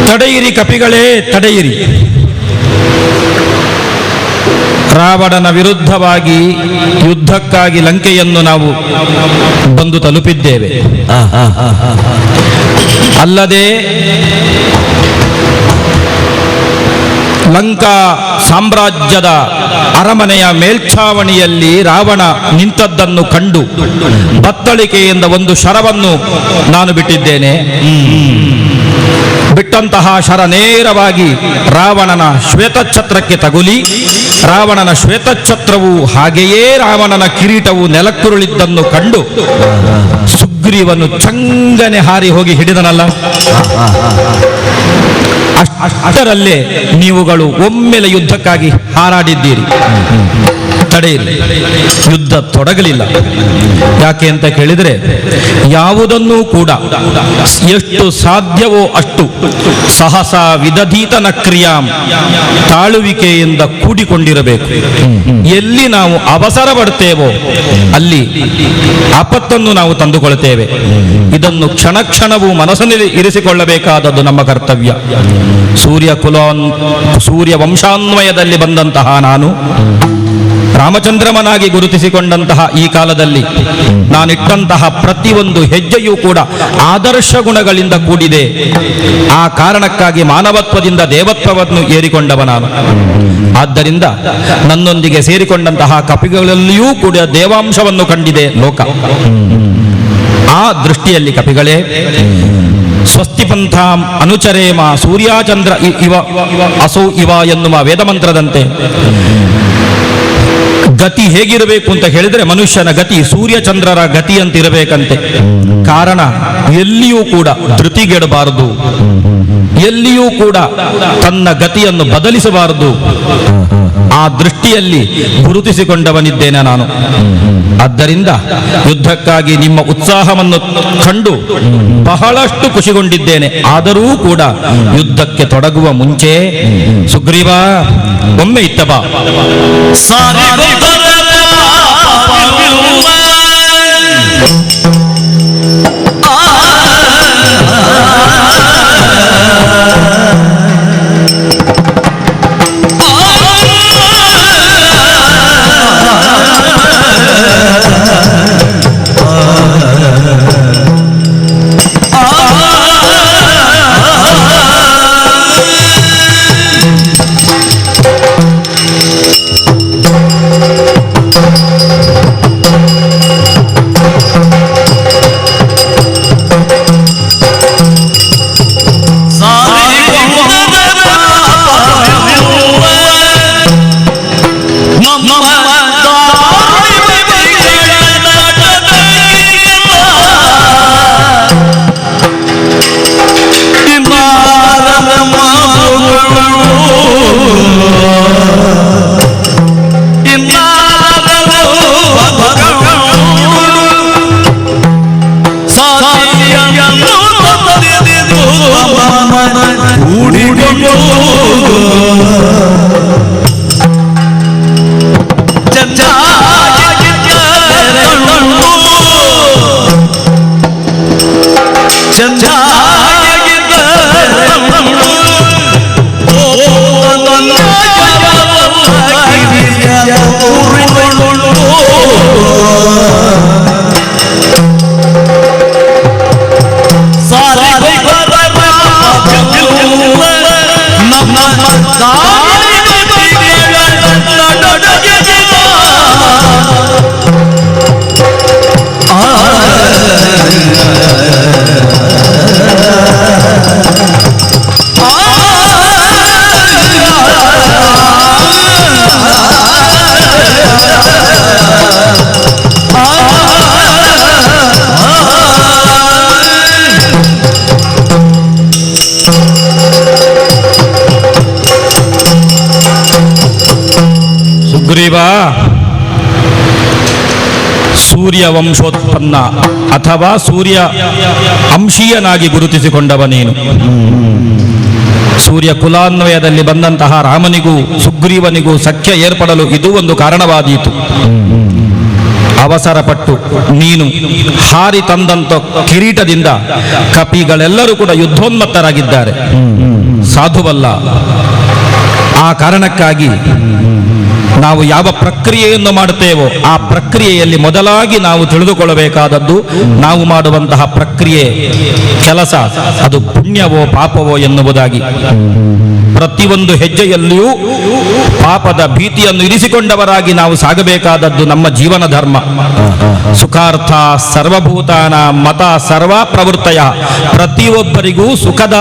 ತಡೆಯಿರಿ ಕಪಿಗಳೇ, ತಡೆಯಿರಿ. ರಾವಣನ ವಿರುದ್ಧವಾಗಿ ಯುದ್ಧಕ್ಕಾಗಿ ಲಂಕೆಯನ್ನು ನಾವು ಬಂದು ತಲುಪಿದ್ದೇವೆ. ಅಲ್ಲದೆ ಲಂಕಾ ಸಾಮ್ರಾಜ್ಯದ ಅರಮನೆಯ ಮೇಲ್ಛಾವಣಿಯಲ್ಲಿ ರಾವಣ ನಿಂತದ್ದನ್ನು ಕಂಡು ಬತ್ತಳಿಕೆಯಿಂದ ಒಂದು ಶರವನ್ನು ನಾನು ಬಿಟ್ಟಿದ್ದೇನೆ. ಬಿಟ್ಟಂತಹ ಶರ ನೇರವಾಗಿ ರಾವಣನ ಶ್ವೇತಛತ್ರಕ್ಕೆ ತಗುಲಿ ರಾವಣನ ಶ್ವೇತಛತ್ರವು ಹಾಗೆಯೇ ರಾವಣನ ಕಿರೀಟವು ನೆಲಕ್ಕುರುಳಿದ್ದನ್ನು ಕಂಡು ಸುಗ್ರೀವನು ಚಂಗನೆ ಹಾರಿ ಹೋಗಿ ಹಿಡಿದನಲ್ಲ. ಅಷ್ಟರಲ್ಲೇ ನೀವುಗಳು ಒಮ್ಮೆಲೆ ಯುದ್ಧಕ್ಕಾಗಿ ಹಾರಾಡಿದ್ದೀರಿ. ತಡೆಯಿರಿ, ಯುದ್ಧ ತೊಡಗಲಿಲ್ಲ. ಯಾಕೆ ಅಂತ ಕೇಳಿದರೆ, ಯಾವುದನ್ನೂ ಕೂಡ ಎಷ್ಟು ಸಾಧ್ಯವೋ ಅಷ್ಟು ಸಹಸ ವಿದಧೀತನ ಕ್ರಿಯಾಂ ತಾಳುವಿಕೆಯಿಂದ ಕೂಡಿಕೊಂಡಿರಬೇಕು. ಎಲ್ಲಿ ನಾವು ಅವಸರ ಪಡ್ತೇವೋ ಅಲ್ಲಿ ಆಪತ್ತನ್ನು ನಾವು ತಂದುಕೊಳ್ತೇವೆ. ಇದನ್ನು ಕ್ಷಣ ಕ್ಷಣವೂ ಮನಸ್ಸಿನಲ್ಲಿ ಇರಿಸಿಕೊಳ್ಳಬೇಕಾದದ್ದು ನಮ್ಮ ಕರ್ತವ್ಯ. ಸೂರ್ಯ ವಂಶಾನ್ವಯದಲ್ಲಿ ಬಂದಂತಹ ನಾನು ರಾಮಚಂದ್ರಮನಾಗಿ ಗುರುತಿಸಿಕೊಂಡಂತಹ ಈ ಕಾಲದಲ್ಲಿ ನಾನಿಟ್ಟಂತಹ ಪ್ರತಿಯೊಂದು ಹೆಜ್ಜೆಯೂ ಕೂಡ ಆದರ್ಶ ಗುಣಗಳಿಂದ ಕೂಡಿದೆ. ಆ ಕಾರಣಕ್ಕಾಗಿ ಮಾನವತ್ವದಿಂದ ದೇವತ್ವವನ್ನು ಏರಿಕೊಂಡವ ನಾನು. ಆದ್ದರಿಂದ ನನ್ನೊಂದಿಗೆ ಸೇರಿಕೊಂಡಂತಹ ಕಪಿಗಳಲ್ಲಿಯೂ ಕೂಡ ದೇವಾಂಶವನ್ನು ಕಂಡಿದೆ ಲೋಕ. ಆ ದೃಷ್ಟಿಯಲ್ಲಿ ಕಪಿಗಳೇ, ಸ್ವಸ್ತಿ ಪಂಥಾಂ ಅನುಚರೇಮ ಸೂರ್ಯಾಚಂದ್ರ ಇವ ಅಸೌ ಇವ ಎನ್ನುವ ವೇದಮಂತ್ರದಂತೆ ಗತಿ ಹೇಗಿರಬೇಕು ಅಂತ ಹೇಳಿದ್ರೆ, ಮನುಷ್ಯನ ಗತಿ ಸೂರ್ಯಚಂದ್ರರ ಗತಿ ಅಂತ ಇರಬೇಕಂತೆ. ಕಾರಣ ಎಲ್ಲಿಯೂ ಕೂಡ ಧೃತಿಗೆಡಬಾರದು, ಎಲ್ಲಿಯೂ ಕೂಡ ತನ್ನ ಗತಿಯನ್ನು ಬದಲಿಸಬಾರದು. ಆ ದೃಷ್ಟಿಯಲ್ಲಿ ಗುರುತಿಸಿಕೊಂಡವನಿದ್ದೇನೆ ನಾನು. ಆದ್ದರಿಂದ ಯುದ್ಧಕ್ಕಾಗಿ ನಿಮ್ಮ ಉತ್ಸಾಹವನ್ನು ಕಂಡು ಬಹಳಷ್ಟು ಖುಷಿಗೊಂಡಿದ್ದೇನೆ. ಆದರೂ ಕೂಡ ಯುದ್ಧಕ್ಕೆ ತೊಡಗುವ ಮುಂಚೆ ಸುಗ್ರೀವ, ಒಮ್ಮೆ ಇತ್ತ ಬಾ. ಸುಗ್ರೀವ, ಸೂರ್ಯ ವಂಶೋತ್ಪನ್ನ ಅಥವಾ ಸೂರ್ಯ ಅಂಶೀಯನಾಗಿ ಗುರುತಿಸಿಕೊಂಡವ ನೀನು. ಸೂರ್ಯ ಕುಲಾನ್ವಯದಲ್ಲಿ ಬಂದಂತಹ ರಾಮನಿಗೂ ಸುಗ್ರೀವನಿಗೂ ಸಖ್ಯ ಏರ್ಪಡಲು ಇದು ಒಂದು ಕಾರಣವಾದೀತು. ಅವಸರಪಟ್ಟು ನೀನು ಹಾರಿ ತಂದಂತ ಕಿರೀಟದಿಂದ ಕಪಿಗಳೆಲ್ಲರೂ ಕೂಡ ಯುದ್ಧೋನ್ಮತ್ತರಾಗಿದ್ದಾರೆ. ಸಾಧುವಲ್ಲ. ಆ ಕಾರಣಕ್ಕಾಗಿ ನಾವು ಯಾವ ಪ್ರಕ್ರಿಯೆಯನ್ನು ಮಾಡುತ್ತೇವೋ ಆ ಪ್ರಕ್ರಿಯೆಯಲ್ಲಿ ಮೊದಲಾಗಿ ನಾವು ತಿಳಿದುಕೊಳ್ಳಬೇಕಾದದ್ದು, ನಾವು ಮಾಡುವಂತಹ ಪ್ರಕ್ರಿಯೆ ಕೆಲಸ ಅದು ಪುಣ್ಯವೋ ಪಾಪವೋ ಎನ್ನುವುದಾಗಿ. ಪ್ರತಿಯೊಂದು ಹೆಜ್ಜೆಯಲ್ಲಿಯೂ ಪಾಪದ ಭೀತಿಯನ್ನು ಇರಿಸಿಕೊಂಡವರಾಗಿ ನಾವು ಸಾಗಬೇಕಾದದ್ದು ನಮ್ಮ ಜೀವನ ಧರ್ಮ. ಸುಖಾರ್ಥ ಸರ್ವಭೂತಾನ ಮತ ಸರ್ವ ಪ್ರವೃತ್ತಯ. ಪ್ರತಿಯೊಬ್ಬರಿಗೂ ಸುಖದ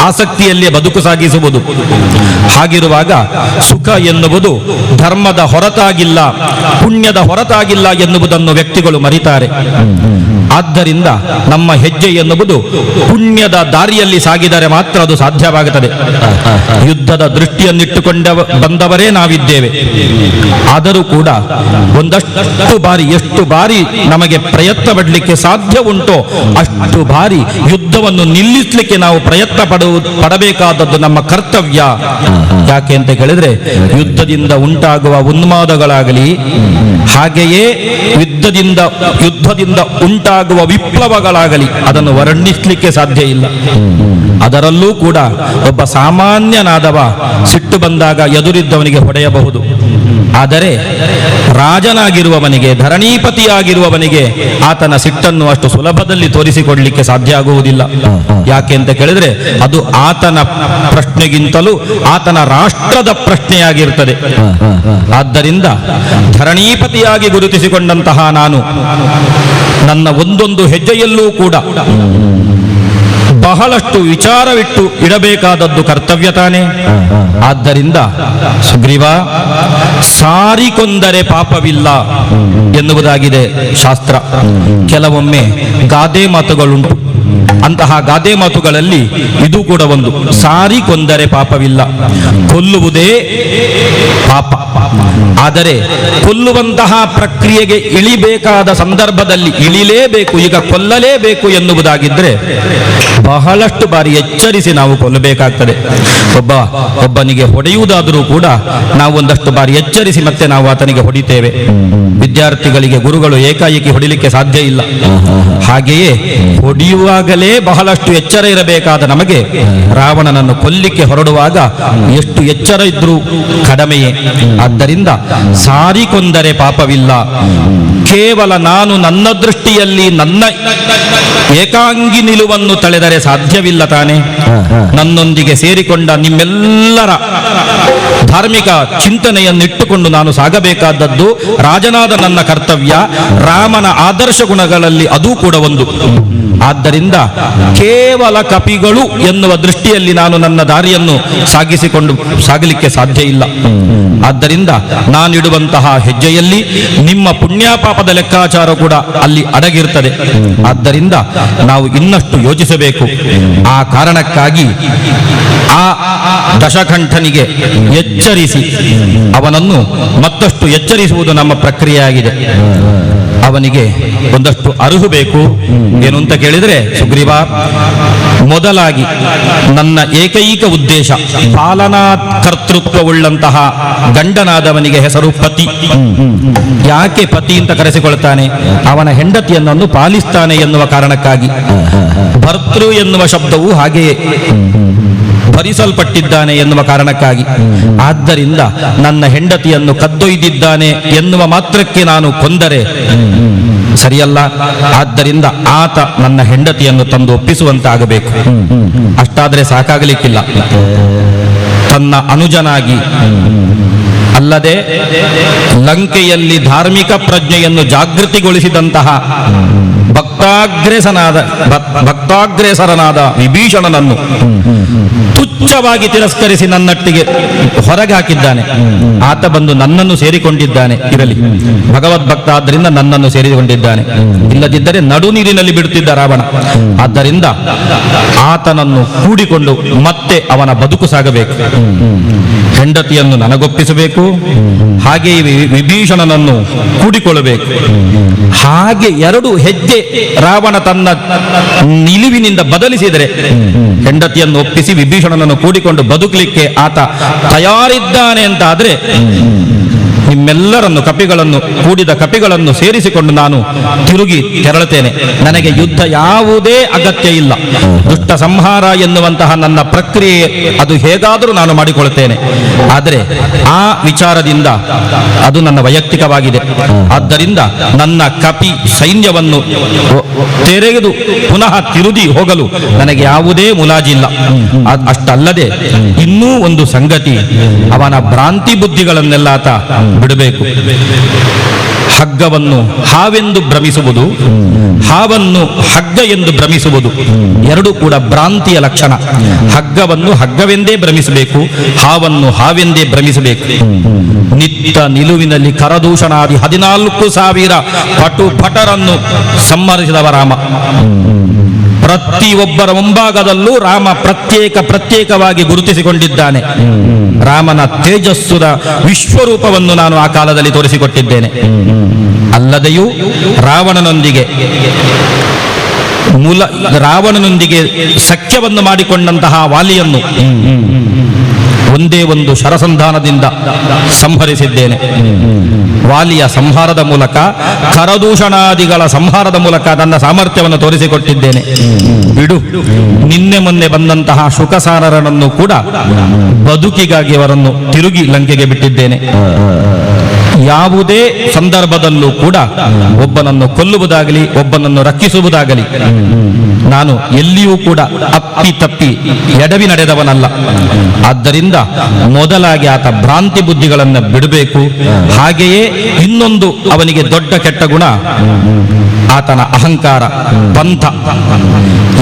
ಆಸಕ್ತಿಯಲ್ಲೇ ಬದುಕು ಸಾಗಿಸುವುದು. ಹಾಗಿರುವಾಗ ಸುಖ ಎನ್ನುವುದು ಧರ್ಮದ ಹೊರತಾಗಿಲ್ಲ, ಪುಣ್ಯದ ಹೊರತಾಗಿಲ್ಲ ಎನ್ನುವುದನ್ನು ವ್ಯಕ್ತಿಗಳು ಮರಿತಾರೆ. ಆದ್ದರಿಂದ ನಮ್ಮ ಹೆಜ್ಜೆ ಎನ್ನುವುದು ಪುಣ್ಯದ ದಾರಿಯಲ್ಲಿ ಸಾಗಿದರೆ ಮಾತ್ರ ಅದು ಸಾಧ್ಯವಾಗುತ್ತದೆ. ಯುದ್ಧದ ದೃಷ್ಟಿಯನ್ನಿಟ್ಟುಕೊಂಡ ಬಂದವರೇ ನಾವಿದ್ದೇವೆ. ಆದರೂ ಕೂಡ ಒಂದಷ್ಟು ಬಾರಿ, ಎಷ್ಟು ಬಾರಿ ನಮಗೆ ಪ್ರಯತ್ನ ಪಡಲಿಕ್ಕೆ ಸಾಧ್ಯ ಉಂಟೋ ಅಷ್ಟು ಬಾರಿ ಯುದ್ಧವನ್ನು ನಿಲ್ಲಿಸಲಿಕ್ಕೆ ನಾವು ಪ್ರಯತ್ನ ಪಡಬೇಕಾದದ್ದು ನಮ್ಮ ಕರ್ತವ್ಯ. ಯಾಕೆ ಅಂತ ಕೇಳಿದ್ರೆ, ಯುದ್ಧದಿಂದ ಉಂಟಾಗುವ ಉನ್ಮಾದಗಳಾಗಲಿ, ಹಾಗೆಯೇ ಯುದ್ಧದಿಂದ ಉಂಟಾಗುವ ವಿಪ್ಲವಗಳಾಗಲಿ ಅದನ್ನು ವರ್ಣಿಸಲಿಕ್ಕೆ ಸಾಧ್ಯ ಇಲ್ಲ. ಅದರಲ್ಲೂ ಕೂಡ ಒಬ್ಬ ಸಾಮಾನ್ಯನಾದವ ಸಿಟ್ಟು ಬಂದಾಗ ಎದುರಿದ್ದವನಿಗೆ ಹೊಡೆಯಬಹುದು. ಆದರೆ ರಾಜನಾಗಿರುವವನಿಗೆ, ಧರಣೀಪತಿಯಾಗಿರುವವನಿಗೆ ಆತನ ಸಿಟ್ಟನ್ನು ಅಷ್ಟು ಸುಲಭದಲ್ಲಿ ತೋರಿಸಿಕೊಡ್ಲಿಕ್ಕೆ ಸಾಧ್ಯ ಆಗುವುದಿಲ್ಲ. ಯಾಕೆ ಅಂತ ಕೇಳಿದ್ರೆ, ಅದು ಆತನ ಪ್ರಶ್ನೆಗಿಂತಲೂ ಆತನ ರಾಷ್ಟ್ರದ ಪ್ರಶ್ನೆಯಾಗಿರ್ತದೆ. ಆದ್ದರಿಂದ ಧರಣೀಪತಿಯಾಗಿ ಗುರುತಿಸಿಕೊಂಡಂತಹ ನಾನು ನನ್ನ ಒಂದೊಂದು ಹೆಜ್ಜೆಯಲ್ಲೂ ಕೂಡ ಬಹಳಷ್ಟು ವಿಚಾರವಿಟ್ಟು ಇಡಬೇಕಾದದ್ದು ಕರ್ತವ್ಯ ತಾನೇ. ಆದ್ದರಿಂದ ಸುಗ್ರೀವ, ಸಾರಿಕೊಂದರೆ ಪಾಪವಿಲ್ಲ ಎನ್ನುವುದಾಗಿದೆ ಶಾಸ್ತ್ರ. ಕೆಲವೊಮ್ಮೆ ಗಾದೆ ಮಾತುಗಳುಂಟು. ಅಂತಹ ಗಾದೆ ಮಾತುಗಳಲ್ಲಿ ಇದು ಕೂಡ ಒಂದು. ಸಾರಿಕೊಂದರೆ ಪಾಪವಿಲ್ಲ, ಕೊಲ್ಲುವುದೇ ಪಾಪ. ಆದರೆ ಕೊಲ್ಲುವಂತಹ ಪ್ರಕ್ರಿಯೆಗೆ ಇಳಿಬೇಕಾದ ಸಂದರ್ಭದಲ್ಲಿ ಇಳಿಲೇಬೇಕು, ಈಗ ಕೊಲ್ಲಲೇಬೇಕು ಎನ್ನುವುದಾಗಿದ್ರೆ ಬಹಳಷ್ಟು ಬಾರಿ ಎಚ್ಚರಿಸಿ ನಾವು ಕೊಲ್ಲಬೇಕಾಗ್ತದೆ. ಒಬ್ಬನಿಗೆ ಹೊಡೆಯುವುದಾದರೂ ಕೂಡ ನಾವು ಒಂದಷ್ಟು ಬಾರಿ ಎಚ್ಚರಿಸಿ ಮತ್ತೆ ನಾವು ಆತನಿಗೆ ಹೊಡಿತೇವೆ. ವಿದ್ಯಾರ್ಥಿಗಳಿಗೆ ಗುರುಗಳು ಏಕಾಏಕಿ ಹೊಡಿಲಿಕ್ಕೆ ಸಾಧ್ಯ ಇಲ್ಲ. ಹಾಗೆಯೇ ಹೊಡೆಯುವಾಗಲೇ ಬಹಳಷ್ಟು ಎಚ್ಚರ ಇರಬೇಕಾದ ನಮಗೆ ರಾವಣನನ್ನು ಕೊಲ್ಲಿಕ್ಕೆ ಹೊರಡುವಾಗ ಎಷ್ಟು ಎಚ್ಚರ ಇದ್ರೂ ಕಡಿಮೆಯೇ. ಆದ್ದರಿಂದ ಸಾರಿಕೊಂದರೆ ಪಾಪವಿಲ್ಲ. ಕೇವಲ ನಾನು ನನ್ನ ದೃಷ್ಟಿಯಲ್ಲಿ ನನ್ನ ಏಕಾಂಗಿ ನಿಲುವನ್ನು ತಳೆದರೆ ಸಾಧ್ಯವಿಲ್ಲ ತಾನೆ. ನನ್ನೊಂದಿಗೆ ಸೇರಿಕೊಂಡ ನಿಮ್ಮೆಲ್ಲರ ಧಾರ್ಮಿಕ ಚಿಂತನೆಯನ್ನಿಟ್ಟುಕೊಂಡು ನಾನು ಸಾಗಬೇಕಾದದ್ದು ರಾಜನಾದ ನನ್ನ ಕರ್ತವ್ಯ. ರಾಮನ ಆದರ್ಶ ಗುಣಗಳಲ್ಲಿ ಅದೂ ಕೂಡ ಒಂದು. ಆದ್ದರಿಂದ ಕೇವಲ ಕಪಿಗಳು ಎನ್ನುವ ದೃಷ್ಟಿಯಲ್ಲಿ ನಾನು ನನ್ನ ದಾರಿಯನ್ನು ಸಾಗಲಿಕ್ಕೆ ಸಾಧ್ಯ ಇಲ್ಲ. ಆದ್ದರಿಂದ ನಾನಿಡುವಂತಹ ಹೆಜ್ಜೆಯಲ್ಲಿ ನಿಮ್ಮ ಪುಣ್ಯಪಾಪದ ಲೆಕ್ಕಾಚಾರ ಕೂಡ ಅಲ್ಲಿ ಅಡಗಿರ್ತದೆ. ಆದ್ದರಿಂದ ನಾವು ಇನ್ನಷ್ಟು ಯೋಚಿಸಬೇಕು. ಆ ಕಾರಣಕ್ಕಾಗಿ ಆ ದಶಕಂಠನಿಗೆ ಎಚ್ಚರಿಸಿ ಅವನನ್ನು ಮತ್ತಷ್ಟು ಎಚ್ಚರಿಸುವುದು ನಮ್ಮ ಪ್ರಕ್ರಿಯೆಯಾಗಿದೆ. ಅವನಿಗೆ ಒಂದಷ್ಟು ಅರಿವು ಬೇಕು. ಏನು ಅಂತ ಕೇಳಿದರೆ, ಸುಗ್ರೀವ, ಮೊದಲಾಗಿ ನನ್ನ ಏಕೈಕ ಉದ್ದೇಶ ಪಾಲನಾ ಕರ್ತೃತ್ವವುಳ್ಳಂತಹ ಗಂಡನಾದವನಿಗೆ ಹೆಸರು ಪತಿ. ಯಾಕೆ ಪತಿ ಅಂತ ಕರೆಸಿಕೊಳ್ತಾನೆ? ಅವನ ಹೆಂಡತಿಯನ್ನು ಪಾಲಿಸ್ತಾನೆ ಎನ್ನುವ ಕಾರಣಕ್ಕಾಗಿ. ಭರ್ತೃ ಎನ್ನುವ ಶಬ್ದವು ಹಾಗೆಯೇ ಭರಿಸಲ್ಪಟ್ಟಿದ್ದಾನೆ ಎನ್ನುವ ಕಾರಣಕ್ಕಾಗಿ. ಆದ್ದರಿಂದ ನನ್ನ ಹೆಂಡತಿಯನ್ನು ಕದ್ದೊಯ್ದಿದ್ದಾನೆ ಎನ್ನುವ ಮಾತ್ರಕ್ಕೆ ನಾನು ಕೊಂದರೆ ಸರಿಯಲ್ಲ. ಆದ್ದರಿಂದ ಆತ ನನ್ನ ಹೆಂಡತಿಯನ್ನು ತಂದು ಒಪ್ಪಿಸುವಂತಾಗಬೇಕು. ಅಷ್ಟಾದರೆ ಸಾಕಾಗಲಿಕ್ಕಿಲ್ಲ. ತನ್ನ ಅನುಜನಾಗಿ ಅಲ್ಲದೆ ಲಂಕೆಯಲ್ಲಿ ಧಾರ್ಮಿಕ ಪ್ರಜ್ಞೆಯನ್ನು ಜಾಗೃತಿಗೊಳಿಸಿದಂತಹ ಭಕ್ತಾಗ್ರೇಸರನಾದ ವಿಭೀಷಣನನ್ನು ತುಚ್ಛವಾಗಿ ತಿರಸ್ಕರಿಸಿ ನನ್ನಟ್ಟಿಗೆ ಹೊರಗೆ ಹಾಕಿದ್ದಾನೆ. ಆತ ಬಂದು ನನ್ನನ್ನು ಸೇರಿಕೊಂಡಿದ್ದಾನೆ. ಇರಲಿ, ಭಗವದ್ಭಕ್ತ ಆದ್ದರಿಂದ ನನ್ನನ್ನು ಸೇರಿಕೊಂಡಿದ್ದಾನೆ. ಇಲ್ಲದಿದ್ದರೆ ನಡು ನೀರಿನಲ್ಲಿ ಬಿಡುತ್ತಿದ್ದ ರಾವಣ. ಆದ್ದರಿಂದ ಆತನನ್ನು ಕೂಡಿಕೊಂಡು ಮತ್ತೆ ಅವನ ಬದುಕು ಸಾಗಬೇಕು. ಹೆಂಡತಿಯನ್ನು ನನಗೊಪ್ಪಿಸಬೇಕು, ಹಾಗೆ ವಿಭೀಷಣನನ್ನು ಕೂಡಿಕೊಳ್ಳಬೇಕು. ಹಾಗೆ ಎರಡು ಹೆಜ್ಜೆ ರಾವಣ ತನ್ನ ನಿಲುವಿನಿಂದ ಬದಲಿಸಿದರೆ ಹೆಂಡತಿಯನ್ನು ಒಪ್ಪಿಸಿ ವಿಭೀಷಣನನ್ನು ಕೂಡಿಕೊಂಡು ಬದುಕಲಿಕ್ಕೆ ಆತ ತಯಾರಿದ್ದಾನೆ ಅಂತ ಆದ್ರೆ ನಿಮ್ಮೆಲ್ಲರನ್ನು ಕಪಿಗಳನ್ನು ಕೂಡಿದ ಕಪಿಗಳನ್ನು ಸೇರಿಸಿಕೊಂಡು ನಾನು ತಿರುಗಿ ತೆರಳುತ್ತೇನೆ. ನನಗೆ ಯುದ್ಧ ಯಾವುದೇ ಅಗತ್ಯ ಇಲ್ಲ. ದುಷ್ಟ ಸಂಹಾರ ಎನ್ನುವಂತಹ ನನ್ನ ಪ್ರಕ್ರಿಯೆ ಅದು ಹೇಗಾದರೂ ನಾನು ಮಾಡಿಕೊಳ್ಳುತ್ತೇನೆ. ಆದರೆ ಆ ವಿಚಾರದಿಂದ ಅದು ನನ್ನ ವೈಯಕ್ತಿಕವಾಗಿದೆ. ಆದ್ದರಿಂದ ನನ್ನ ಕಪಿ ಸೈನ್ಯವನ್ನು ತೆರೆದು ಪುನಃ ತಿರುಗಿ ಹೋಗಲು ನನಗೆ ಯಾವುದೇ ಮುಲಾಜಿಲ್ಲ. ಅಷ್ಟಲ್ಲದೆ ಇನ್ನೂ ಒಂದು ಸಂಗತಿ, ಅವನ ಭ್ರಾಂತಿ ಬುದ್ಧಿಗಳನ್ನೆಲ್ಲ ಆತ ಬಿಡಬೇಕು. ಹಗ್ಗವನ್ನು ಹಾವೆಂದು ಭ್ರಮಿಸುವುದು, ಹಾವನ್ನು ಹಗ್ಗ ಎಂದು ಭ್ರಮಿಸುವುದು ಎರಡೂ ಕೂಡ ಭ್ರಾಂತಿಯ ಲಕ್ಷಣ. ಹಗ್ಗವನ್ನು ಹಗ್ಗವೆಂದೇ ಭ್ರಮಿಸಬೇಕು, ಹಾವನ್ನು ಹಾವೆಂದೇ ಭ್ರಮಿಸಬೇಕು. ನಿತ್ಯ ನಿಲುವಿನಲ್ಲಿ ಕರದೂಷಣಾದಿ 14,000 ಭಟರನ್ನು ಸಂಹರಿಸಿದವ ರಾಮ. ಪ್ರತಿಯೊಬ್ಬರ ಮುಂಭಾಗದಲ್ಲೂ ರಾಮ ಪ್ರತ್ಯೇಕವಾಗಿ ಗುರುತಿಸಿಕೊಂಡಿದ್ದಾನೆ. ರಾಮನ ತೇಜಸ್ಸುದ ವಿಶ್ವರೂಪವನ್ನು ನಾನು ಆ ಕಾಲದಲ್ಲಿ ತೋರಿಸಿಕೊಟ್ಟಿದ್ದೇನೆ. ಅಲ್ಲದೆಯೂ ರಾವಣನೊಂದಿಗೆ ಸಖ್ಯವನ್ನು ಮಾಡಿಕೊಂಡಂತಹ ವಾಲಿಯನ್ನು ಒಂದೇ ಒಂದು ಶರಸಂಧಾನದಿಂದ ಸಂಹರಿಸಿದ್ದೇನೆ. ವಾಲಿಯ ಸಂಹಾರದ ಮೂಲಕ, ಕರದೂಷಣಾದಿಗಳ ಸಂಹಾರದ ಮೂಲಕ ನನ್ನ ಸಾಮರ್ಥ್ಯವನ್ನು ತೋರಿಸಿಕೊಟ್ಟಿದ್ದೇನೆ. ಬಿಡು, ನಿನ್ನೆ ಮೊನ್ನೆ ಬಂದಂತಹ ಶುಕಸಾರರನ್ನು ಕೂಡ ಬದುಕಿಗಾಗಿ ಅವರನ್ನು ತಿರುಗಿ ಲಂಕೆಗೆ ಬಿಟ್ಟಿದ್ದೇನೆ. ಯಾವುದೇ ಸಂದರ್ಭದಲ್ಲೂ ಕೂಡ ಒಬ್ಬನನ್ನು ಕೊಲ್ಲುವುದಾಗಲಿ, ಒಬ್ಬನನ್ನು ರಕ್ಷಿಸುವುದಾಗಲಿ ನಾನು ಎಲ್ಲಿಯೂ ಕೂಡ ಅಪ್ಪಿ ಎಡವಿ ನಡೆದವನಲ್ಲ. ಆದ್ದರಿಂದ ಮೊದಲಾಗಿ ಆತ ಭ್ರಾಂತಿ ಬುದ್ಧಿಗಳನ್ನು ಬಿಡಬೇಕು. ಹಾಗೆಯೇ ಇನ್ನೊಂದು ಅವನಿಗೆ ದೊಡ್ಡ ಕೆಟ್ಟ ಗುಣ ಆತನ ಅಹಂಕಾರ, ಪಂಥ,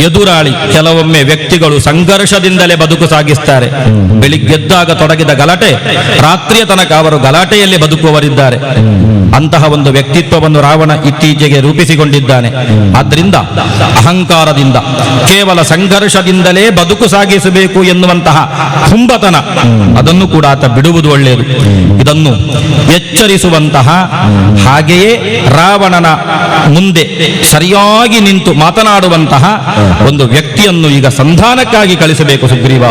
ಎದುರಾಳಿ. ಕೆಲವೊಮ್ಮೆ ವ್ಯಕ್ತಿಗಳು ಸಂಘರ್ಷದಿಂದಲೇ ಬದುಕು ಸಾಗಿಸ್ತಾರೆ. ಬೆಳಿಗ್ಗೆದ್ದಾಗ ತೊಡಗಿದ ಗಲಾಟೆ, ರಾತ್ರಿಯ ತನಕ ಅವರು ಗಲಾಟೆಯಲ್ಲಿ ಬದುಕುವವರಿದ್ದಾರೆ. ಅಂತಹ ಒಂದು ವ್ಯಕ್ತಿತ್ವವನ್ನು ರಾವಣ ಇತ್ತೀಚೆಗೆ ರೂಪಿಸಿಕೊಂಡಿದ್ದಾನೆ. ಆದ್ದರಿಂದ ಅಹಂಕಾರದಿಂದ, ಕೇವಲ ಸಂಘರ್ಷದಿಂದಲೇ ಬದುಕು ಸಾಗಿಸಬೇಕು ಎನ್ನುವಂತಹ ಹುಂಬತನ, ಅದನ್ನು ಕೂಡ ಆತ ಬಿಡುವುದು ಒಳ್ಳೆಯದು. ಇದನ್ನು ಎಚ್ಚರಿಸುವಂತಹ, ಹಾಗೆಯೇ ರಾವಣನ ಮುಂದೆ ಸರಿಯಾಗಿ ನಿಂತು ಮಾತನಾಡುವಂತಹ ಒಂದು ವ್ಯಕ್ತಿಯನ್ನು ಈಗ ಸಂಧಾನಕ್ಕಾಗಿ ಕಳಿಸಬೇಕು ಸುಗ್ರೀವ.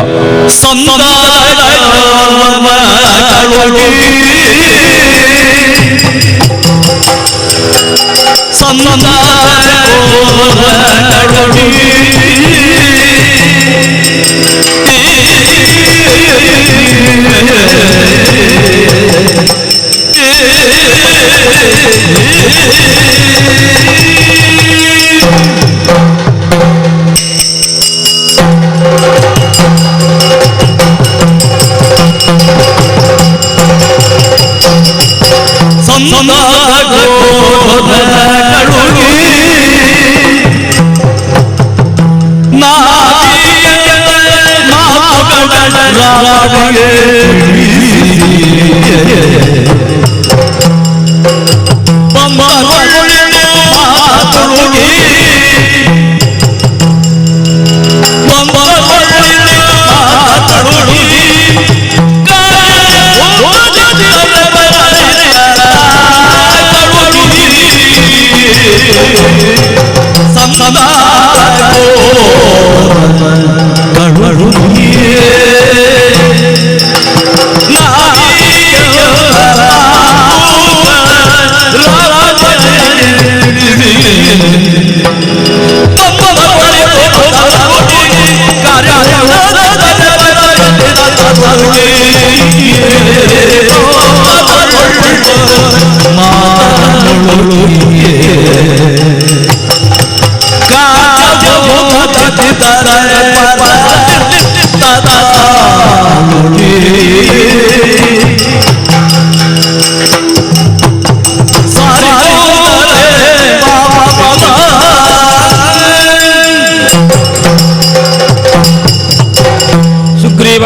ಸುಗ್ರೀವ,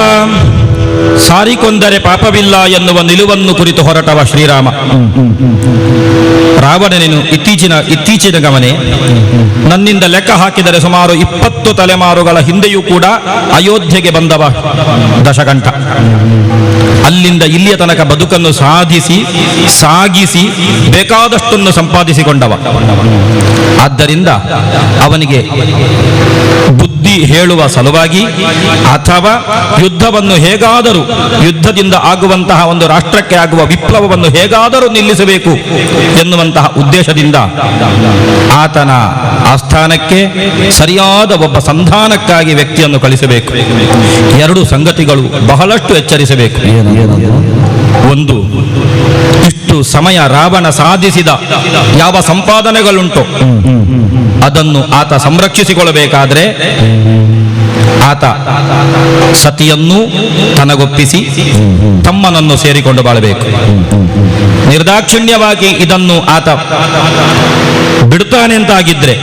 ಸಾರಿಕೊಂಡರೆ ಪಾಪವಿಲ್ಲ ಎನ್ನುವ ನಿಲುವನ್ನು ಕುರಿತು ಹೊರಟವ ಶ್ರೀರಾಮ. ರಾವಣನೇನು ಇತ್ತೀಚಿನ ಗಮನೆ, ನನ್ನಿಂದ ಲೆಕ್ಕ ಹಾಕಿದರೆ ಸುಮಾರು 20 ತಲೆಮಾರುಗಳ ಹಿಂದೆಯೂ ಕೂಡ ಅಯೋಧ್ಯೆಗೆ ಬಂದವ ದಶಕಂಠ. ಅಲ್ಲಿಂದ ಇಲ್ಲಿಯ ತನಕ ಬದುಕನ್ನು ಸಾಗಿಸಿ ಬೇಕಾದಷ್ಟನ್ನು ಸಂಪಾದಿಸಿಕೊಂಡವ. ಆದ್ದರಿಂದ ಅವನಿಗೆ ಬುದ್ಧಿ ಹೇಳುವ ಸಲುವಾಗಿ ಅಥವಾ ಯುದ್ಧವನ್ನು ಹೇಗಾದರೂ, ಯುದ್ಧದಿಂದ ಆಗುವಂತಹ ಒಂದು ರಾಷ್ಟ್ರಕ್ಕೆ ಆಗುವ ವಿಪ್ಲವವನ್ನು ಹೇಗಾದರೂ ನಿಲ್ಲಿಸಬೇಕು ಎನ್ನುವಂತಹ ಉದ್ದೇಶದಿಂದ ಆತನ ಆಸ್ಥಾನಕ್ಕೆ ಸರಿಯಾದ ಒಬ್ಬ ಸಂಧಾನಕ್ಕಾಗಿ ವ್ಯಕ್ತಿಯನ್ನು ಕಳಿಸಬೇಕು. 2 ಸಂಗತಿಗಳು ಬಹಳಷ್ಟು ಎಚ್ಚರಿಸಬೇಕು. ಒಂದು, ಇಷ್ಟು ಸಮಯ ರಾವಣ ಸಾಧಿಸಿದ ಯಾವ ಸಂಪಾದನೆಗಳುಂಟು ಅದನ್ನು ಆತ ಸಂರಕ್ಷಿಸಿಕೊಳ್ಳಬೇಕಾದ್ರೆ ಆತ ಸತಿಯನ್ನು ತನಗೊಪ್ಪಿಸಿ ತಮ್ಮನನ್ನು ಸೇರಿಕೊಂಡು ಬಾಳಬೇಕು. ನಿರ್ದಾಕ್ಷಿಣ್ಯವಾಗಿ ಇದನ್ನು ಆತ ಬಿಡುತ್ತಾನೆ ಅಂತಾಗಿದ್ರೆ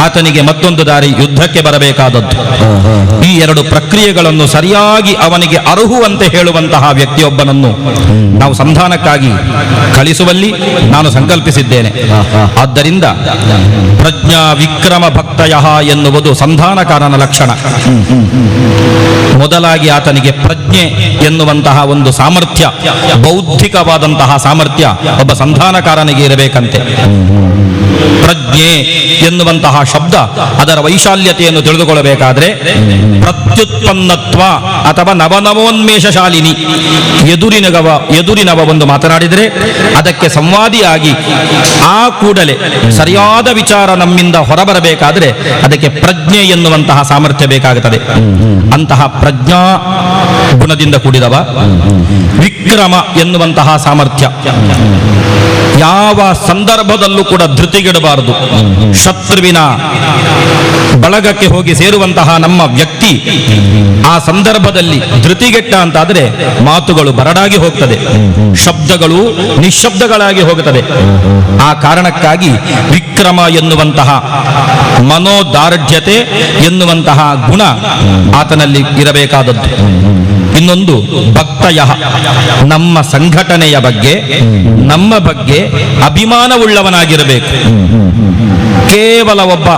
ಆತನಿಗೆ ಮತ್ತೊಂದು ದಾರಿ ಯುದ್ಧಕ್ಕೆ ಬರಬೇಕಾದದ್ದು. ಈ 2 ಪ್ರಕ್ರಿಯೆಗಳನ್ನು ಸರಿಯಾಗಿ ಅವನಿಗೆ ಅರ್ಹುವಂತೆ ಹೇಳುವಂತಹ ವ್ಯಕ್ತಿಯೊಬ್ಬನನ್ನು ನಾವು ಸಂಧಾನಕ್ಕಾಗಿ ಕಳಿಸುವಲ್ಲಿ ನಾನು ಸಂಕಲ್ಪಿಸಿದ್ದೇನೆ. ಆದ್ದರಿಂದ ಪ್ರಜ್ಞಾ ವಿಕ್ರಮ ಭಕ್ತಯ ಎನ್ನುವುದು ಸಂಧಾನಕಾರನ ಲಕ್ಷಣ. ಮೊದಲಾಗಿ ಆತನಿಗೆ ಪ್ರಜ್ಞೆ ಎನ್ನುವಂತಹ ಒಂದು ಸಾಮರ್ಥ್ಯ, ಬೌದ್ಧಿಕವಾದಂತಹ ಸಾಮರ್ಥ್ಯ ಒಬ್ಬ ಸಂಧಾನಕಾರನಿಗೆ ಇರಬೇಕಂತೆ. ಪ್ರಜ್ಞೆ ಎನ್ನುವಂತಹ ಶಬ್ದ ಅದರ ವೈಶಾಲ್ಯತೆಯನ್ನು ತಿಳಿದುಕೊಳ್ಳಬೇಕಾದ್ರೆ ಪ್ರತ್ಯುತ್ಪನ್ನತ್ವ ಅಥವಾ ನವನವೋನ್ಮೇಷಶಾಲಿನಿ, ಎದುರಿನವ ಒಂದು ಮಾತನಾಡಿದರೆ ಅದಕ್ಕೆ ಸಂವಾದಿಯಾಗಿ ಆ ಕೂಡಲೇ ಸರಿಯಾದ ವಿಚಾರ ನಮ್ಮಿಂದ ಹೊರಬರಬೇಕಾದ್ರೆ ಅದಕ್ಕೆ ಪ್ರಜ್ಞೆ ಎನ್ನುವಂತಹ ಸಾಮರ್ಥ್ಯ ಬೇಕಾಗುತ್ತದೆ. ಅಂತಹ ಪ್ರಜ್ಞಾ ಗುಣದಿಂದ ಕೂಡಿದವ. ವಿಕ್ರಮ ಎನ್ನುವಂತಹ ಸಾಮರ್ಥ್ಯ, ಯಾವ ಸಂದರ್ಭದಲ್ಲೂ ಕೂಡ ಧೃತಿಗೆಡಬಾರದು. ಶತ್ರುವಿನ ಬಳಗಕ್ಕೆ ಹೋಗಿ ಸೇರುವಂತಹ ನಮ್ಮ ವ್ಯಕ್ತಿ ಆ ಸಂದರ್ಭದಲ್ಲಿ ಧೃತಿಗೆಟ್ಟ ಅಂತಾದರೆ ಮಾತುಗಳು ಬರಡಾಗಿ ಹೋಗ್ತದೆ, ಶಬ್ದಗಳು ನಿಶ್ಶಬ್ದಗಳಾಗಿ ಹೋಗುತ್ತದೆ. ಆ ಕಾರಣಕ್ಕಾಗಿ ವಿಕ್ರಮ ಎನ್ನುವಂತಹ ಮನೋದಾರ್ಢ್ಯತೆ ಎನ್ನುವಂತಹ ಗುಣ ಆತನಲ್ಲಿ ಇರಬೇಕಾದದ್ದು. ಇನ್ನೊಂದು ಭಕ್ತಯ, ನಮ್ಮ ಸಂಘಟನೆಯ ಬಗ್ಗೆ, ನಮ್ಮ ಬಗ್ಗೆ ಅಭಿಮಾನವುಳ್ಳವನಾಗಿರಬೇಕು. ಕೇವಲ ಒಬ್ಬ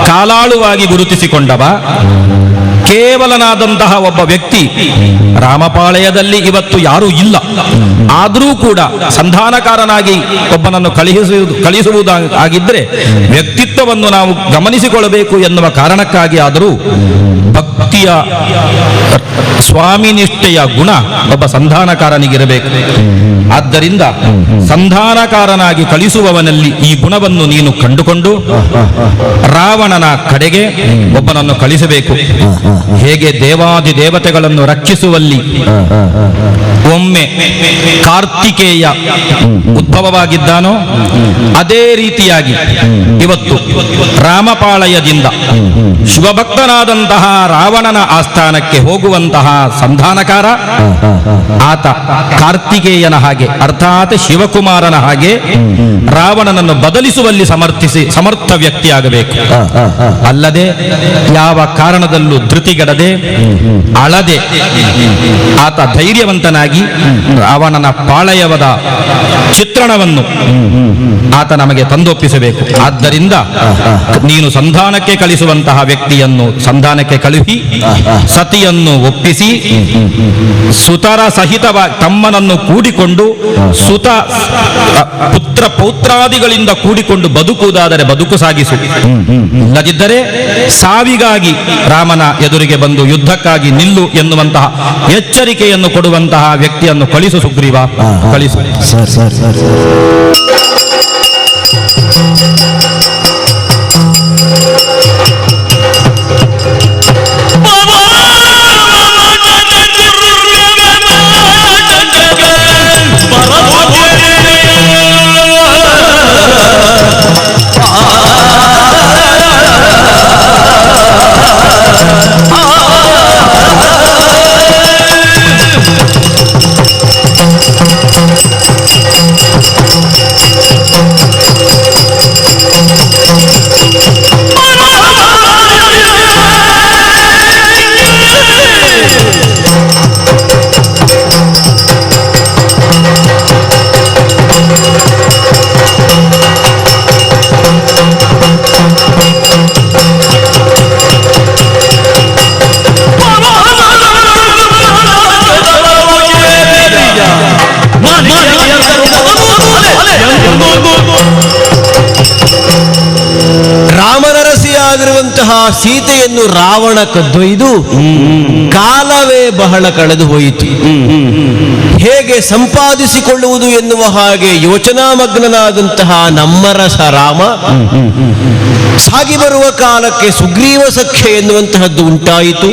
ಕಾಲಾಳುವಾಗಿ ಗುರುತಿಸಿಕೊಂಡವ, ಕೇವಲನಾದಂತಹ ಒಬ್ಬ ವ್ಯಕ್ತಿ ರಾಮಪಾಳಯದಲ್ಲಿ ಇವತ್ತು ಯಾರೂ ಇಲ್ಲ. ಆದರೂ ಕೂಡ ಸಂಧಾನಕಾರನಾಗಿ ಒಬ್ಬನನ್ನು ಕಳಿಸುವುದಾಗಿದ್ದರೆ ವ್ಯಕ್ತಿತ್ವವನ್ನು ನಾವು ಗಮನಿಸಿಕೊಳ್ಳಬೇಕು ಎನ್ನುವ ಕಾರಣಕ್ಕಾಗಿ ಆದರೂ ಭಕ್ತಿಯ ಸ್ವಾಮಿನಿಷ್ಠೆಯ ಗುಣ ಒಬ್ಬ ಸಂಧಾನಕಾರನಿಗಿರಬೇಕು. ಆದ್ದರಿಂದ ಸಂಧಾನಕಾರನಾಗಿ ಕಳಿಸುವವನಲ್ಲಿ ಈ ಗುಣವನ್ನು ನೀನು ಕಂಡುಕೊಂಡು ರಾವಣನ ಕಡೆಗೆ ಒಬ್ಬನನ್ನು ಕಳಿಸಬೇಕು. ಹೇಗೆ ದೇವಾದಿ ದೇವತೆಗಳನ್ನು ರಕ್ಷಿಸುವಲ್ಲಿ ಒಮ್ಮೆ ಕಾರ್ತಿಕೇಯ ಉದ್ಭವವಾಗಿದ್ದಾನೋ ಅದೇ ರೀತಿಯಾಗಿ ಇವತ್ತು ರಾಮಪಾಳಯದಿಂದ ಶಿವಭಕ್ತನಾದಂತಹ ರಾವಣನ ಆಸ್ಥಾನಕ್ಕೆ ಹೋಗುವಂತಹ ಸಂಧಾನಕಾರ ಆತ ಕಾರ್ತಿಕೇಯನ ಹಾಗೆ ಅರ್ಥಾತ್ ಶಿವಕುಮಾರನ ಹಾಗೆ ರಾವಣನನ್ನು ಬದಲಿಸುವಲ್ಲಿ ಸಮರ್ಥ ವ್ಯಕ್ತಿಯಾಗಬೇಕು. ಅಲ್ಲದೆ ಯಾವ ಕಾರಣದಲ್ಲೂ ಧೃತಿಗೆಡದೆ ಅಳದೆ ಆತ ಧೈರ್ಯವಂತನಾಗಿ ರಾವಣನ ಪಾಳಯದ ಚಿತ್ರಣವನ್ನು ಆತ ನಮಗೆ ತಂದೊಪ್ಪಿಸಬೇಕು. ಆದ್ದರಿಂದ ನೀನು ಸಂಧಾನಕ್ಕೆ ಕಳಿಸುವಂತಹ ವ್ಯಕ್ತಿಯನ್ನು ಸಂಧಾನಕ್ಕೆ ಕಳುಹಿ ಸತಿಯನ್ನು ಒಪ್ಪಿಸಿ ಸುತರ ಸಹಿತವಾಗಿ ತಮ್ಮನನ್ನು ಕೂಡಿಕೊಂಡು ಸುತ ಪುತ್ರ ಪೌತ್ರಾದಿಗಳಿಂದ ಕೂಡಿಕೊಂಡು ಬದುಕುವುದಾದರೆ ಬದುಕು ಸಾಗಿಸು, ಇಲ್ಲದಿದ್ದರೆ ಸಾವಿಗಾಗಿ ರಾಮನ ಎದುರಿಗೆ ಬಂದು ಯುದ್ಧಕ್ಕಾಗಿ ನಿಲ್ಲು ಎನ್ನುವಂತಹ ಎಚ್ಚರಿಕೆಯನ್ನು ಕೊಡುವಂತಹ ವ್ಯಕ್ತಿಯನ್ನು ಕಳಿಸು ಸುಗ್ರೀವ, ಕಳಿಸು. ಆಗಿರುವಂತಹ ಸೀತೆಯನ್ನು ರಾವಣ ಕದ್ದೊಯ್ದು ಕಾಲವೇ ಬಹಳ ಕಳೆದು ಹೋಯಿತು. ಹೇಗೆ ಸಂಪಾದಿಸಿಕೊಳ್ಳುವುದು ಎನ್ನುವ ಹಾಗೆ ಯೋಚನಾಮಗ್ನನಾದಂತಹ ನಮ್ಮರಸ ರಾಮ ಸಾಗಿ ಬರುವ ಕಾಲಕ್ಕೆ ಸುಗ್ರೀವ ಸಖ್ಯ ಎನ್ನುವಂತಹದ್ದು ಉಂಟಾಯಿತು.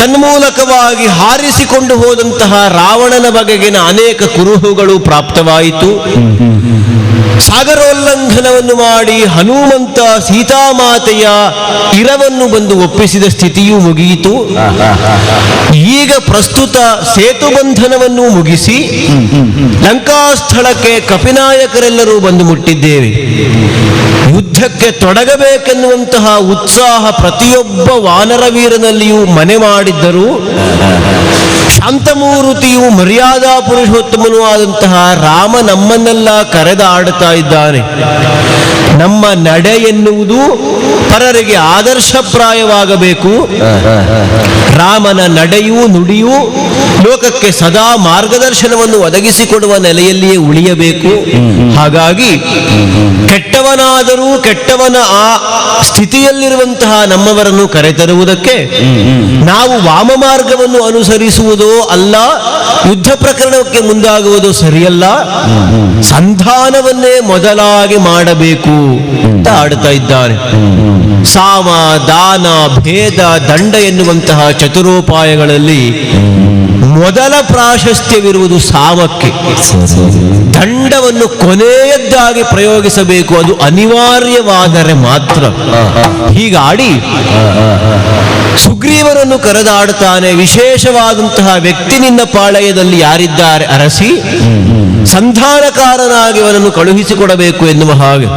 ತನ್ಮೂಲಕವಾಗಿ ಹಾರಿಸಿಕೊಂಡು ಹೋದಂತಹ ರಾವಣನ ಬಗೆಗಿನ ಅನೇಕ ಕುರುಹುಗಳು ಪ್ರಾಪ್ತವಾಯಿತು. ಸಾಗರೋಲ್ಲಂಘನವನ್ನು ಮಾಡಿ ಹನುಮಂತ ಸೀತಾಮಾತೆಯ ಇರವನ್ನು ಬಂದು ಒಪ್ಪಿಸಿದ ಸ್ಥಿತಿಯೂ ಮುಗಿಯಿತು. ಈಗ ಪ್ರಸ್ತುತ ಸೇತುಬಂಧನವನ್ನು ಮುಗಿಸಿ ಲಂಕಾಸ್ಥಳಕ್ಕೆ ಕಪಿನಾಯಕರೆಲ್ಲರೂ ಬಂದು ಮುಟ್ಟಿದ್ದೇವೆ. ಯುದ್ಧಕ್ಕೆ ತೊಡಗಬೇಕೆನ್ನುವಂತಹ ಉತ್ಸಾಹ ಪ್ರತಿಯೊಬ್ಬ ವಾನರ ವೀರನಲ್ಲಿಯೂ ಮನೆ ಮಾಡಿದ್ದರೂ ಶಾಂತಮೂರ್ತಿಯು ಮರ್ಯಾದಾ ಪುರುಷೋತ್ತಮನೂ ಆದಂತಹ ರಾಮ ನಮ್ಮನ್ನೆಲ್ಲ ಕರೆದಾಡುತ್ತಾ ಇದ್ದಾನೆ. ನಮ್ಮ ನಡೆ ಎನ್ನುವುದು ಪರರಿಗೆ ಆದರ್ಶಪ್ರಾಯವಾಗಬೇಕು. ರಾಮನ ನಡೆಯೂ ನುಡಿಯೂ ಲೋಕಕ್ಕೆ ಸದಾ ಮಾರ್ಗದರ್ಶನವನ್ನು ಒದಗಿಸಿಕೊಡುವ ನೆಲೆಯಲ್ಲಿಯೇ ಉಳಿಯಬೇಕು. ಹಾಗಾಗಿ ಕೆಟ್ಟವನಾದರೂ ಕೆಟ್ಟವನ ಆ ಸ್ಥಿತಿಯಲ್ಲಿರುವಂತಹ ನಮ್ಮವರನ್ನು ಕರೆತರುವುದಕ್ಕೆ ನಾವು ವಾಮ ಮಾರ್ಗವನ್ನು ಅನುಸರಿಸುವುದೋ ಅಲ್ಲ, ಯುದ್ಧ ಪ್ರಕರಣಕ್ಕೆ ಮುಂದಾಗುವುದು ಸರಿಯಲ್ಲ, ಸಂಧಾನವನ್ನೇ ಮೊದಲಾಗಿ ಮಾಡಬೇಕು ಅಂತ ಆಡ್ತಾ ಇದ್ದಾನೆ. ಸಾಮ, ದಾನ, ಭೇದ, ದಂಡ ಎನ್ನುವಂತಹ ಚತುರೋಪಾಯಗಳಲ್ಲಿ ಮೊದಲ ಪ್ರಾಶಸ್ತ್ಯವಿರುವುದು ಸಾಮಕ್ಕೆ. ದಂಡವನ್ನು ಕೊನೆಯದ್ದಾಗಿ ಪ್ರಯೋಗಿಸಬೇಕು, ಅದು ಅನಿವಾರ್ಯವಾದರೆ ಮಾತ್ರ. ಹೀಗಾಡಿ ಸುಗ್ರೀವನನ್ನು ಕರೆದಾಡುತ್ತಾನೆ. ವಿಶೇಷವಾದಂತಹ ವ್ಯಕ್ತಿ ನಿನ್ನ ಪಾಳಯದಲ್ಲಿ ಯಾರಿದ್ದಾರೆ ಅರಸಿ, ಸಂಧಾನಕಾರನಾಗಿ ಅವನನ್ನು ಕಳುಹಿಸಿಕೊಡಬೇಕು ಎನ್ನುವ ಹಾಗೆ.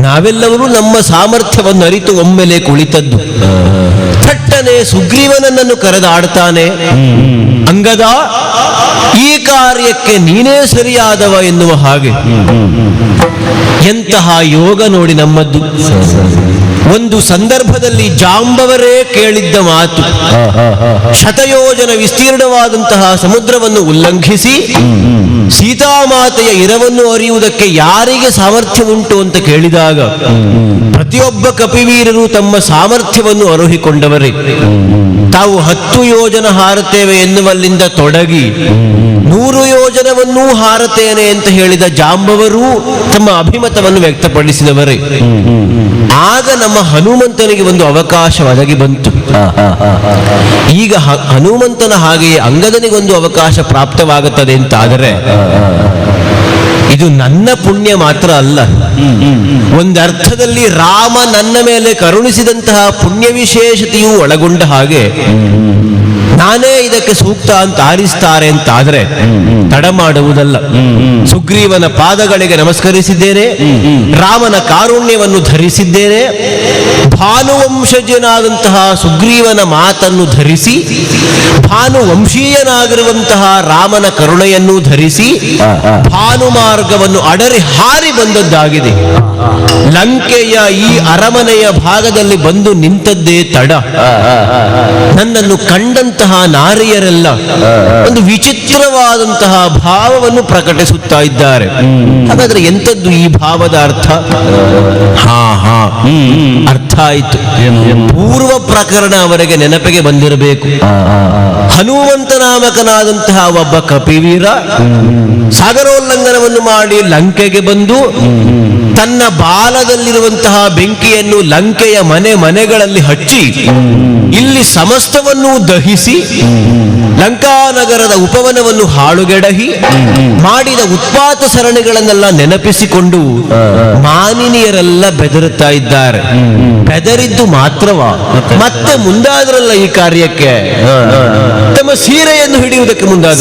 ನಾವೆಲ್ಲರೂ ನಮ್ಮ ಸಾಮರ್ಥ್ಯವನ್ನು ಅರಿತು ಒಮ್ಮೆಲೆ ಕುಳಿತದ್ದು. ಥಟ್ಟನೆ ಸುಗ್ರೀವನನ್ನು ಕರೆದಾಡ್ತಾನೆ. ಅಂಗದ, ಈ ಕಾರ್ಯಕ್ಕೆ ನೀನೇ ಸರಿಯಾದವ ಎನ್ನುವ ಹಾಗೆ. ಎಂತಹ ಯೋಗ ನೋಡಿ ನಮ್ಮದ್ದು. ಒಂದು ಸಂದರ್ಭದಲ್ಲಿ ಜಾಂಬವರೇ ಕೇಳಿದ್ದ ಮಾತು, ಶತಯೋಜನ ವಿಸ್ತೀರ್ಣವಾದಂತಹ ಸಮುದ್ರವನ್ನು ಉಲ್ಲಂಘಿಸಿ ಸೀತಾಮಾತೆಯ ಇರವನ್ನು ಅರಿಯುವುದಕ್ಕೆ ಯಾರಿಗೆ ಸಾಮರ್ಥ್ಯ ಉಂಟು ಅಂತ ಕೇಳಿದಾಗ ಪ್ರತಿಯೊಬ್ಬ ಕಪಿವೀರರು ತಮ್ಮ ಸಾಮರ್ಥ್ಯವನ್ನು ಅರುಹಿಕೊಂಡವರೇ. ತಾವು 10 ಯೋಜನ ಹಾರುತ್ತೇವೆ ಎನ್ನುವಲ್ಲಿಂದ ತೊಡಗಿ 100 ಯೋಜನವನ್ನೂ ಹಾರುತ್ತೇನೆ ಅಂತ ಹೇಳಿದ ಜಾಂಬವರು ತಮ್ಮ ಅಭಿಮತವನ್ನು ವ್ಯಕ್ತಪಡಿಸಿದವರೇ. ಆಗ ನಮ್ಮ ಹನುಮಂತನಿಗೆ ಒಂದು ಅವಕಾಶ ಒದಗಿ ಬಂತು. ಈಗ ಹನುಮಂತನ ಹಾಗೆಯೇ ಅಂಗದನಿಗೊಂದು ಅವಕಾಶ ಪ್ರಾಪ್ತವಾಗುತ್ತದೆ ಅಂತಾದರೆ ಇದು ನನ್ನ ಪುಣ್ಯ ಮಾತ್ರ ಅಲ್ಲ, ಒಂದರ್ಥದಲ್ಲಿ ರಾಮ ನನ್ನ ಮೇಲೆ ಕರುಣಿಸಿದಂತಹ ಪುಣ್ಯ ವಿಶೇಷತೆಯೂ ಒಳಗೊಂಡ ಹಾಗೆ ನಾನೇ ಇದಕ್ಕೆ ಸೂಕ್ತ ಅಂತ ಆರಿಸ್ತಾರೆ ಅಂತಾದ್ರೆ ತಡ ಮಾಡುವುದಲ್ಲ. ಸುಗ್ರೀವನ ಪಾದಗಳಿಗೆ ನಮಸ್ಕರಿಸಿದ್ದೇನೆ, ರಾಮನ ಕಾರುಣ್ಯವನ್ನು ಧರಿಸಿದ್ದೇನೆ, ಭಾನುವಂಶಜನಾದಂತಹ ಸುಗ್ರೀವನ ಮಾತನ್ನು ಧರಿಸಿ ಭಾನುವಂಶೀಯನಾಗಿರುವಂತಹ ರಾಮನ ಕರುಣೆಯನ್ನು ಧರಿಸಿ ಭಾನು ಮಾರ್ಗವನ್ನು ಅಡರಿ ಹಾರಿ ಬಂದದ್ದಾಗಿದೆ. ಲಂಕೆಯ ಈ ಅರಮನೆಯ ಭಾಗದಲ್ಲಿ ಬಂದು ನಿಂತದ್ದೇ ತಡ. ನನ್ನನ್ನು ಕಂಡಂತಹ ನಾರಿಯರೆಲ್ಲ ಒಂದು ವಿಚಿತ್ರವಾದಂತಹ ಭಾವವನ್ನು ಪ್ರಕಟಿಸುತ್ತಾ ಇದ್ದಾರೆ. ಹಾಗಾದ್ರೆ ಎಂಥದ್ದು ಈ ಭಾವದ ಅರ್ಥ? ಅರ್ಥ ಆಯಿತು. ಪೂರ್ವ ಪ್ರಕರಣ ಅವರಿಗೆ ನೆನಪಿಗೆ ಬಂದಿರಬೇಕು. ಹನುಮಂತ ನಾಮಕನಾದಂತಹ ಒಬ್ಬ ಕಪಿವೀರ ಸಾಗರೋಲ್ಲಂಘನವನ್ನು ಮಾಡಿ ಲಂಕೆಗೆ ಬಂದು ತನ್ನ ಬಾಲದಲ್ಲಿರುವಂತಹ ಬೆಂಕಿಯನ್ನು ಲಂಕೆಯ ಮನೆಗಳಲ್ಲಿ ಹಚ್ಚಿ ಇಲ್ಲಿ ಸಮಸ್ತವನ್ನು ದಹಿಸಿ ಲಂಕಾನಗರದ ಉಪವನವನ್ನು ಹಾಳುಗೆಡಹಿ ಮಾಡಿದ ಉತ್ಪಾತ ಸರಣಿಗಳನ್ನೆಲ್ಲ ನೆನಪಿಸಿಕೊಂಡು ಮಾನಿನಿಯರೆಲ್ಲ ಬೆದರುತ್ತಾ ಇದ್ದಾರೆ. ಬೆದರಿದ್ದು ಮಾತ್ರವಾ, ಮತ್ತೆ ಮುಂದಾದ್ರಲ್ಲ ಈ ಕಾರ್ಯಕ್ಕೆ, ತಮ್ಮ ಸೀರೆಯನ್ನು ಹಿಡಿಯುವುದಕ್ಕೆ ಮುಂದಾದ.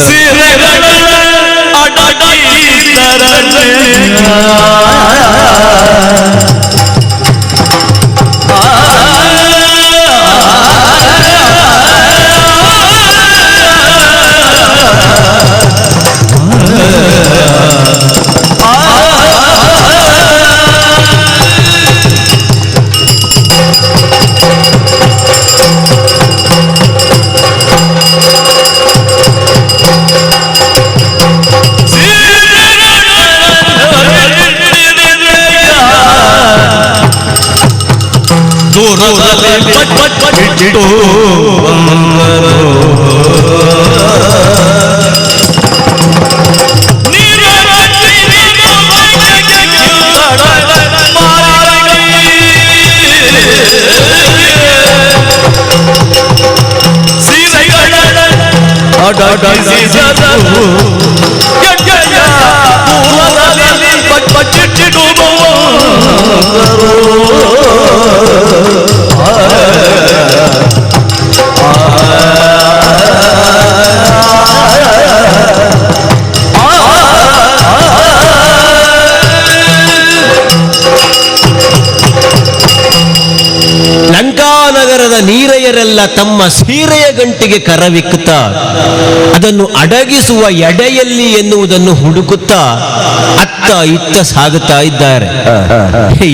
ಅಡಗಿಸಿದರು ಗಂಗೆಯ ಮೂಲದಲ್ಲಿ ಬಚ್ಚಿಟ್ಟಿಡುವರು ಲಂಕಾನಗರದ ನೀರೆಯರೆಲ್ಲ ತಮ್ಮ ಸೀರೆಯ ಗಂಟಿಗೆ ಕರವಿಕ್ಕುತ್ತಾ ಅದನ್ನು ಅಡಗಿಸುವ ಎಡೆಯಲ್ಲಿ ಎನ್ನುವುದನ್ನು ಹುಡುಕುತ್ತಾ ಅತ್ತ ಇತ್ತ ಸಾಗುತ್ತಾ ಇದ್ದಾರೆ.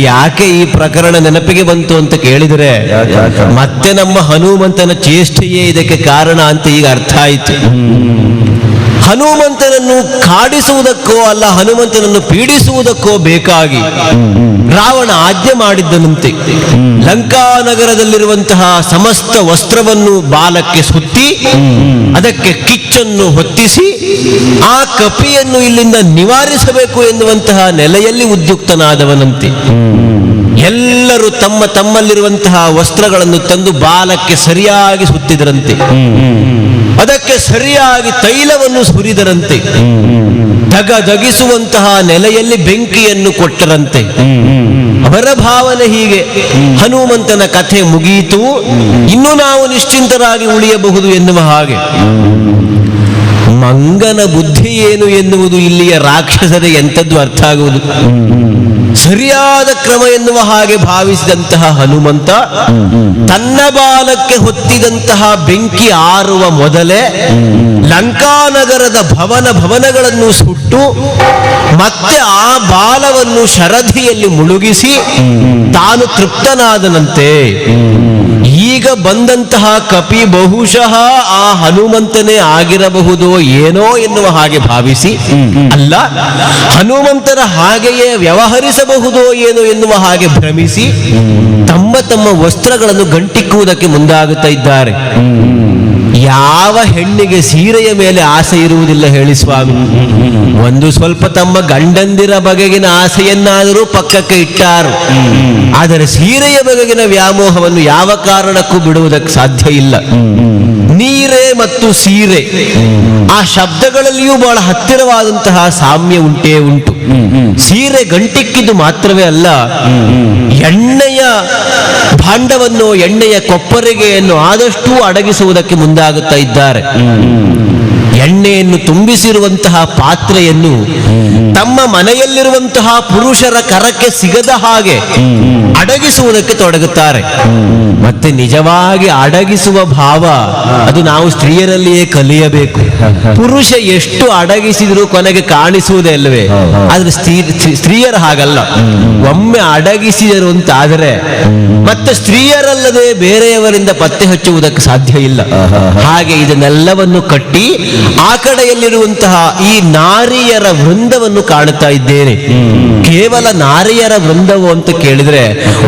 ಯಾಕೆ ಈ ಪ್ರಕರಣ ನೆನಪಿಗೆ ಬಂತು ಅಂತ ಕೇಳಿದರೆ ಮತ್ತೆ ನಮ್ಮ ಹನುಮಂತನ ಚೇಷ್ಟೆಯೇ ಇದಕ್ಕೆ ಕಾರಣ ಅಂತ ಈಗ ಅರ್ಥ ಆಯಿತು. ಹನುಮಂತನನ್ನು ಕಾಡಿಸುವುದಕ್ಕೋ ಅಲ್ಲ ಹನುಮಂತನನ್ನು ಪೀಡಿಸುವುದಕ್ಕೋ ಬೇಕಾಗಿ ರಾವಣ ಆಜ್ಞೆ ಮಾಡಿದ್ದನಂತೆ. ಲಂಕಾನಗರದಲ್ಲಿರುವಂತಹ ಸಮಸ್ತ ವಸ್ತ್ರವನ್ನು ಬಾಲಕ್ಕೆ ಸುತ್ತಿ ಅದಕ್ಕೆ ಕಿಚ್ಚನ್ನು ಹೊತ್ತಿಸಿ ಆ ಕಪಿಯನ್ನು ಇಲ್ಲಿಂದ ನಿವಾರಿಸಬೇಕು ಎನ್ನುವಂತಹ ನೆಲೆಯಲ್ಲಿ ಉದ್ಯುಕ್ತನಾದವನಂತೆ. ಎಲ್ಲರೂ ತಮ್ಮ ತಮ್ಮಲ್ಲಿರುವಂತಹ ವಸ್ತ್ರಗಳನ್ನು ತಂದು ಬಾಲಕ್ಕೆ ಸರಿಯಾಗಿ ಸುತ್ತಿದರಂತೆ. ಅದಕ್ಕೆ ಸರಿಯಾಗಿ ತೈಲವನ್ನು ಸುರಿದರಂತೆ. ದಗಿಸುವಂತಹ ನೆಲೆಯಲ್ಲಿ ಬೆಂಕಿಯನ್ನು ಕೊಟ್ಟರಂತೆ. ಅವರ ಭಾವನೆ ಹೀಗೆ, ಹನುಮಂತನ ಕಥೆ ಮುಗಿಯಿತು, ಇನ್ನು ನಾವು ನಿಶ್ಚಿಂತರಾಗಿ ಉಳಿಯಬಹುದು ಎನ್ನುವ ಹಾಗೆ. ಮಂಗನ ಬುದ್ಧಿ ಏನು ಎನ್ನುವುದು ಇಲ್ಲಿಯ ರಾಕ್ಷಸರಿಗೆ ಎಂಥದ್ದು ಅರ್ಥ ಆಗುವುದು. ಸರಿಯಾದ ಕ್ರಮ ಎನ್ನುವ ಹಾಗೆ ಭಾವಿಸಿದಂತಹ ಹನುಮಂತ ತನ್ನ ಬಾಲಕ್ಕೆ ಹೊತ್ತಿದಂತಹ ಬೆಂಕಿ ಆರುವ ಮೊದಲೇ ಲಂಕಾನಗರದ ಭವನಗಳನ್ನು ಸುಟ್ಟು ಮತ್ತೆ ಆ ಬಾಲವನ್ನು ಶರಧಿಯಲ್ಲಿ ಮುಳುಗಿಸಿ ತಾನು ತೃಪ್ತನಾದನಂತೆ. ಈಗ ಬಂದಂತಹ ಕಪಿ ಬಹುಶಃ ಆ ಹನುಮಂತನೇ ಆಗಿರಬಹುದೋ ಏನೋ ಎನ್ನುವ ಹಾಗೆ ಭಾವಿಸಿ, ಅಲ್ಲ ಹನುಮಂತರ ಹಾಗೆಯೇ ವ್ಯವಹರಿಸಬಹುದೋ ಏನೋ ಎನ್ನುವ ಹಾಗೆ ಭ್ರಮಿಸಿ ತಮ್ಮ ತಮ್ಮ ವಸ್ತ್ರಗಳನ್ನು ಗಂಟಿಕ್ಕುವುದಕ್ಕೆ ಮುಂದಾಗುತ್ತಾ ಇದ್ದಾರೆ. ಯಾವ ಹೆಣ್ಣಿಗೆ ಸೀರೆಯ ಮೇಲೆ ಆಸೆ ಇರುವುದಿಲ್ಲ ಹೇಳಿ ಸ್ವಾಮಿ? ಒಂದು ಸ್ವಲ್ಪ ತಮ್ಮ ಗಂಡಂದಿರ ಬಗೆಗಿನ ಆಸೆಯನ್ನಾದರೂ ಪಕ್ಕಕ್ಕೆ ಇಟ್ಟಾರು, ಆದರೆ ಸೀರೆಯ ಬಗೆಗಿನ ವ್ಯಾಮೋಹವನ್ನು ಯಾವ ಕಾರಣಕ್ಕೂ ಬಿಡುವುದಕ್ಕೆ ಸಾಧ್ಯ ಇಲ್ಲ. ನೀರೆ ಮತ್ತು ಸೀರೆ ಆ ಶಬ್ದಗಳಲ್ಲಿಯೂ ಬಹಳ ಹತ್ತಿರವಾದಂತಹ ಸಾಮ್ಯ ಉಂಟೇ ಉಂಟು. ಸೀರೆ ಗಂಟಿಕ್ಕಿದ್ದು ಮಾತ್ರವೇ ಅಲ್ಲ, ಎಣ್ಣೆಯ ಭಾಂಡವನ್ನು ಎಣ್ಣೆಯ ಕೊಪ್ಪರಿಗೆಯನ್ನು ಆದಷ್ಟು ಅಡಗಿಸುವುದಕ್ಕೆ ಮುಂದಾಗುತ್ತಾ ಇದ್ದಾರೆ. ಎಣ್ಣೆಯನ್ನು ತುಂಬಿಸಿರುವಂತಹ ಪಾತ್ರೆಯನ್ನು ತಮ್ಮ ಮನೆಯಲ್ಲಿರುವಂತಹ ಪುರುಷರ ಕರಕ್ಕೆ ಸಿಗದ ಹಾಗೆ ಅಡಗಿಸುವುದಕ್ಕೆ ತೊಡಗುತ್ತಾರೆ. ಮತ್ತೆ ನಿಜವಾಗಿ ಅಡಗಿಸುವ ಭಾವ ಅದು ನಾವು ಸ್ತ್ರೀಯರಲ್ಲಿಯೇ ಕಲಿಯಬೇಕು. ಪುರುಷ ಎಷ್ಟು ಅಡಗಿಸಿದರೂ ಕೊನೆಗೆ ಕಾಣಿಸುವುದೇ ಅಲ್ಲವೇ? ಆದ್ರೆ ಸ್ತ್ರೀಯರು ಹಾಗಲ್ಲ. ಒಮ್ಮೆ ಅಡಗಿಸಿದರು ಅಂತಾದರೆ ಮತ್ತೆ ಸ್ತ್ರೀಯರಲ್ಲದೆ ಬೇರೆಯವರಿಂದ ಪತ್ತೆ ಹಚ್ಚುವುದಕ್ಕೆ ಸಾಧ್ಯ ಇಲ್ಲ. ಹಾಗೆ ಇದನ್ನೆಲ್ಲವನ್ನು ಕಟ್ಟಿ ಆ ಕಡೆಯಲ್ಲಿರುವಂತಹ ಈ ನಾರಿಯರ ವೃಂದವನ್ನು ಕಾಣುತ್ತಾ ಇದ್ದೇನೆ. ಕೇವಲ ನಾರಿಯರ ವೃಂದವು ಅಂತ ಕೇಳಿದ್ರೆ,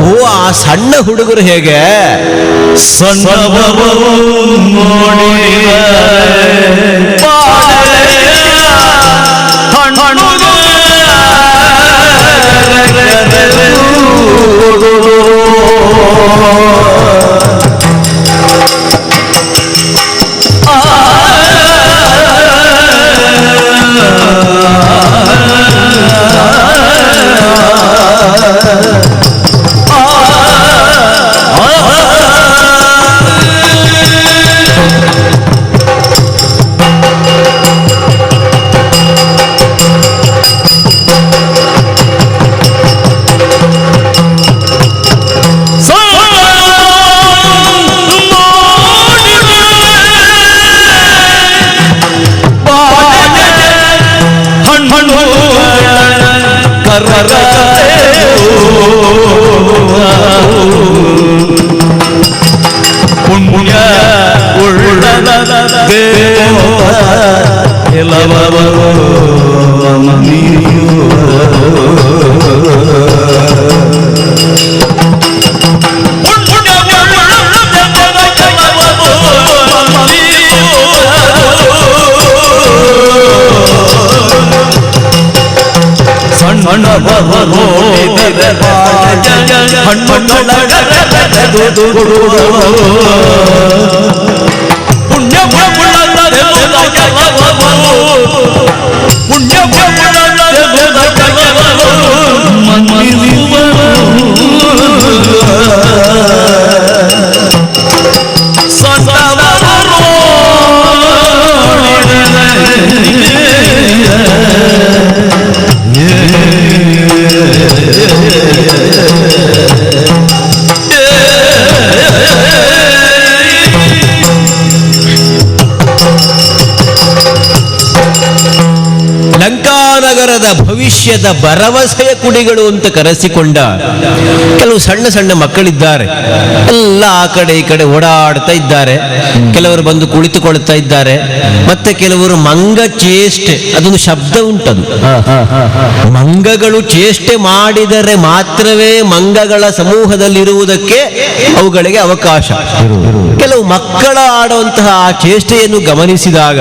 ಓ ಆ ಸಣ್ಣ ಹುಡುಗರು ಹೇಗೆ ಪುಣ್ಯ ಉಳ್ಳದ ಪುಣ್ಯ ಕೆಲವರು ಪುಣ್ಯ ಪುಣ್ಯದ ಕೆಲವರು ಮನ್ನಿಸುವರು ಸಂತವರು ಲಂಕಾನಗರದ ಭವಿಷ್ಯದ ಭರವಸೆಯ ಕುಡಿಗಳು ಅಂತ ಕರೆಸಿಕೊಂಡ ಕೆಲವು ಸಣ್ಣ ಸಣ್ಣ ಮಕ್ಕಳಿದ್ದಾರೆ. ಎಲ್ಲ ಆ ಕಡೆ ಈ ಕಡೆ ಓಡಾಡ್ತಾ ಇದ್ದಾರೆ. ಕೆಲವರು ಬಂದು ಕುಳಿತುಕೊಳ್ತಾ ಇದ್ದಾರೆ. ಮತ್ತೆ ಕೆಲವರು ಮಂಗ ಚೇಷ್ಟೆ, ಅದೊಂದು ಶಬ್ದ ಉಂಟದು. ಮಂಗಗಳು ಚೇಷ್ಟೆ ಮಾಡಿದರೆ ಮಾತ್ರವೇ ಮಂಗಗಳ ಸಮೂಹದಲ್ಲಿರುವುದಕ್ಕೆ ಅವುಗಳಿಗೆ ಅವಕಾಶ. ಕೆಲವು ಮಕ್ಕಳ ಆಡುವಂತಹ ಆ ಚೇಷ್ಟೆಯನ್ನು ಗಮನಿಸಿದಾಗ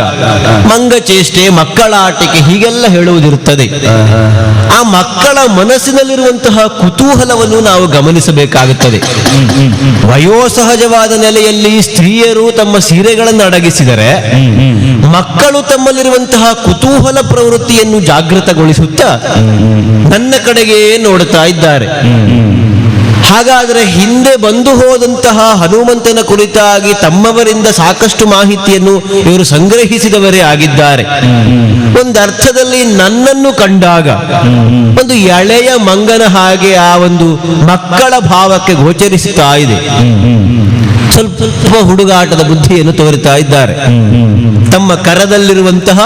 ಮಂಗ ಚೇಷ್ಟೆ, ಮಕ್ಕಳ ಆಟಿಕೆ ಹೀಗೆಲ್ಲ ಹೇಳುವುದಿರುತ್ತದೆ. ಆ ಮಕ್ಕಳ ಮನಸ್ಸಿನಲ್ಲಿರುವಂತಹ ಕುತೂಹಲವನ್ನು ನಾವು ಗಮನಿಸಬೇಕಾಗುತ್ತದೆ. ವಯೋಸಹಜವಾದ ನೆಲೆಯಲ್ಲಿ ಸ್ತ್ರೀಯರು ತಮ್ಮ ಸೀರೆಗಳನ್ನು ಅಡಗಿಸಿದರೆ ಮಕ್ಕಳು ತಮ್ಮಲ್ಲಿರುವಂತಹ ಕುತೂಹಲ ಪ್ರವೃತ್ತಿಯನ್ನು ಜಾಗೃತಗೊಳಿಸುತ್ತಾ ನನ್ನ ಕಡೆಗೆ ನೋಡುತ್ತಾ ಇದ್ದಾರೆ. ಹಾಗಾದರೆ ಹಿಂದೆ ಬಂದು ಹೋದಂತಹ ಹನುಮಂತನ ಕುರಿತಾಗಿ ತಮ್ಮವರಿಂದ ಸಾಕಷ್ಟು ಮಾಹಿತಿಯನ್ನು ಇವರು ಸಂಗ್ರಹಿಸಿದವರೇ ಆಗಿದ್ದಾರೆ. ಒಂದು ಅರ್ಥದಲ್ಲಿ ನನ್ನನ್ನು ಕಂಡಾಗ ಒಂದು ಎಳೆಯ ಮಂಗನ ಹಾಗೆ ಆ ಒಂದು ಮಕ್ಕಳ ಭಾವಕ್ಕೆ ಗೋಚರಿಸುತ್ತಾ ಇದೆ. ಸ್ವಲ್ಪ ಹುಡುಗಾಟದ ಬುದ್ಧಿಯನ್ನು ತೋರುತ್ತಾ ಇದ್ದಾರೆ. ತಮ್ಮ ಕರದಲ್ಲಿರುವಂತಹ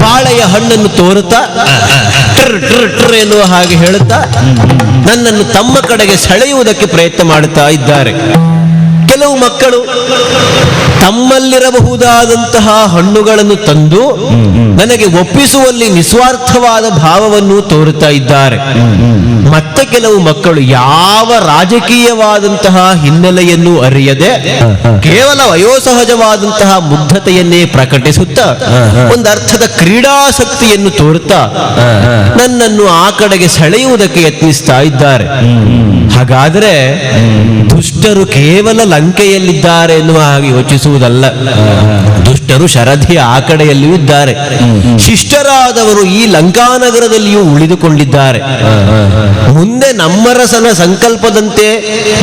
ಬಾಳೆಯ ಹಣ್ಣನ್ನು ತೋರುತ್ತಾ ಟ್ರ್ ಟ್ರ್ ಟ್ರ್ ಎನ್ನುವ ಹಾಗೆ ಹೇಳುತ್ತಾ ನನ್ನನ್ನು ತಮ್ಮ ಕಡೆಗೆ ಸೆಳೆಯುವುದಕ್ಕೆ ಪ್ರಯತ್ನ ಮಾಡುತ್ತಾ ಇದ್ದಾರೆ. ಕೆಲವು ಮಕ್ಕಳು ತಮ್ಮಲ್ಲಿರಬಹುದಾದಂತಹ ಹಣ್ಣುಗಳನ್ನು ತಂದು ನನಗೆ ಒಪ್ಪಿಸುವಲ್ಲಿ ನಿಸ್ವಾರ್ಥವಾದ ಭಾವವನ್ನು ತೋರುತ್ತಾ ಇದ್ದಾರೆ. ಮತ್ತೆ ಕೆಲವು ಮಕ್ಕಳು ಯಾವ ರಾಜಕೀಯವಾದಂತಹ ಹಿನ್ನೆಲೆಯನ್ನು ಅರಿಯದೆ ಕೇವಲ ವಯೋಸಹಜವಾದಂತಹ ಮುಗ್ಧತೆಯನ್ನೇ ಪ್ರಕಟಿಸುತ್ತಾ ಒಂದು ಅರ್ಥದ ಕ್ರೀಡಾಸಕ್ತಿಯನ್ನು ತೋರುತ್ತಾ ನನ್ನನ್ನು ಆ ಕಡೆಗೆ ಸೆಳೆಯುವುದಕ್ಕೆ ಯತ್ನಿಸ್ತಾ ಇದ್ದಾರೆ. ಹಾಗಾದರೆ ದುಷ್ಟರು ಕೇವಲ ಲಂಕೆಯಲ್ಲಿದ್ದಾರೆ ಎನ್ನುವ ಹಾಗೆ ಯೋಚಿಸುವುದಲ್ಲ. ದುಷ್ಟರು ಶರಧಿಯ ಆ ಕಡೆಯಲ್ಲಿಯೂ ಇದ್ದಾರೆ. ಶಿಷ್ಟರಾದವರು ಈ ಲಂಕಾನಗರದಲ್ಲಿಯೂ ಉಳಿದುಕೊಂಡಿದ್ದಾರೆ. ಮುಂದೆ ನಮ್ಮರಸನ ಸಂಕಲ್ಪದಂತೆ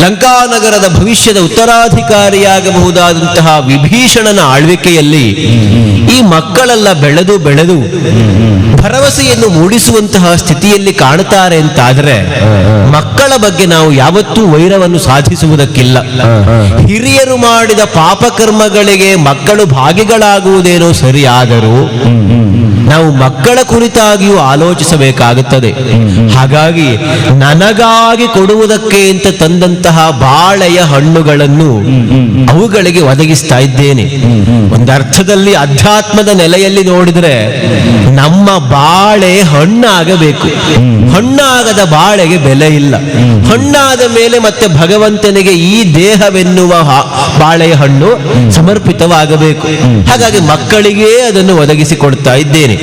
ಲಂಕಾನಗರದ ಭವಿಷ್ಯದ ಉತ್ತರಾಧಿಕಾರಿಯಾಗಬಹುದಾದಂತಹ ವಿಭೀಷಣನ ಆಳ್ವಿಕೆಯಲ್ಲಿ ಈ ಮಕ್ಕಳೆಲ್ಲ ಬೆಳೆದು ಬೆಳೆದು ಭರವಸೆಯನ್ನು ಮೂಡಿಸುವಂತಹ ಸ್ಥಿತಿಯಲ್ಲಿ ಕಾಣುತ್ತಾರೆ ಅಂತಾದರೆ ಮಕ್ಕಳ ಬಗ್ಗೆ ನಾವು ಯಾವತ್ತೂ ವೈರವನ್ನು ಸಾಧಿಸುವುದಕ್ಕಿಲ್ಲ. ಹಿರಿಯರು ಮಾಡಿದ ಪಾಪಕರ್ಮಗಳಿಗೆ ಮಕ್ಕಳು ಭಾಗಿಗಳಾಗುವುದೇನೋ ಸರಿಯಾದರೂ ನಾವು ಮಕ್ಕಳ ಕುರಿತಾಗಿಯೂ ಆಲೋಚಿಸಬೇಕಾಗುತ್ತದೆ. ಹಾಗಾಗಿ ನನಗಾಗಿ ಕೊಡುವುದಕ್ಕೆ ಅಂತ ತಂದಂತಹ ಬಾಳೆಯ ಹಣ್ಣುಗಳನ್ನು ಅವುಗಳಿಗೆ ಒದಗಿಸ್ತಾ ಇದ್ದೇನೆ. ಒಂದರ್ಥದಲ್ಲಿ ಅಧ್ಯಾತ್ಮದ ನೆಲೆಯಲ್ಲಿ ನೋಡಿದರೆ ನಮ್ಮ ಬಾಳೆ ಹಣ್ಣಾಗಬೇಕು. ಹಣ್ಣಾಗದ ಬಾಳೆಗೆ ಬೆಲೆ ಇಲ್ಲ. ಹಣ್ಣಾದ ಮೇಲೆ ಮತ್ತೆ ಭಗವಂತನಿಗೆ ಈ ದೇಹವೆನ್ನುವ ಬಾಳೆಯ ಹಣ್ಣು ಸಮರ್ಪಿತವಾಗಬೇಕು. ಹಾಗಾಗಿ ಮಕ್ಕಳಿಗೆ ಅದನ್ನು ಒದಗಿಸಿಕೊಡ್ತಾ ಇದ್ದೇನೆ.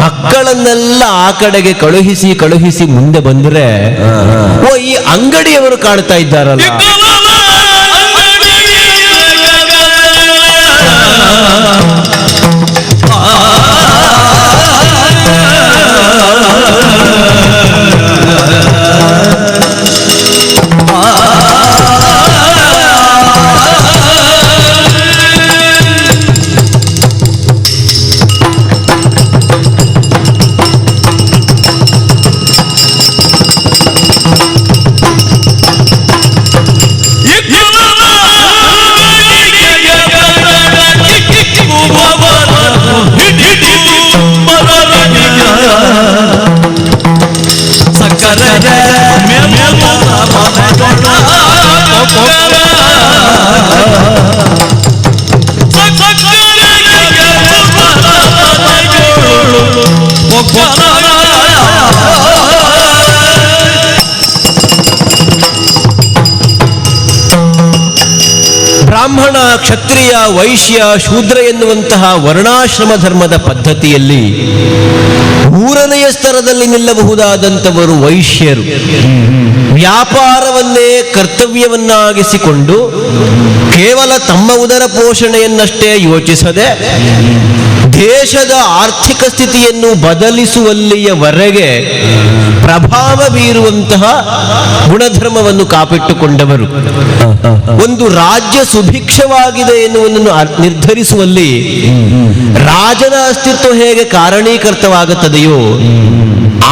ಮಕ್ಕಳನ್ನೆಲ್ಲ ಆ ಕಡೆಗೆ ಕಳುಹಿಸಿ ಕಳುಹಿಸಿ ಮುಂದೆ ಬಂದ್ರೆ ಓ ಈ ಅಂಗಡಿಯವರು ಕಾಣ್ತಾ ಇದ್ದಾರಲ್ಲ, ಕ್ಷತ್ರಿಯ, ವೈಶ್ಯ, ಶೂದ್ರ ಎನ್ನುವಂತಹ ವರ್ಣಾಶ್ರಮ ಧರ್ಮದ ಪದ್ಧತಿಯಲ್ಲಿ 3ನೆಯ ಸ್ತರದಲ್ಲಿ ನಿಲ್ಲಬಹುದಾದಂಥವರು ವೈಶ್ಯರು. ವ್ಯಾಪಾರವನ್ನೇ ಕರ್ತವ್ಯವನ್ನಾಗಿಸಿಕೊಂಡು ಕೇವಲ ತಮ್ಮ ಉದರ ಪೋಷಣೆಯನ್ನಷ್ಟೇ ಯೋಚಿಸದೆ ದೇಶದ ಆರ್ಥಿಕ ಸ್ಥಿತಿಯನ್ನು ಬದಲಿಸುವಲ್ಲಿಯವರೆಗೆ ಪ್ರಭಾವ ಬೀರುವಂತಹ ಗುಣಧರ್ಮವನ್ನು ಕಾಪಿಟ್ಟುಕೊಂಡವರು. ಒಂದು ರಾಜ್ಯ ಸುಭಿಕ್ಷವಾಗಿದೆ ಎನ್ನುವುದನ್ನು ನಿರ್ಧರಿಸುವಲ್ಲಿ ರಾಜನ ಅಸ್ತಿತ್ವ ಹೇಗೆ ಕಾರಣೀಕರ್ತವಾಗುತ್ತದೆಯೋ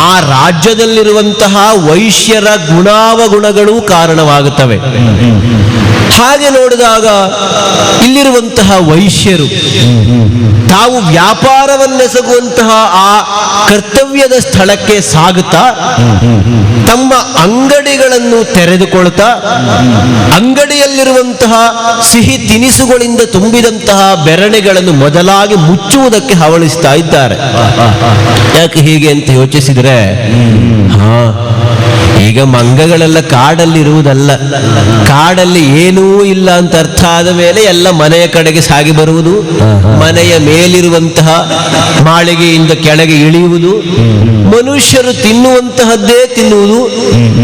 ಆ ರಾಜ್ಯದಲ್ಲಿರುವಂತಹ ವೈಶ್ಯರ ಗುಣಾವಗುಣಗಳು ಕಾರಣವಾಗುತ್ತವೆ. ಹಾಗೆ ನೋಡಿದಾಗ ಇಲ್ಲಿರುವಂತಹ ವೈಶ್ಯರು ತಾವು ವ್ಯಾಪಾರವನ್ನೆಸಗುವಂತಹ ಆ ಕರ್ತವ್ಯದ ಸ್ಥಳಕ್ಕೆ ಸಾಗುತ್ತಾ ತಮ್ಮ ಅಂಗಡಿಗಳನ್ನು ತೆರೆದುಕೊಳ್ತಾ ಅಂಗಡಿಯಲ್ಲಿರುವಂತಹ ಸಿಹಿ ತಿನಿಸುಗಳಿಂದ ತುಂಬಿದಂತಹ ಬೆರಳೆಗಳನ್ನು ಮೊದಲಾಗಿ ಮುಚ್ಚುವುದಕ್ಕೆ ಹವಣಿಸ್ತಾ ಇದ್ದಾರೆ. ಯಾಕೆ ಹೀಗೆ ಅಂತ ಯೋಚಿಸಿದರೆ, ಈಗ ಮಂಗಗಳೆಲ್ಲ ಕಾಡಲ್ಲಿರುವುದಲ್ಲ, ಕಾಡಲ್ಲಿ ಏನೂ ಇಲ್ಲ ಅಂತ ಅರ್ಥ ಆದ ಮೇಲೆ ಎಲ್ಲ ಮನೆಯ ಕಡೆಗೆ ಸಾಗಿ ಬರುವುದು, ಮನೆಯ ಮೇಲಿರುವಂತಹ ಮಾಳಿಗೆಯಿಂದ ಕೆಳಗೆ ಇಳಿಯುವುದು, ಮನುಷ್ಯರು ತಿನ್ನುವಂತಹದ್ದೇ ತಿನ್ನುವುದು,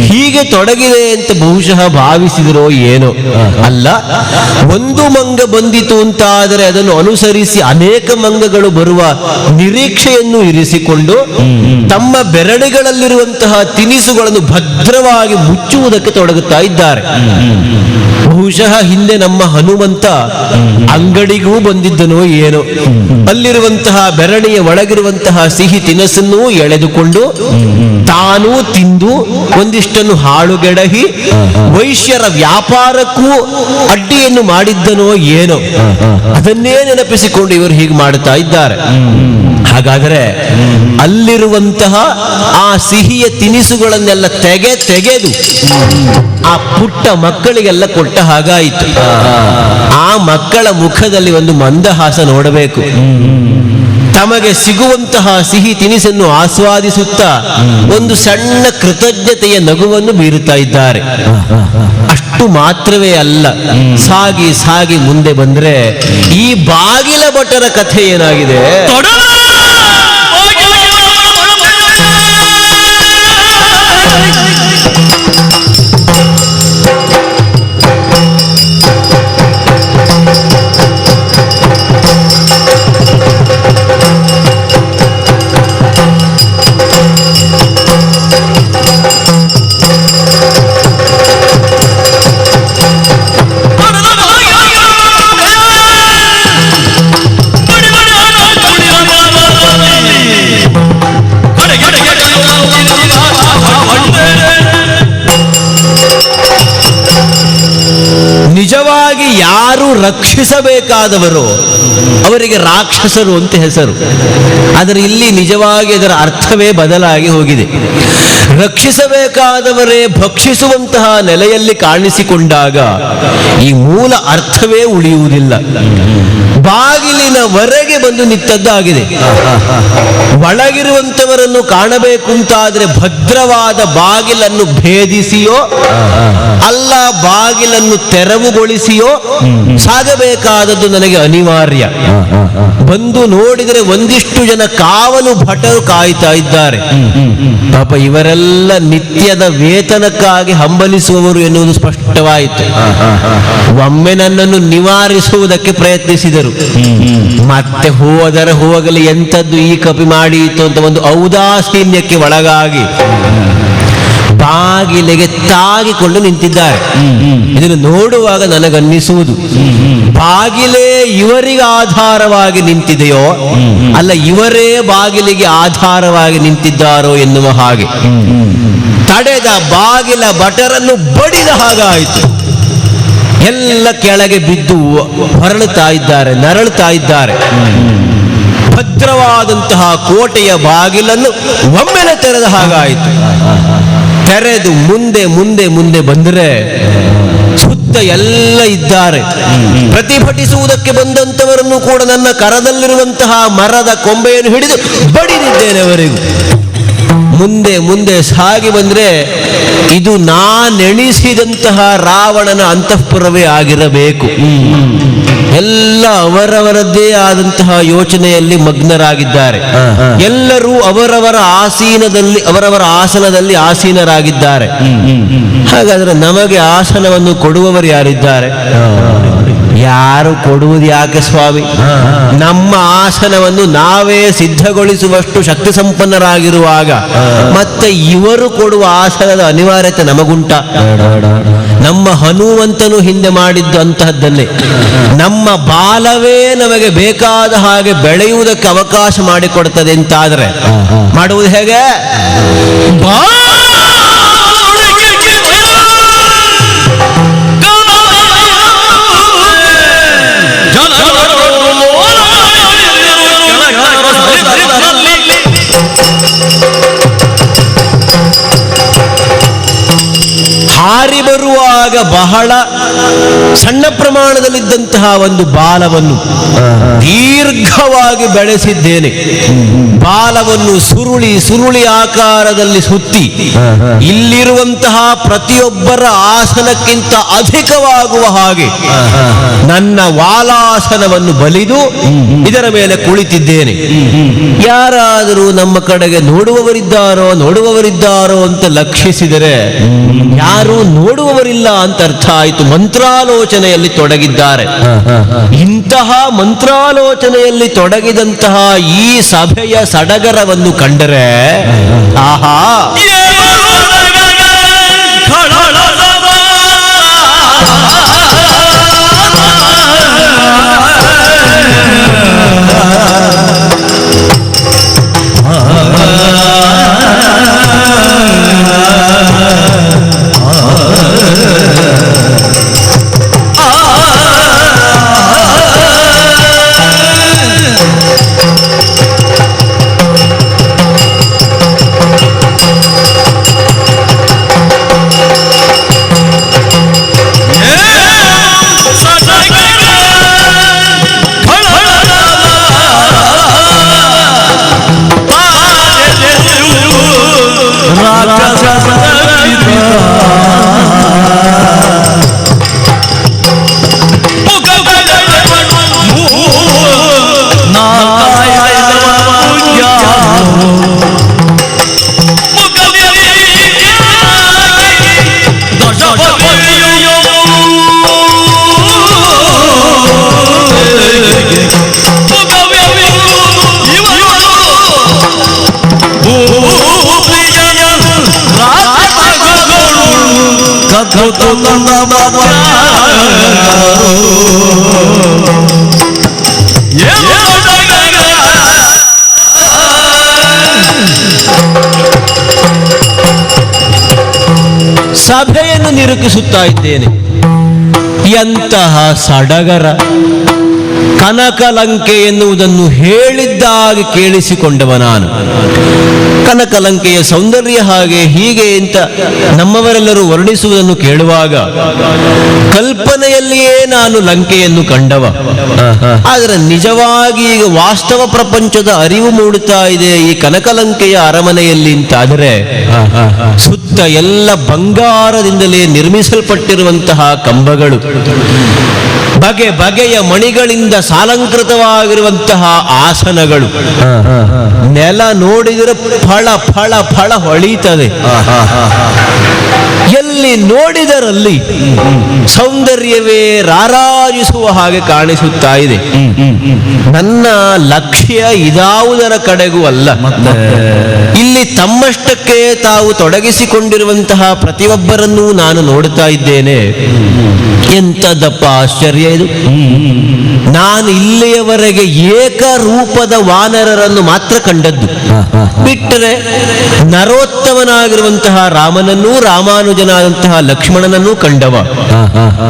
ಹೀಗೆ ತೊಡಗಿದೆ ಅಂತ ಬಹುಶಃ ಭಾವಿಸಿದರೋ ಏನೋ. ಅಲ್ಲ, ಒಂದು ಮಂಗ ಬಂದಿತು ಅಂತ ಆದರೆ ಅದನ್ನು ಅನುಸರಿಸಿ ಅನೇಕ ಮಂಗಗಳು ಬರುವ ನಿರೀಕ್ಷೆಯನ್ನು ಇರಿಸಿಕೊಂಡು ತಮ್ಮ ಬೆರಳುಗಳಲ್ಲಿರುವಂತಹ ತಿನಿಸುಗಳನ್ನು ಭದ್ರವಾಗಿ ಮುಚ್ಚುವುದಕ್ಕೆ ತೊಡಗುತ್ತಾ ಇದ್ದಾರೆ. ಬಹುಶಃ ಹಿಂದೆ ನಮ್ಮ ಹನುಮಂತ ಅಂಗಡಿಗೂ ಬಂದಿದ್ದನೋ ಏನೋ, ಅಲ್ಲಿರುವಂತಹ ಬೆರಳಿಯ ಒಳಗಿರುವಂತಹ ಸಿಹಿ ತಿನಸನ್ನು ಎಳೆದುಕೊಂಡು ತಾನೂ ತಿಂದು ಒಂದಿಷ್ಟನ್ನು ಹಾಳುಗೆಡಹಿ ವೈಶ್ಯರ ವ್ಯಾಪಾರಕ್ಕೂ ಅಡ್ಡಿಯನ್ನು ಮಾಡಿದ್ದನೋ ಏನೋ. ಅದನ್ನೇ ನೆನಪಿಸಿಕೊಂಡು ಇವರು ಹೀಗೆ ಮಾಡುತ್ತಾ ಇದ್ದಾರೆ. ಹಾಗಾದರೆ ಅಲ್ಲಿರುವಂತಹ ಆ ಸಿಹಿಯ ತಿನಿಸುಗಳನ್ನೆಲ್ಲ ತೆಗೆದು ಆ ಪುಟ್ಟ ಮಕ್ಕಳಿಗೆಲ್ಲ ಕೊಟ್ಟ ಹಾಗಾಯಿತು. ಆ ಮಕ್ಕಳ ಮುಖದಲ್ಲಿ ಒಂದು ಮಂದಹಾಸ ನೋಡಬೇಕು. ತಮಗೆ ಸಿಗುವಂತಹ ಸಿಹಿ ತಿನಿಸನ್ನು ಆಸ್ವಾದಿಸುತ್ತಾ ಒಂದು ಸಣ್ಣ ಕೃತಜ್ಞತೆಯ ನಗುವನ್ನು ಬೀರುತ್ತಾ ಇದ್ದಾರೆ. ಅಷ್ಟು ಮಾತ್ರವೇ ಅಲ್ಲ, ಸಾಗಿ ಸಾಗಿ ಮುಂದೆ ಬಂದ್ರೆ ಈ ಬಾಗಿಲ ಭಟರ ಕಥೆ ಏನಾಗಿದೆ? ನಿಜವಾಗಿ ಯಾರು ರಕ್ಷಿಸಬೇಕಾದವರು ಅವರಿಗೆ ರಾಕ್ಷಸರು ಅಂತ ಹೆಸರು. ಆದರೆ ಇಲ್ಲಿ ನಿಜವಾಗಿ ಅದರ ಅರ್ಥವೇ ಬದಲಾಗಿ ಹೋಗಿದೆ. ರಕ್ಷಿಸಬೇಕಾದವರೇ ಭಕ್ಷಿಸುವಂತಹ ನೆಲೆಯಲ್ಲಿ ಕಾಣಿಸಿಕೊಂಡಾಗ ಈ ಮೂಲ ಅರ್ಥವೇ ಉಳಿಯುವುದಿಲ್ಲ. ಬಾಗಿಲಿನವರೆಗೆ ಬಂದು ನಿಂತದ್ದಾಗಿದೆ. ಒಳಗಿರುವಂತವರನ್ನು ಕಾಣಬೇಕು ಅಂತಾದ್ರೆ ಭದ್ರವಾದ ಬಾಗಿಲನ್ನು ಭೇದಿಸಿಯೋ ಅಲ್ಲ ಬಾಗಿಲನ್ನು ತೆರವುಗೊಳಿಸಿಯೋ ಸಾಗಬೇಕಾದದ್ದು ನನಗೆ ಅನಿವಾರ್ಯ. ಬಂದು ನೋಡಿದರೆ ಒಂದಿಷ್ಟು ಜನ ಕಾವಲು ಭಟರು ಕಾಯ್ತಾ ಇದ್ದಾರೆ. ಪಾಪ ಇವರೆಲ್ಲ ನಿತ್ಯದ ವೇತನಕ್ಕಾಗಿ ಹಂಬಲಿಸುವವರು ಎನ್ನುವುದು ಸ್ಪಷ್ಟವಾಯಿತು. ಒಮ್ಮೆ ನನ್ನನ್ನು ನಿವಾರಿಸುವುದಕ್ಕೆ ಪ್ರಯತ್ನಿಸಿದರು. ಮತ್ತೆ ಹೋದರೆ ಹೋಗಲಿ, ಎಂಥದ್ದು ಈ ಕಪಿ ಮಾಡಿತು ಅಂತ ಒಂದು ಔದಾಸೀನ್ಯಕ್ಕೆ ಒಳಗಾಗಿ ಬಾಗಿಲಿಗೆ ತಾಗಿಕೊಂಡು ನಿಂತಿದ್ದಾರೆ. ಇದನ್ನು ನೋಡುವಾಗ ನನಗನ್ನಿಸುವುದು, ಬಾಗಿಲೇ ಇವರಿಗೆ ಆಧಾರವಾಗಿ ನಿಂತಿದೆಯೋ ಅಲ್ಲ ಇವರೇ ಬಾಗಿಲಿಗೆ ಆಧಾರವಾಗಿ ನಿಂತಿದ್ದಾರೋ ಎನ್ನುವ ಹಾಗೆ. ತಡೆದ ಬಾಗಿಲ ಭಟರನ್ನು ಬಡಿದ ಹಾಗಾಯಿತು. ಎಲ್ಲ ಕೆಳಗೆ ಬಿದ್ದು ಹೊರಳುತ್ತಾ ಇದ್ದಾರೆ, ನರಳುತ್ತಾ ಇದ್ದಾರೆ. ಭದ್ರವಾದಂತಹ ಕೋಟೆಯ ಬಾಗಿಲನ್ನು ಒಮ್ಮೆಲೆ ತೆರೆದ ಹಾಗಾಯಿತು. ತೆರೆದು ಮುಂದೆ ಮುಂದೆ ಮುಂದೆ ಬಂದರೆ ಸುತ್ತ ಎಲ್ಲ ಇದ್ದಾರೆ. ಪ್ರತಿಭಟಿಸುವುದಕ್ಕೆ ಬಂದಂತವರನ್ನು ಕೂಡ ನನ್ನ ಕರದಲ್ಲಿರುವಂತಹ ಮರದ ಕೊಂಬೆಯನ್ನು ಹಿಡಿದು ಬಡಿದಿದ್ದೇನೆ ಅವರಿಗೂ. ಮುಂದೆ ಮುಂದೆ ಸಾಗಿ ಬಂದ್ರೆ ಇದು ನಾನೆಣಿಸಿದಂತಹ ರಾವಣನ ಅಂತಃಪುರವೇ ಆಗಿರಬೇಕು. ಎಲ್ಲ ಅವರವರದ್ದೇ ಆದಂತಹ ಯೋಚನೆಯಲ್ಲಿ ಮಗ್ನರಾಗಿದ್ದಾರೆ. ಎಲ್ಲರೂ ಅವರವರ ಆಸನದಲ್ಲಿ ಆಸೀನರಾಗಿದ್ದಾರೆ. ಹಾಗಾದ್ರೆ ನಮಗೆ ಆಸನವನ್ನು ಕೊಡುವವರು ಯಾರಿದ್ದಾರೆ? ಯಾರು ಕೊಡುವುದು ಯಾಕೆ ಸ್ವಾಮಿ? ನಮ್ಮ ಆಸನವನ್ನು ನಾವೇ ಸಿದ್ಧಗೊಳಿಸುವಷ್ಟು ಶಕ್ತಿ ಸಂಪನ್ನರಾಗಿರುವಾಗ ಮತ್ತೆ ಇವರು ಕೊಡುವ ಆಸನದ ಅನಿವಾರ್ಯತೆ ನಮಗುಂಟ? ನಮ್ಮ ಹನುಮಂತನು ಹಿಂದೆ ಮಾಡಿದ್ದು ಅಂತಹದ್ದನ್ನೇ. ನಮ್ಮ ಬಾಲವೇ ನಮಗೆ ಬೇಕಾದ ಹಾಗೆ ಬೆಳೆಯುವುದಕ್ಕೆ ಅವಕಾಶ ಮಾಡಿಕೊಡ್ತದೆ ಅಂತಾದ್ರೆ ಮಾಡುವುದು ಹೇಗೆ? ಹಾರಿ ಬರುವಾಗ ಬಹಳ ಸಣ್ಣ ಪ್ರಮಾಣದಲ್ಲಿದ್ದಂತಹ ಒಂದು ಬಾಲವನ್ನು ದೀರ್ಘವಾಗಿ ಬೆಳೆಸಿದ್ದೇನೆ. ಬಾಲವನ್ನು ಸುರುಳಿ ಆಕಾರದಲ್ಲಿ ಸುತ್ತಿ ಇಲ್ಲಿರುವಂತಹ ಪ್ರತಿಯೊಬ್ಬರ ಆಸನಕ್ಕಿಂತ ಅಧಿಕವಾಗುವ ಹಾಗೆ ನನ್ನ ವಾಲಾಸನವನ್ನು ಬಲಿದು ಇದರ ಮೇಲೆ ಕುಳಿತಿದ್ದೇನೆ. ಯಾರಾದರೂ ನಮ್ಮ ಕಡೆಗೆ ನೋಡುವವರಿದ್ದಾರೋ ಅಂತ ಲಕ್ಷಿಸಿದರೆ ಯಾರು ನೋಡುವವರಿಲ್ಲ ಅಂತ ಅರ್ಥ ಆಯಿತು. ಮಂತ್ರಾಲೋಚನೆಯಲ್ಲಿ ತೊಡಗಿದ್ದಾರೆ. ಇಂತಹ ಮಂತ್ರಾಲೋಚನೆಯಲ್ಲಿ ತೊಡಗಿದಂತಹ ಈ ಸಭೆಯ ಸಡಗರವನ್ನು ಕಂಡರೆ ಆಹಾ, ಸಭೆಯನ್ನು ನಿರೂಪಿಸುತ್ತಾ ಇದ್ದೇನೆ. ಎಂತಹ ಸಡಗರ! ಕನಕಲಂಕೆ ಎನ್ನುವುದನ್ನು ಹೇಳಿದ್ದಾಗಿ ಕೇಳಿಸಿಕೊಂಡವ ನಾನು. ಕನಕಲಂಕೆಯ ಸೌಂದರ್ಯ ಹಾಗೆ ಹೀಗೆ ಅಂತ ನಮ್ಮವರೆಲ್ಲರೂ ವರ್ಣಿಸುವುದನ್ನು ಕೇಳುವಾಗ ಕಲ್ಪನೆಯಲ್ಲಿಯೇ ನಾನು ಲಂಕೆಯನ್ನು ಕಂಡವ. ಆದರೆ ನಿಜವಾಗಿ ಈಗ ವಾಸ್ತವ ಪ್ರಪಂಚದ ಅರಿವು ಮೂಡುತ್ತಾ ಇದೆ ಈ ಕನಕಲಂಕೆಯ ಅರಮನೆಯಲ್ಲಿ ಅಂತಾದರೆ ಸುತ್ತ ಎಲ್ಲ ಬಂಗಾರದಿಂದಲೇ ನಿರ್ಮಿಸಲ್ಪಟ್ಟಿರುವಂತಹ ಕಂಬಗಳು, ಬಗೆ ಬಗೆಯ ಮಣಿಗಳಿಂದ ಸಾಲಂಕೃತವಾಗಿರುವಂತಹ ಆಸನಗಳು, ನೆಲ ನೋಡಿದರೆ ಫಳ ಫಳ ಫಳ ಹೊಳೀತದೆ. ಎಲ್ಲಿ ನೋಡಿದರಲ್ಲಿ ಸೌಂದರ್ಯವೇ ರಾರಾಜಿಸುವ ಹಾಗೆ ಕಾಣಿಸುತ್ತಾ ಇದೆ. ನನ್ನ ಲಕ್ಷ್ಯ ಇದಾವುದರ ಕಡೆಗೂ ಅಲ್ಲ. ಇಲ್ಲಿ ತಮ್ಮಷ್ಟಕ್ಕೆ ತಾವು ತೊಡಗಿಸಿಕೊಂಡಿರುವಂತಹ ಪ್ರತಿಯೊಬ್ಬರನ್ನೂ ನಾನು ನೋಡುತ್ತಾ ಇದ್ದೇನೆ. ಎಂಥದಪ್ಪ ಆಶ್ಚರ್ಯ ಇದು! ನಾನು ಇಲ್ಲಿಯವರೆಗೆ ಏಕರೂಪದ ವಾನರರನ್ನು ಮಾತ್ರ ಕಂಡದ್ದು. ಬಿಟ್ಟರೆ ನರೋತ್ತಮನಾಗಿರುವಂತಹ ರಾಮನನ್ನೂ ರಾಮಾನುಜನಾದಂತಹ ಲಕ್ಷ್ಮಣನನ್ನೂ ಕಂಡವ.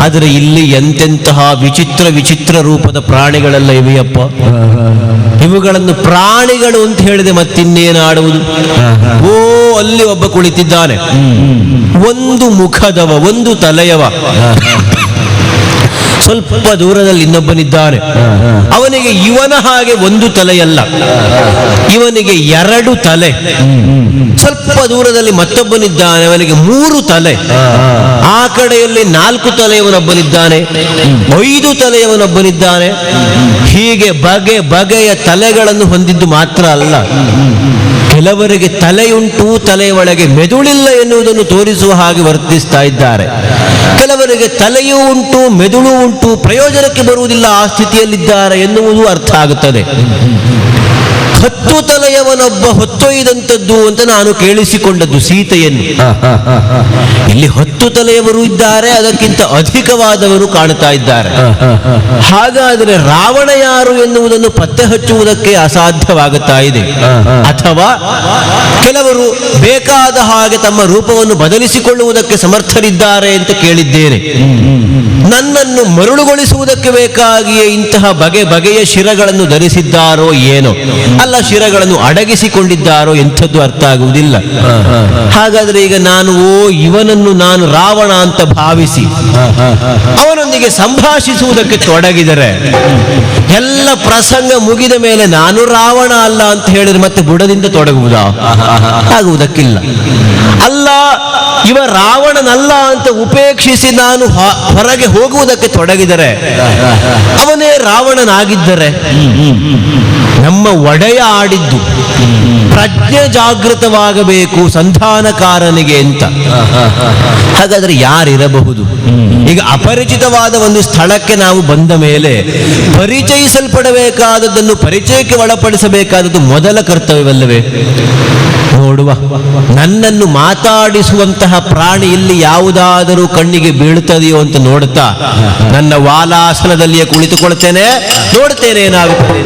ಆದರೆ ಇಲ್ಲಿ ಎಂತೆಂತಹ ವಿಚಿತ್ರ ವಿಚಿತ್ರ ರೂಪದ ಪ್ರಾಣಿಗಳೆಲ್ಲ ಇವೆಯಪ್ಪ. ಇವುಗಳನ್ನು ಪ್ರಾಣಿಗಳು ಅಂತ ಹೇಳಿದೆ ಮತ್ತಿನ್ನೇನಾಡುವುದು? ಓ, ಅಲ್ಲಿ ಒಬ್ಬ ಕುಳಿತಿದ್ದಾನೆ, ಒಂದು ಮುಖದವ, ಒಂದು ತಲೆಯವ. ಸ್ವಲ್ಪ ದೂರದಲ್ಲಿ ಇನ್ನೊಬ್ಬನಿದ್ದಾನೆ. ಅವನಿಗೆ ಇವನ ಹಾಗೆ ಒಂದು ತಲೆಯಲ್ಲ, ಇವನಿಗೆ 2 ತಲೆ. ಸ್ವಲ್ಪ ದೂರದಲ್ಲಿ ಮತ್ತೊಬ್ಬನಿದ್ದಾನೆ, ಅವನಿಗೆ 3 ತಲೆ. ಆ ಕಡೆಯಲ್ಲಿ 4 ತಲೆಯವನೊಬ್ಬನಿದ್ದಾನೆ, 5 ತಲೆಯವನೊಬ್ಬನಿದ್ದಾನೆ. ಹೀಗೆ ಬಗೆ ಬಗೆಯ ತಲೆಗಳನ್ನು ಹೊಂದಿದ್ದು ಮಾತ್ರ ಅಲ್ಲ, ಕೆಲವರಿಗೆ ತಲೆಯುಂಟು, ತಲೆಯ ಒಳಗೆ ಮೆದುಳಿಲ್ಲ ಎನ್ನುವುದನ್ನು ತೋರಿಸುವ ಹಾಗೆ ವರ್ತಿಸ್ತಾ ಇದ್ದಾರೆ. ಕೆಲವರಿಗೆ ತಲೆಯೂ ಉಂಟು, ಮೆದುಳು ಉಂಟು, ಪ್ರಯೋಜನಕ್ಕೆ ಬರುವುದಿಲ್ಲ, ಆ ಸ್ಥಿತಿಯಲ್ಲಿದ್ದಾರೆ ಎನ್ನುವುದು ಅರ್ಥ ಆಗುತ್ತದೆ. 10 ತಲೆಯವನೊಬ್ಬ ಹೊತ್ತೊಯ್ದಂಥದ್ದು ಅಂತ ನಾನು ಕೇಳಿಸಿಕೊಂಡದ್ದು ಸೀತೆಯನ್ನು. ಇಲ್ಲಿ 10 ತಲೆಯವರು ಇದ್ದಾರೆ, ಅದಕ್ಕಿಂತ ಅಧಿಕವಾದವರು ಕಾಣ್ತಾ ಇದ್ದಾರೆ. ಹಾಗಾದರೆ ರಾವಣ ಯಾರು ಎನ್ನುವುದನ್ನು ಪತ್ತೆ ಹಚ್ಚುವುದಕ್ಕೆ ಅಸಾಧ್ಯವಾಗುತ್ತಾ ಇದೆ. ಅಥವಾ ಕೆಲವರು ಬೇಕಾದ ಹಾಗೆ ತಮ್ಮ ರೂಪವನ್ನು ಬದಲಿಸಿಕೊಳ್ಳುವುದಕ್ಕೆ ಸಮರ್ಥರಿದ್ದಾರೆ ಅಂತ ಕೇಳಿದ್ದೇನೆ. ನನ್ನನ್ನು ಮರುಳುಗೊಳಿಸುವುದಕ್ಕೆ ಬೇಕಾಗಿಯೇ ಇಂತಹ ಬಗೆ ಬಗೆಯ ಶಿರಗಳನ್ನು ಧರಿಸಿದ್ದಾರೋ ಏನೋ, ಅಲ್ಲ ಶಿರಗಳನ್ನು ಅಡಗಿಸಿಕೊಂಡಿದ್ದಾರೋ ಎಂಥದ್ದು ಅರ್ಥ ಆಗುವುದಿಲ್ಲ. ಹಾಗಾದ್ರೆ ಈಗ ನಾನು ಇವನನ್ನು ನಾನು ರಾವಣ ಅಂತ ಭಾವಿಸಿ ಅವನೊಂದಿಗೆ ಸಂಭಾಷಿಸುವುದಕ್ಕೆ ತೊಡಗಿದರೆ, ಎಲ್ಲ ಪ್ರಸಂಗ ಮುಗಿದ ಮೇಲೆ ನಾನು ರಾವಣ ಅಲ್ಲ ಅಂತ ಹೇಳಿದ್ರೆ ಮತ್ತೆ ಬುಡದಿಂದ ತೊಡಗುವುದಾ? ಆಗುವುದಕ್ಕಿಲ್ಲ. ಅಲ್ಲ, ಇವ ರಾವಣನಲ್ಲ ಅಂತ ಉಪೇಕ್ಷಿಸಿ ನಾನು ಹೊರಗೆ ಹೋಗುವುದಕ್ಕೆ ತೊಡಗಿದರೆ, ಅವನೇ ರಾವಣನಾಗಿದ್ದರೆ, ನಮ್ಮ ಒಡೆಯ ಆಡಿದ್ದು ಪ್ರಜ್ಞೆ ಜಾಗೃತವಾಗಬೇಕು ಸಂಧಾನಕಾರನಿಗೆ ಅಂತ. ಹಾಗಾದ್ರೆ ಯಾರಿರಬಹುದು? ಈಗ ಅಪರಿಚಿತವಾದ ಒಂದು ಸ್ಥಳಕ್ಕೆ ನಾವು ಬಂದ ಮೇಲೆ ಪರಿಚಯಿಸಲ್ಪಡಬೇಕಾದದ್ದನ್ನು ಪರಿಚಯಕ್ಕೆ ಒಳಪಡಿಸಬೇಕಾದದ್ದು ಮೊದಲ ಕರ್ತವ್ಯವಲ್ಲವೇ? ನೋಡುವ, ನನ್ನನ್ನು ಮಾತಾಡಿಸುವಂತಹ ಪ್ರಾಣಿ ಇಲ್ಲಿ ಯಾವುದಾದರೂ ಕಣ್ಣಿಗೆ ಬೀಳುತ್ತದೆಯೋ ಅಂತ ನೋಡುತ್ತಾ ನನ್ನ ವಾಲಾಸನದಲ್ಲಿಯೇ ಕುಳಿತುಕೊಳ್ತೇನೆ, ನೋಡ್ತೇನೆ ಏನಾಗುತ್ತದೆ.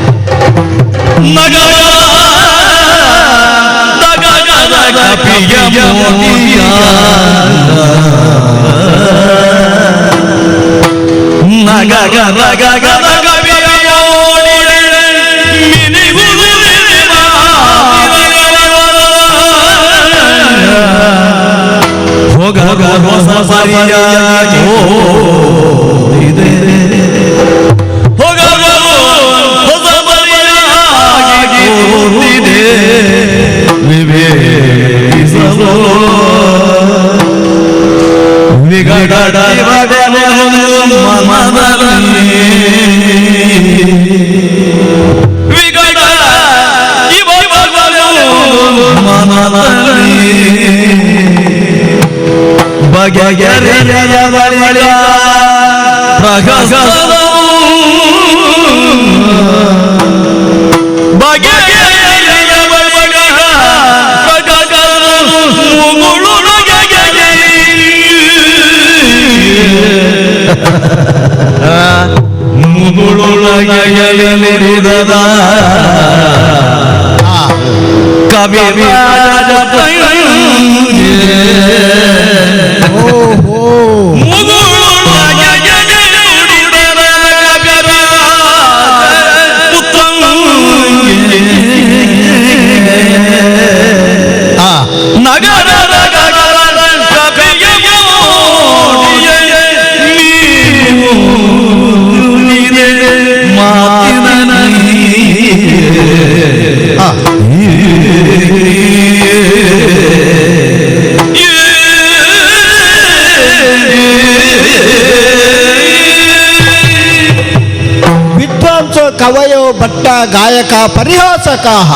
ಕವಯೋ ಭಟ್ಟ ಗಾಯಕ ಪರಿಹಾಸಕಾಹ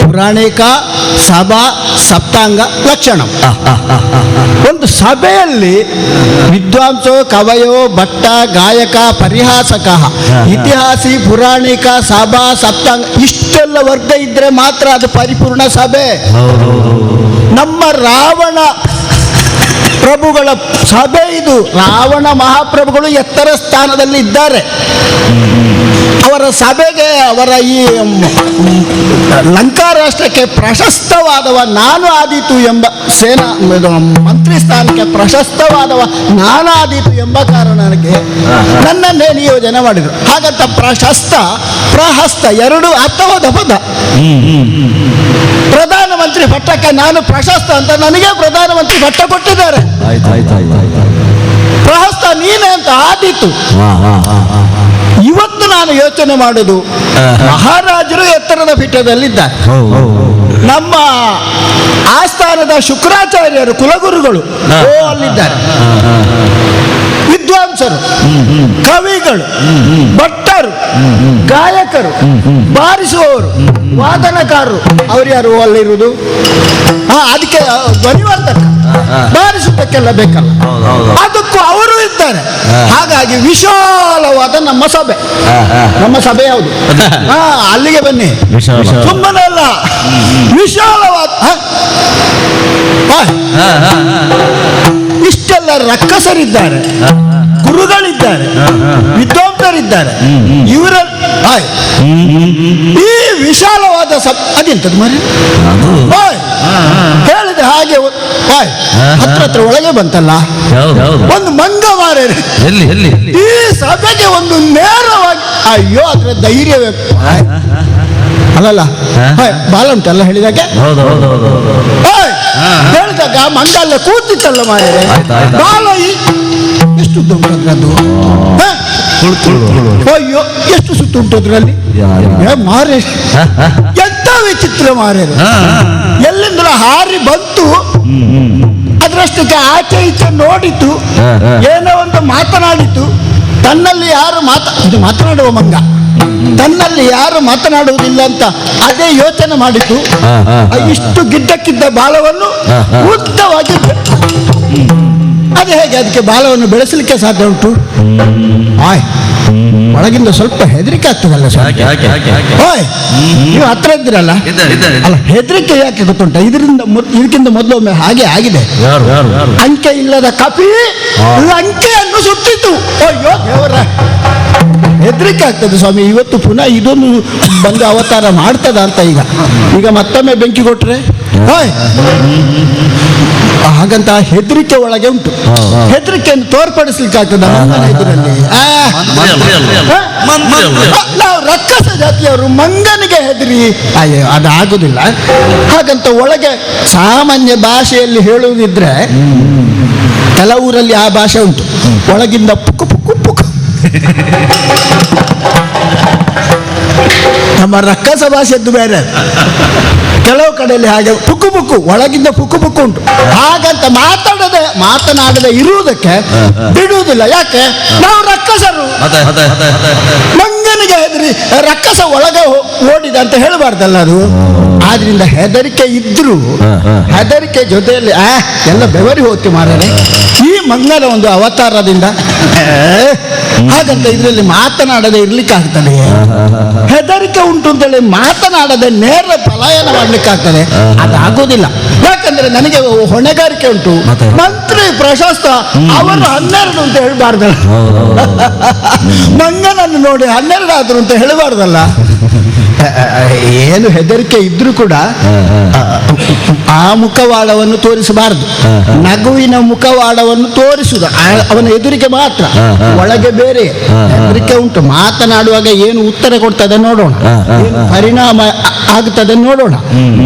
ಪುರಾಣಿಕ ಸಭಾ ಸಪ್ತಾಂಗ ಲಕ್ಷಣ. ಒಂದು ಸಭೆಯಲ್ಲಿ ವಿದ್ವಾಂಸೋ ಕವಯೋ ಭಟ್ಟ ಗಾಯಕ ಪರಿಹಾಸಕಾಹ ಇತಿಹಾಸಿ ಪುರಾಣಿಕ ಸಭಾ ಸಪ್ತಾಂಗ ಇಷ್ಟೆಲ್ಲ ವರ್ಗ ಇದ್ರೆ ಮಾತ್ರ ಅದು ಪರಿಪೂರ್ಣ ಸಭೆ. ನಮ್ಮ ರಾವಣ ಪ್ರಭುಗಳ ಸಭೆ ಇದು. ರಾವಣ ಮಹಾಪ್ರಭುಗಳು ಎತ್ತರ ಸ್ಥಾನದಲ್ಲಿ ಇದ್ದಾರೆ. ಅವರ ಸಭೆಗೆ, ಅವರ ಈ ಲಂಕಾ ರಾಷ್ಟ್ರಕ್ಕೆ ಪ್ರಶಸ್ತವಾದವ ನಾನು ಆದೀತು ಎಂಬ ಸೇನಾ ಮಂತ್ರಿ ಮಂತ್ರಿ ಸ್ಥಾನಕ್ಕೆ ಪ್ರಶಸ್ತವಾದವ ನಾನಾದೀತು ಎಂಬ ಕಾರಣಕ್ಕೆ ನನ್ನನ್ನೇ ನಿಯೋಜನೆ ಮಾಡಿದರು. ಹಾಗಂತ ಪ್ರಶಸ್ತ ಪ್ರಹಸ್ತ ಎರಡು ಅರ್ಥವಾದ ಪದ. ಪ್ರಧಾನಮಂತ್ರಿ ಪಟ್ಟಕ್ಕೆ ನಾನು ಪ್ರಶಸ್ತ ಅಂತ ನನಗೆ ಪ್ರಧಾನಮಂತ್ರಿ ಪಟ್ಟ ಕೊಟ್ಟಿದ್ದಾರೆ. ಪ್ರಹಸ್ತ ನೀನೆ ಅಂತ ಆದೀತು. ಇವತ್ತು ನಾನು ಯೋಚನೆ ಮಾಡುದು, ಮಹಾರಾಜರು ಎತ್ತರದ ಪೀಠದಲ್ಲಿದ್ದಾರೆ. ನಮ್ಮ ಆಸ್ಥಾನದ ಶುಕ್ರಾಚಾರ್ಯರು ಕುಲಗುರುಗಳು ಅಲ್ಲಿದ್ದಾರೆ. ವಿದ್ವಾಂಸರು, ಕವಿಗಳು, ಭಟ್ಟರು, ಗಾಯಕರು, ಬಾರಿಸುವವರು, ವಾದನಕಾರರು, ಅವ್ರು ಯಾರು ಅಲ್ಲಿರುವುದು? ಅದಕ್ಕೆ ಧ್ವನಿವರ್ಧಕ ಬಾರಿಸುವುದಕ್ಕೆಲ್ಲ ಬೇಕಲ್ಲ, ಅದಕ್ಕೂ ಅವರು ಇದ್ದಾರೆ. ಹಾಗಾಗಿ ವಿಶಾಲವಾದ ನಮ್ಮ ಸಭೆ. ನಮ್ಮ ಸಭೆ ಯಾವುದು? ಅಲ್ಲಿಗೆ ಬನ್ನಿ. ಸುಮ್ಮನೆ ಅಲ್ಲ, ವಿಶಾಲವಾದ. ಇಷ್ಟೆಲ್ಲ ರಕ್ಕಸರಿದ್ದಾರೆ, ಗುರುಗಳಿದ್ದಾರೆ, ವಿದ್ವಾಂಸರಿದ್ದಾರೆ. ಇವರ ಈ ವಿಶಾಲವಾದ ಅದೆಂತದ್ದು ಮರಿ ಹೇಳಿದೆ ಹಾಗೆ ಹತ್ರ ಒಳಗೆ ಬಂತಲ್ಲ ಒಂದು ಮಂಗ ಮಾರೇ. ಈ ಸಭೆಗೆ ಒಂದು ನೇರವಾಗಿ ಅಯ್ಯೋ ಅದ್ರ ಧೈರ್ಯವೇ ಅಲ್ಲಲ್ಲ ಬಾಲ ಉಂಟಲ್ಲ ಹೇಳಿದಾಗೆ ಹೇಳಿದಾಗ ಮಂಗ ಅಲ್ಲ ಕೂತಿತ್ತಲ್ಲ ಮಾರೇ. ಬಾಲ ಎಷ್ಟು ಉಂಟದ್ರದ್ದು? ಅಯ್ಯೋ ಎಷ್ಟು ಸುತ್ತು ಉಂಟು ಅದ್ರಲ್ಲಿ ಮಾರೇ. ಎಂತ ವಿಚಿತ್ರ ಮಾರ್ಯರು. ಎಲ್ಲಿಂದ ಹಾರಿ ಬಂತು, ಅದರಷ್ಟಕ್ಕೆ ಆಚೆ ಈಚೆ ನೋಡಿತು, ಏನೋ ಒಂದು ಮಾತನಾಡಿತು. ತನ್ನಲ್ಲಿ ಯಾರು ಇದು ಮಾತನಾಡುವ ಮಂಗ, ತನ್ನಲ್ಲಿ ಯಾರು ಮಾತನಾಡುವುದಿಲ್ಲ ಅಂತ ಅದೇ ಯೋಚನೆ ಮಾಡಿತು. ಇಷ್ಟು ಗಿಡ್ಡಕ್ಕಿದ್ದ ಬಾಲವನ್ನು ಉದ್ದವಾಗಿ ಅದೇ ಹೇಗೆ ಅದಕ್ಕೆ ಬಾಲವನ್ನು ಬೆಳೆಸಲಿಕ್ಕೆ ಸಾಧ್ಯ ಉಂಟು? ಒಳಗಿಂದ ಸ್ವಲ್ಪ ಹೆದರಿಕೆ ಆಗ್ತದಲ್ಲ ಸರ್. ನೀವು ಹತ್ರ ಇದ್ದೀರಲ್ಲ, ಅಲ್ಲ ಹೆದರಿಕೆ ಯಾಕೆ ಗೊತ್ತುಂಟ? ಇದಕ್ಕಿಂತ ಮೊದಲು ಒಮ್ಮೆ ಹಾಗೆ ಆಗಿದೆ. ಅಂಕೆ ಇಲ್ಲದ ಕಪಿ ಅಂಕೆಯನ್ನು ಸುತ್ತಿತು. ಅಯ್ಯೋ ದೇವರ, ಹೆದರಿಕೆ ಆಗ್ತದೆ ಸ್ವಾಮಿ. ಇವತ್ತು ಪುನಃ ಇದೊಂದು ಬಂದು ಅವತಾರ ಮಾಡ್ತದ ಅಂತ ಈಗ ಮತ್ತೊಮ್ಮೆ ಬೆಂಕಿ ಕೊಟ್ರೆ ಹಾಗಂತ ಹೆದರಿಕೆ ಒಳಗೆ ಉಂಟು. ಹೆದರಿಕೆಯನ್ನು ತೋರ್ಪಡಿಸ್ಲಿಕ್ಕೆ ಆಗ್ತದ ಎದುರಲ್ಲಿ? ನಾವು ರಕ್ಕಸ ಜಾತಿಯವರು ಮಂಗನಿಗೆ ಹೆದರಿ ಅದಾಗುದಿಲ್ಲ. ಹಾಗಂತ ಒಳಗೆ ಸಾಮಾನ್ಯ ಭಾಷೆಯಲ್ಲಿ ಹೇಳುವುದಿದ್ರೆ ಕೆಲವೂರಲ್ಲಿ ಆ ಭಾಷೆ ಉಂಟು. ಒಳಗಿಂದ ಪುಕ್ಕು ಪುಕ್ಕು ಪುಕ್ಕು. ನಮ್ಮ ರಕ್ಕಸ ಭಾಷೆದ್ದು ಬೇರೆ, ಕೆಲವು ಕಡೆಯಲ್ಲಿ ಹಾಗೆ ಪುಕ್ಕು ಪುಕ್ಕು, ಒಳಗಿಂದ ಪುಕ್ಕು ಪುಕ್ಕು ಉಂಟು. ಹಾಗಂತ ಮಾತನಾಡದೆ ಇರುವುದಕ್ಕೆ ಬಿಡುವುದಿಲ್ಲ. ಯಾಕೆ? ನಾವು ರಕ್ಕಸರು. ಮಂಗನಿಗೆ ಹೆದರಿ ರಕ್ಕಸ ಒಳಗೆ ಓಡಿದ ಅಂತ ಹೇಳಬಾರ್ದಲ್ಲ ಅದು. ಆದ್ರಿಂದ ಹೆದರಿಕೆ ಇದ್ರು ಹೆದರಿಕೆ ಜೊತೆಯಲ್ಲಿ ಎಲ್ಲ ಬೆವರಿ ಹೋಗ್ತಿ ಮಾರನೆ ಈ ಮಂಗನ ಒಂದು ಅವತಾರದಿಂದ. ಹಾಗಂತ ಇದರಲ್ಲಿ ಮಾತನಾಡದೆ ಇರ್ಲಿಕ್ಕೆ ಆಗ್ತದೆ? ಹೆದರಿಕೆ ಉಂಟು ಅಂತೇಳಿ ಮಾತನಾಡದೆ ನೇರ ಪಲಾಯನ ಮಾಡ್ಲಿಕ್ಕೆ ಆಗ್ತದೆ? ಅದಾಗೋದಿಲ್ಲ. ಯಾಕಂದ್ರೆ ನನಗೆ ಹೊಣೆಗಾರಿಕೆ ಉಂಟು. ಮಂತ್ರಿ ಪ್ರಶಸ್ತ ಅವರು 12 ಅಂತ ಹೇಳಬಾರ್ದಲ್ಲ. ಮಂಗನನ್ನು ನೋಡಿ 12 ಆದ್ರು ಅಂತ ಹೇಳಬಾರ್ದಲ್ಲ. ಏನು ಹೆದರಿಕೆ ಇದ್ರೂ ಕೂಡ ಆ ಮುಖವಾಡವನ್ನು ತೋರಿಸಬಾರದು. ನಗುವಿನ ಮುಖವಾಡವನ್ನು ತೋರಿಸುವುದು ಅವನ ಎದುರಿಗೆ ಮಾತ್ರ, ಒಳಗೆ ಬೇರೆ ಹೆದರಿಕೆ ಉಂಟು. ಮಾತನಾಡುವಾಗ ಏನು ಉತ್ತರ ಕೊಡ್ತದೆ ನೋಡೋಣ, ಏನು ಪರಿಣಾಮ ಆಗ್ತದೆ ನೋಡೋಣ.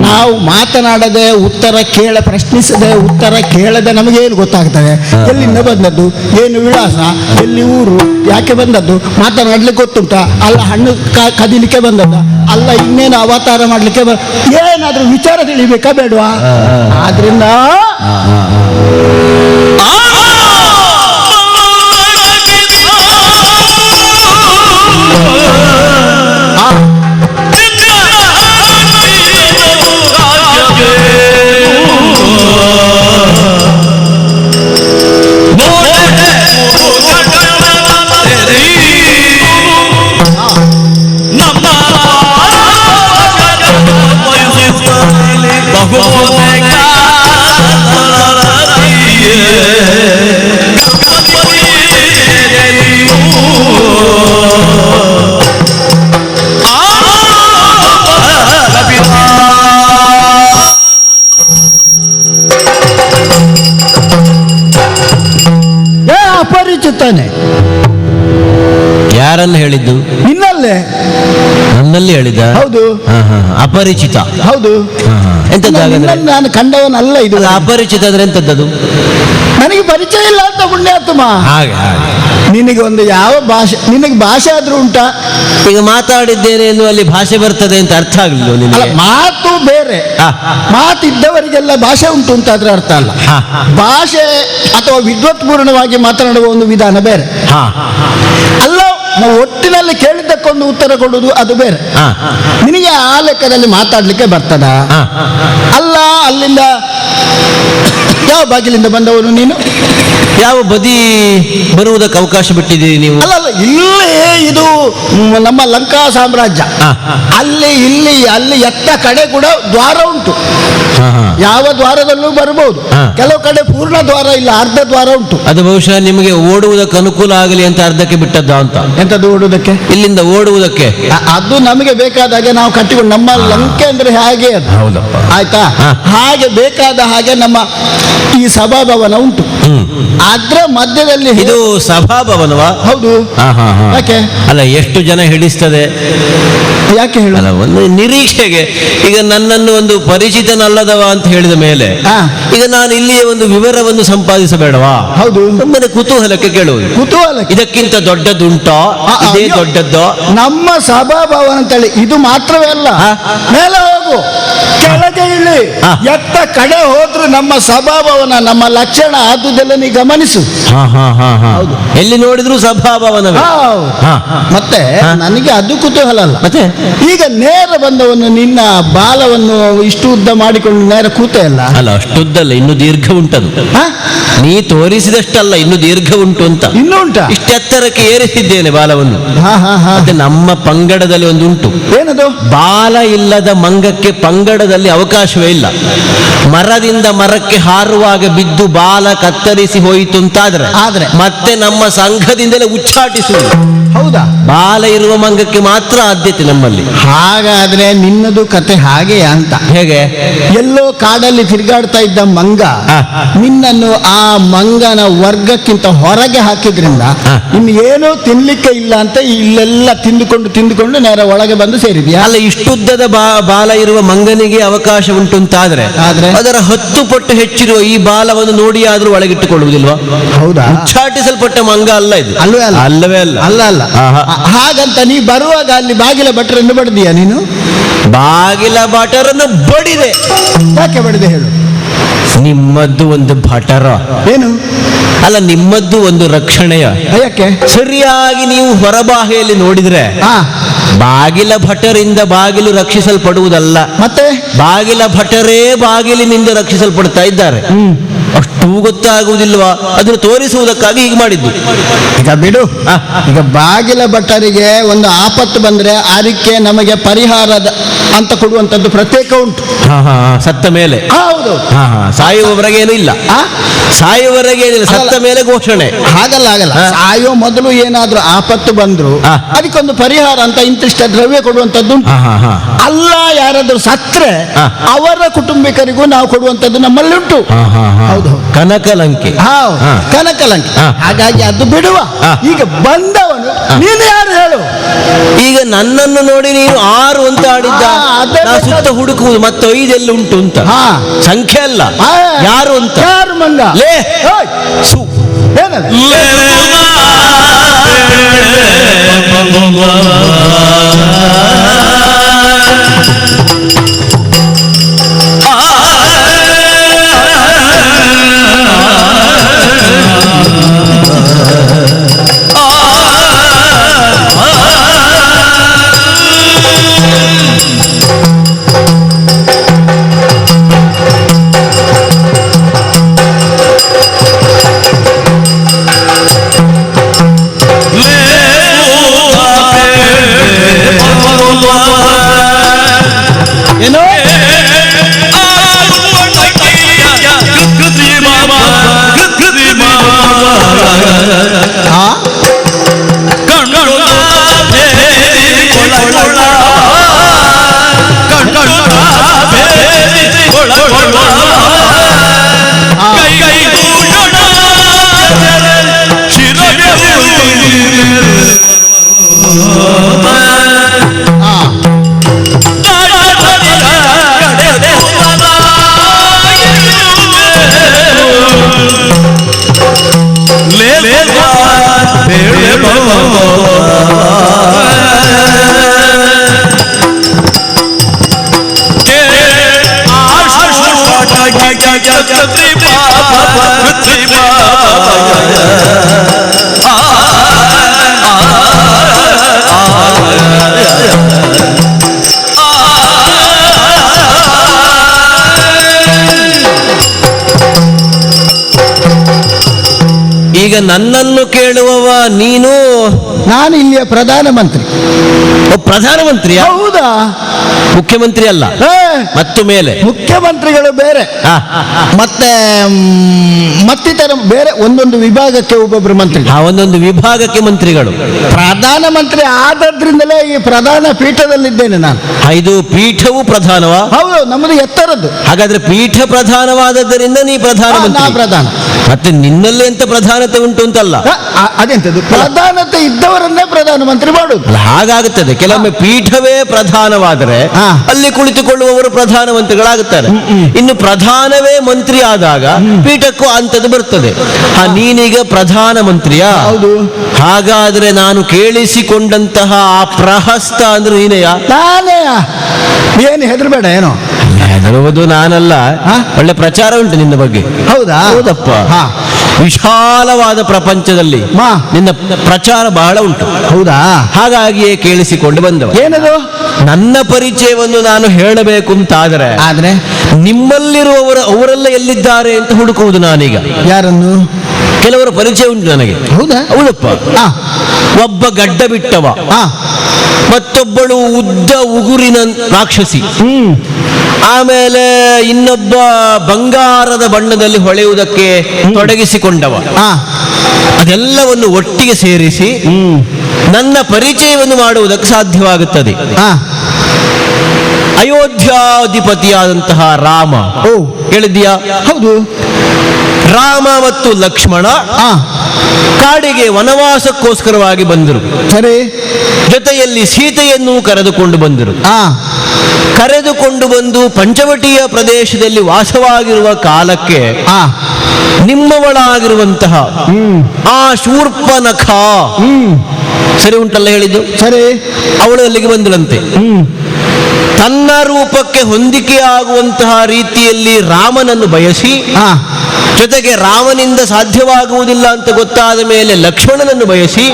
ನಾವು ಮಾತನಾಡದೆ ಪ್ರಶ್ನಿಸದೆ ಉತ್ತರ ಕೇಳದೆ ನಮಗೇನು ಗೊತ್ತಾಗ್ತದೆ? ಎಲ್ಲಿಂದ ಬಂದದ್ದು, ಏನು ವಿಳಾಸ, ಎಲ್ಲಿ ಊರು, ಯಾಕೆ ಬಂದದ್ದು, ಮಾತನಾಡ್ಲಿಕ್ಕೆ ಗೊತ್ತುಂಟ? ಅಲ್ಲ ಹಣ್ಣು ಕದಿಲಿಕ್ಕೆ ಬಂದದ್ದ, ಅಲ್ಲ ಇನ್ನೇನು ಅವತಾರ ಮಾಡ್ಲಿಕ್ಕೆ ಏನಾದ್ರೂ ವಿಚಾರ ತಿಳಿಬೇಕಾ ಬೇಡವಾ? ಆದ್ರಿಂದ ಬಹು ತಾನೆ. ಯಾರನ್ನು ಹೇಳಿದ್ದು? ನಿನ್ನಲ್ಲೇ. ನನ್ನಲ್ಲಿ ಹೇಳಿದ? ಹೌದು. ಅಪರಿಚಿತ. ಹೌದು. ಎಂತದ್ದಾಗಂದ್ರೆ ನಾನು ಕಂಡವನಲ್ಲ. ಇದು ಅಪರಿಚಿತ ಅಂದ್ರೆ ಎಂತದ್ದದು? ನನಗೆ ಪರಿಚಯ ಇಲ್ಲ ಅಂತ ಪುಣ್ಯಾತ್ಮ. ಹಾಗೆ ನಿನಗೆ ಒಂದು ಯಾವ ಭಾಷೆ, ನಿನಗೆ ಭಾಷೆ ಆದ್ರೂ ಉಂಟಾ? ಈಗ ಮಾತಾಡಿದ್ದೇನೆ ಎನ್ನುವಲ್ಲಿ ಭಾಷೆ ಬರ್ತದೆ ಅಂತ ಅರ್ಥ ಆಗಲಿಲ್ಲ ಅಲ್ಲ, ನಿನಗೆ? ಮಾತು ಬೇರೆ, ಮಾತಿದ್ದವರಿಗೆಲ್ಲ ಭಾಷೆ ಉಂಟು ಅಂತ ಅದ್ರ ಅರ್ಥ ಅಲ್ಲ. ಭಾಷೆ ಅಥವಾ ವಿದ್ವತ್ಪೂರ್ಣವಾಗಿ ಮಾತನಾಡುವ ಒಂದು ವಿಧಾನ ಬೇರೆ. ಅಲ್ಲ, ಒಟ್ಟಿನಲ್ಲಿ ಕೇಳಿದ್ದಕ್ಕೊಂದು ಉತ್ತರ ಕೊಡುವುದು ಅದು ಬೇರೆ. ನಿನಗೆ ಆ ಲೆಕ್ಕದಲ್ಲಿ ಮಾತಾಡ್ಲಿಕ್ಕೆ ಬರ್ತದ? ಅಲ್ಲ, ಅಲ್ಲಿಂದ ಯಾವ ಬಾಗಿಲಿಂದ ಬಂದವನು ನೀನು? ಯಾವ ಬದಿ ಬರುವುದಕ್ಕೆ ಅವಕಾಶ ಬಿಟ್ಟಿದ್ದೀರಿ ನೀವು? ಅಲ್ಲ, ಇಲ್ಲೇ ಇದು ನಮ್ಮ ಲಂಕಾ ಸಾಮ್ರಾಜ್ಯ. ಅಲ್ಲಿ ಎತ್ತ ಕಡೆ ಕೂಡ ದ್ವಾರ ಉಂಟು. ಯಾವ ದ್ವಾರದಲ್ಲೂ ಬರಬಹುದು. ಕೆಲವು ಕಡೆ ಪೂರ್ಣ ದ್ವಾರ ಇಲ್ಲ, ಅರ್ಧ ದ್ವಾರ ಉಂಟು. ಅದು ಬಹುಶಃ ನಿಮಗೆ ಓಡುವುದಕ್ಕೆ ಅನುಕೂಲ ಆಗಲಿ ಅಂತ ಅರ್ಧಕ್ಕೆ ಬಿಟ್ಟದ್ದ ಅಂತ. ಎಂತದ್ದು ಓಡುವುದಕ್ಕೆ? ಇಲ್ಲಿಂದ ಓಡುವುದಕ್ಕೆ. ಅದು ನಮಗೆ ಬೇಕಾದಾಗೆ ನಾವು ಕಟ್ಟಿಕೊಂಡು, ನಮ್ಮ ಲಂಕೆ ಅಂದ್ರೆ ಹಾಗೆ ಅದು. ಹೌದಪ್ಪ, ಆಯ್ತಾ? ಹಾಗೆ ಬೇಕಾದ ಹಾಗೆ ನಮ್ಮ ಈ ಸಭಾಭವನ ಉಂಟು. ಅದ್ರ ಮಧ್ಯದಲ್ಲಿ ಇದು ಸಭಾಭವನವಾ? ಹೌದು. ಯಾಕೆ? ಅಲ್ಲ, ಎಷ್ಟು ಜನ ಹಿಡಿಸ್ತದೆ? ಯಾಕೆ ಹೇಳಲ್ಲ? ಒಂದು ನಿರೀಕ್ಷೆಗೆ. ಈಗ ನನ್ನನ್ನು ಒಂದು ಪರಿಚಿತನಲ್ಲದವ ಅಂತ ಹೇಳಿದ ಮೇಲೆ ಈಗ ನಾನು ಇಲ್ಲಿಯೇ ಒಂದು ವಿವರವನ್ನು ಸಂಪಾದಿಸಬೇಡವಾ? ಹೌದು. ನಮ್ಮನೆ ಕುತೂಹಲಕ್ಕೆ ಕೇಳುವುದು. ಕುತೂಹಲ. ಇದಕ್ಕಿಂತ ದೊಡ್ಡದುಂಟೋ? ಇದೇ ದೊಡ್ಡದ್ದೋ? ನಮ್ಮ ಸಭಾಭವನ ಅಂತೇಳಿ ಇದು ಮಾತ್ರವೇ ಅಲ್ಲ. ಮೇಲೆ ಹೋಗು, ಕೆಳಗೆ ಇಳಿ, ಎತ್ತ ಕಡೆ ಹೋದ್ರು ನಮ್ಮ ಸಭಾಭವನ, ನಮ್ಮ ಲಕ್ಷಣ ಆದುದೆಲ್ಲ ನೀ ಗಮನಿಸು. ಎಲ್ಲಿ ನೋಡಿದ್ರು ಸಭಾಭವನವೇ. ಮತ್ತೆ ನನಗೆ ಅದು ಕುತೂಹಲ ಅಲ್ಲ. ಮತ್ತೆ ಈಗ ನೇರ ಬಂದವನು ನಿನ್ನ ಬಾಲವನ್ನು ಇಷ್ಟು ಉದ್ದ ಮಾಡಿಕೊಂಡು ನೇರ ಕೂತೆ ಅಲ್ಲ? ಅಲ್ಲ, ಅಷ್ಟುದ್ದಲ್ಲ, ಇನ್ನು ದೀರ್ಘ ಉಂಟದು. ನೀ ತೋರಿಸಿದಷ್ಟಲ್ಲ, ಇನ್ನು ದೀರ್ಘ ಉಂಟು ಅಂತ. ಇನ್ನೂ ಉಂಟ? ಇಷ್ಟೆತ್ತರಕ್ಕೆ ಏರಿಸಿದ್ದೇನೆ ಬಾಲವನ್ನು. ಮತ್ತೆ ನಮ್ಮ ಪಂಗಡದಲ್ಲಿ ಒಂದು ಉಂಟು. ಏನದು? ಬಾಲ ಇಲ್ಲದ ಮಂಗಕ್ಕೆ ಪಂಗಡದಲ್ಲಿ ಅವಕಾಶವೇ ಇಲ್ಲ. ಮರದಿಂದ ಮರಕ್ಕೆ ಹಾರುವಾಗ ಬಿದ್ದು ಬಾಲ ಕತ್ತರಿಸಿ ಹೋಯಿತು ಅಂತಾದ್ರೆ ಮತ್ತೆ ನಮ್ಮ ಸಂಘದಿಂದಲೇ ಉಚ್ಚಾಟಿಸುವುದು. ಹೌದಾ? ಬಾಲ ಇರುವ ಮಂಗಕ್ಕೆ ಮಾತ್ರ ಆದ್ಯತೆ ನಮ್ಮಲ್ಲಿ. ಹಾಗಾದ್ರೆ ನಿನ್ನದು ಕತೆ ಹಾಗೆ ಅಂತ. ಹೇಗೆ? ಎಲ್ಲೋ ಕಾಡಲ್ಲಿ ತಿರುಗಾಡ್ತಾ ಇದ್ದ ಮಂಗ ನಿನ್ನನ್ನು ಆ ಮಂಗನ ವರ್ಗಕ್ಕಿಂತ ಹೊರಗೆ ಹಾಕಿದ್ರಿಂದ ಇನ್ನು ಏನೂ ತಿನ್ಲಿಕ್ಕೆ ಇಲ್ಲ ಅಂತ ಇಲ್ಲೆಲ್ಲ ತಿಂದುಕೊಂಡು ನೇರ ಒಳಗೆ ಬಂದು ಸೇರಿದ್ಯಾ? ಅಲ್ಲ, ಇಷ್ಟುದ್ದದ ಬಾಲ ಇರುವ ಮಂಗನಿಗೆ ಅವಕಾಶ ಉಂಟು ಅಂತಾದ್ರೆ ಅದರ 10 ಪಟ್ಟು ಹೆಚ್ಚಿರುವ ಈ ಬಾಲವನ್ನು ನೋಡಿ ಆದ್ರೂ ಒಳಗಿಟ್ಟುಕೊಳ್ಳುವುದಿಲ್ವಾ? ಹೌದಾ? ಉಚ್ಚಾಟಿಸಲ್ಪಟ್ಟ ಮಂಗ ಅಲ್ಲ ಇದು. ಅಲ್ಲವೇ ಅಲ್ಲ. ಅಲ್ಲ. ಹಾಗಂತ ನೀ ಬರುವಾಗ ಅಲ್ಲಿ ಬಾಗಿಲ ಭಟ್ರನ್ನು ಬಡ್ದೀಯ ನೀನು? ಬಾಗಿಲ ಭಟರನ್ನು ಬಡಿದೆ. ಯಾಕೆ ಬಡಿದೆ ಹೇಳು? ನಿಮ್ಮದ್ದು ಒಂದು ಭಟರ ಏನು? ಅಲ್ಲ, ನಿಮ್ಮದ್ದು ಒಂದು ರಕ್ಷಣೆಯ. ಯಾಕೆ? ಸರಿಯಾಗಿ ನೀವು ಹೊರಬಾಹೆಯಲ್ಲಿ ನೋಡಿದ್ರೆ ಬಾಗಿಲ ಭಟರಿಂದ ಬಾಗಿಲು ರಕ್ಷಿಸಲ್ಪಡುವುದಲ್ಲ, ಮತ್ತೆ ಬಾಗಿಲ ಭಟರೇ ಬಾಗಿಲಿನಿಂದ ರಕ್ಷಿಸಲ್ಪಡ್ತಾ ಇದ್ದಾರೆ. ಅಷ್ಟು ಗೊತ್ತಾಗುವುದಿಲ್ವಾ? ಅದನ್ನು ತೋರಿಸುವುದಕ್ಕಾಗಿ ಹೀಗೆ ಮಾಡಿದ್ದು. ಈಗ ಬಿಡು. ಈಗ ಬಾಗಿಲ ಭಟ್ಟರಿಗೆ ಒಂದು ಆಪತ್ತು ಬಂದ್ರೆ ಅದಕ್ಕೆ ನಮಗೆ ಪರಿಹಾರದ ಅಂತ ಕೊಡುವಂತದ್ದು ಪ್ರತ್ಯೇಕ ಉಂಟು. ಸತ್ತ ಮೇಲೆ. ಹೌದು. ಸಾಯುವವರೆಗೆ ಏನು ಇಲ್ಲ. ಸಾಯುವವರೆಗೆ ಏನಿಲ್ಲ, ಸತ್ತ ಮೇಲೆ ಘೋಷಣೆ. ಹಾಗಲ್ಲ. ಸಾಯೋ ಮೊದಲು ಏನಾದ್ರೂ ಆಪತ್ತು ಬಂದ್ರು ಅದಕ್ಕೊಂದು ಪರಿಹಾರ ಅಂತ ಇಂತಿಷ್ಟ ದ್ರವ್ಯ ಕೊಡುವಂತದ್ದು ಉಂಟು. ಅಲ್ಲ, ಯಾರಾದ್ರೂ ಸತ್ರೆ ಅವರ ಕುಟುಂಬಿಕರಿಗೂ ನಾವು ಕೊಡುವಂತದ್ದು ನಮ್ಮಲ್ಲಿ ಉಂಟು. ಹೌದು. ಕನಕಲಂಕೆ. ಕನಕಲಂಕೆ. ಹಾಗಾಗಿ ಅದು ಬಿಡುವ. ಈಗ ಬಂದವನು ನೀನು ಯಾರು ಹೇಳು? ಈಗ ನನ್ನನ್ನು ನೋಡಿ ನೀನು 6 ಅಂತ ಆಡಿದ್ದ. ಸುತ್ತ ಹುಡುಕುವುದು ಮತ್ತೆ 5 ಎಲ್ಲಿ ಉಂಟು ಅಂತ ಸಂಖ್ಯೆ ಅಲ್ಲ, ಯಾರು ಅಂತ. ಯಾರು ಮಂಗ? ಲೇ ಸು ಏನೋ ಪ್ರಧಾನಮಂತ್ರಿ. ಪ್ರಧಾನಮಂತ್ರಿಯ? ಹೌದಾ? ಮುಖ್ಯಮಂತ್ರಿ ಅಲ್ಲ, ಮತ್ತು ಮೇಲೆ ಮುಖ್ಯಮಂತ್ರಿಗಳು ಬೇರೆ, ಮತ್ತೆ ಮತ್ತಿತರ ಬೇರೆ. ಒಂದೊಂದು ವಿಭಾಗಕ್ಕೆ ಒಬ್ಬೊಬ್ರು ಮಂತ್ರಿ, ಒಂದೊಂದು ವಿಭಾಗಕ್ಕೆ ಮಂತ್ರಿಗಳು. ಪ್ರಧಾನಮಂತ್ರಿ ಆದದ್ರಿಂದಲೇ ಈ ಪ್ರಧಾನ ಪೀಠದಲ್ಲಿದ್ದೇನೆ ನಾನು. ಇದು ಪೀಠವು ಪ್ರಧಾನವಾ? ಹೌದು, ನಮ್ಮದು ಎತ್ತರದ್ದು. ಹಾಗಾದ್ರೆ ಪೀಠ ಪ್ರಧಾನವಾದದ್ದರಿಂದ ನೀ ಪ್ರಧಾನಮಂತ್ರಿ. ಪ್ರಧಾನ. ಮತ್ತೆ ನಿನ್ನಲ್ಲಿ ಎಂತ ಪ್ರಧಾನತೆ ಉಂಟು ಅಂತಲ್ಲ, ಅದೆಂತದ್ದು? ಪ್ರಧಾನತೆ ಇದ್ದವರನ್ನೇ ಪ್ರಧಾನಮಂತ್ರಿ ಮಾಡುದು. ಹಾಗಾಗುತ್ತದೆ. ಕೆಲವೊಮ್ಮೆ ಪೀಠವೇ ಪ್ರಧಾನವಾದರೆ ಅಲ್ಲಿ ಕುಳಿತುಕೊಳ್ಳುವವರು ಪ್ರಧಾನಮಂತ್ರಿಗಳಾಗುತ್ತಾರೆ. ಇನ್ನು ಪ್ರಧಾನವೇ ಮಂತ್ರಿ ಆದಾಗ ಪೀಠಕ್ಕೂ ಅಂತದ್ದು ಬರ್ತದೆ. ನೀನೀಗ ಪ್ರಧಾನಮಂತ್ರಿಯಾ? ಹೌದು. ಹಾಗಾದ್ರೆ ನಾನು ಕೇಳಿಸಿಕೊಂಡಂತಹ ಆ ಪ್ರಹಸ್ತ ಅಂದ್ರೆ ನೀನೆಯಾ? ನಾನೇ. ಏನು ಹೆದರ್ಬೇಡ. ಏನೋ ಹೆದರುವುದು ನಾನಲ್ಲ, ಒಳ್ಳೆ ಪ್ರಚಾರ ಉಂಟು ನಿನ್ನ ಬಗ್ಗೆ. ಹೌದಾ? ಹೌದಪ್ಪ. ವಿಶಾಲವಾದ ಪ್ರಪಂಚದಲ್ಲಿ ನಿನ್ನ ಪ್ರಚಾರ ಬಹಳ ಉಂಟು. ಹೌದಾ? ಹಾಗಾಗಿಯೇ ಕೇಳಿಸಿಕೊಂಡು ಬಂದವ. ಏನದು? ನನ್ನ ಪರಿಚಯವನ್ನು ನಾನು ಹೇಳಬೇಕು ಅಂತಾದರೆ ಆದ್ರೆ ನಿಮ್ಮಲ್ಲಿರುವವರು ಅವರೆಲ್ಲ ಎಲ್ಲಿದ್ದಾರೆ ಅಂತ ಹುಡುಕುವುದು ನಾನೀಗ. ಯಾರನ್ನು? ಕೆಲವರ ಪರಿಚಯ ಉಂಟು ನನಗೆ. ಹೌದಾ? ಹೌದಪ್ಪ. ಒಬ್ಬ ಗಡ್ಡ ಬಿಟ್ಟವ, ಮತ್ತೊಬ್ಬಳು ಉದ್ದ ಉಗುರಿನ ರಾಕ್ಷಸಿ, ಆಮೇಲೆ ಇನ್ನೊಬ್ಬ ಬಂಗಾರದ ಬಣ್ಣದಲ್ಲಿ ಹೊಳೆಯುವುದಕ್ಕೆ ತೊಡಗಿಸಿಕೊಂಡವ. ಅದೆಲ್ಲವನ್ನು ಒಟ್ಟಿಗೆ ಸೇರಿಸಿ ನನ್ನ ಪರಿಚಯವನ್ನು ಮಾಡುವುದಕ್ಕೆ ಸಾಧ್ಯವಾಗುತ್ತದೆ. ಅಯೋಧ್ಯಾಧಿಪತಿಯಾದಂತಹ ರಾಮ, ಕೇಳಿದ್ಯಾ? ಹೌದು. ರಾಮ ಮತ್ತು ಲಕ್ಷ್ಮಣ ಕಾಡಿಗೆ ವನವಾಸಕ್ಕೋಸ್ಕರವಾಗಿ ಬಂದರು. ಸರಿ. ಜೊತೆಯಲ್ಲಿ ಸೀತೆಯನ್ನು ಕರೆದುಕೊಂಡು ಬಂದರು. ಕರೆದುಕೊಂಡು ಬಂದು ಪಂಚವಟಿಯ ಪ್ರದೇಶದಲ್ಲಿ ವಾಸವಾಗಿರುವ ಕಾಲಕ್ಕೆ ನಿಮ್ಮವಳಾಗಿರುವಂತಹ ಆ ಶೂರ್ಪನಖ, ಸರಿ ಉಂಟಲ್ಲ ಹೇಳಿದ್ದು? ಸರಿ. ಅವಳು ಅಲ್ಲಿಗೆ ಬಂದಳಂತೆ. ತನ್ನ ರೂಪಕ್ಕೆ ಹೊಂದಿಕೆಯಾಗುವಂತಹ ರೀತಿಯಲ್ಲಿ ರಾಮನನ್ನು ಬಯಸಿ, ಜೊತೆಗೆ ರಾಮನಿಂದ ಸಾಧ್ಯವಾಗುವುದಿಲ್ಲ ಅಂತ ಗೊತ್ತಾದ ಮೇಲೆ ಲಕ್ಷ್ಮಣನನ್ನು ಬಯಸಿ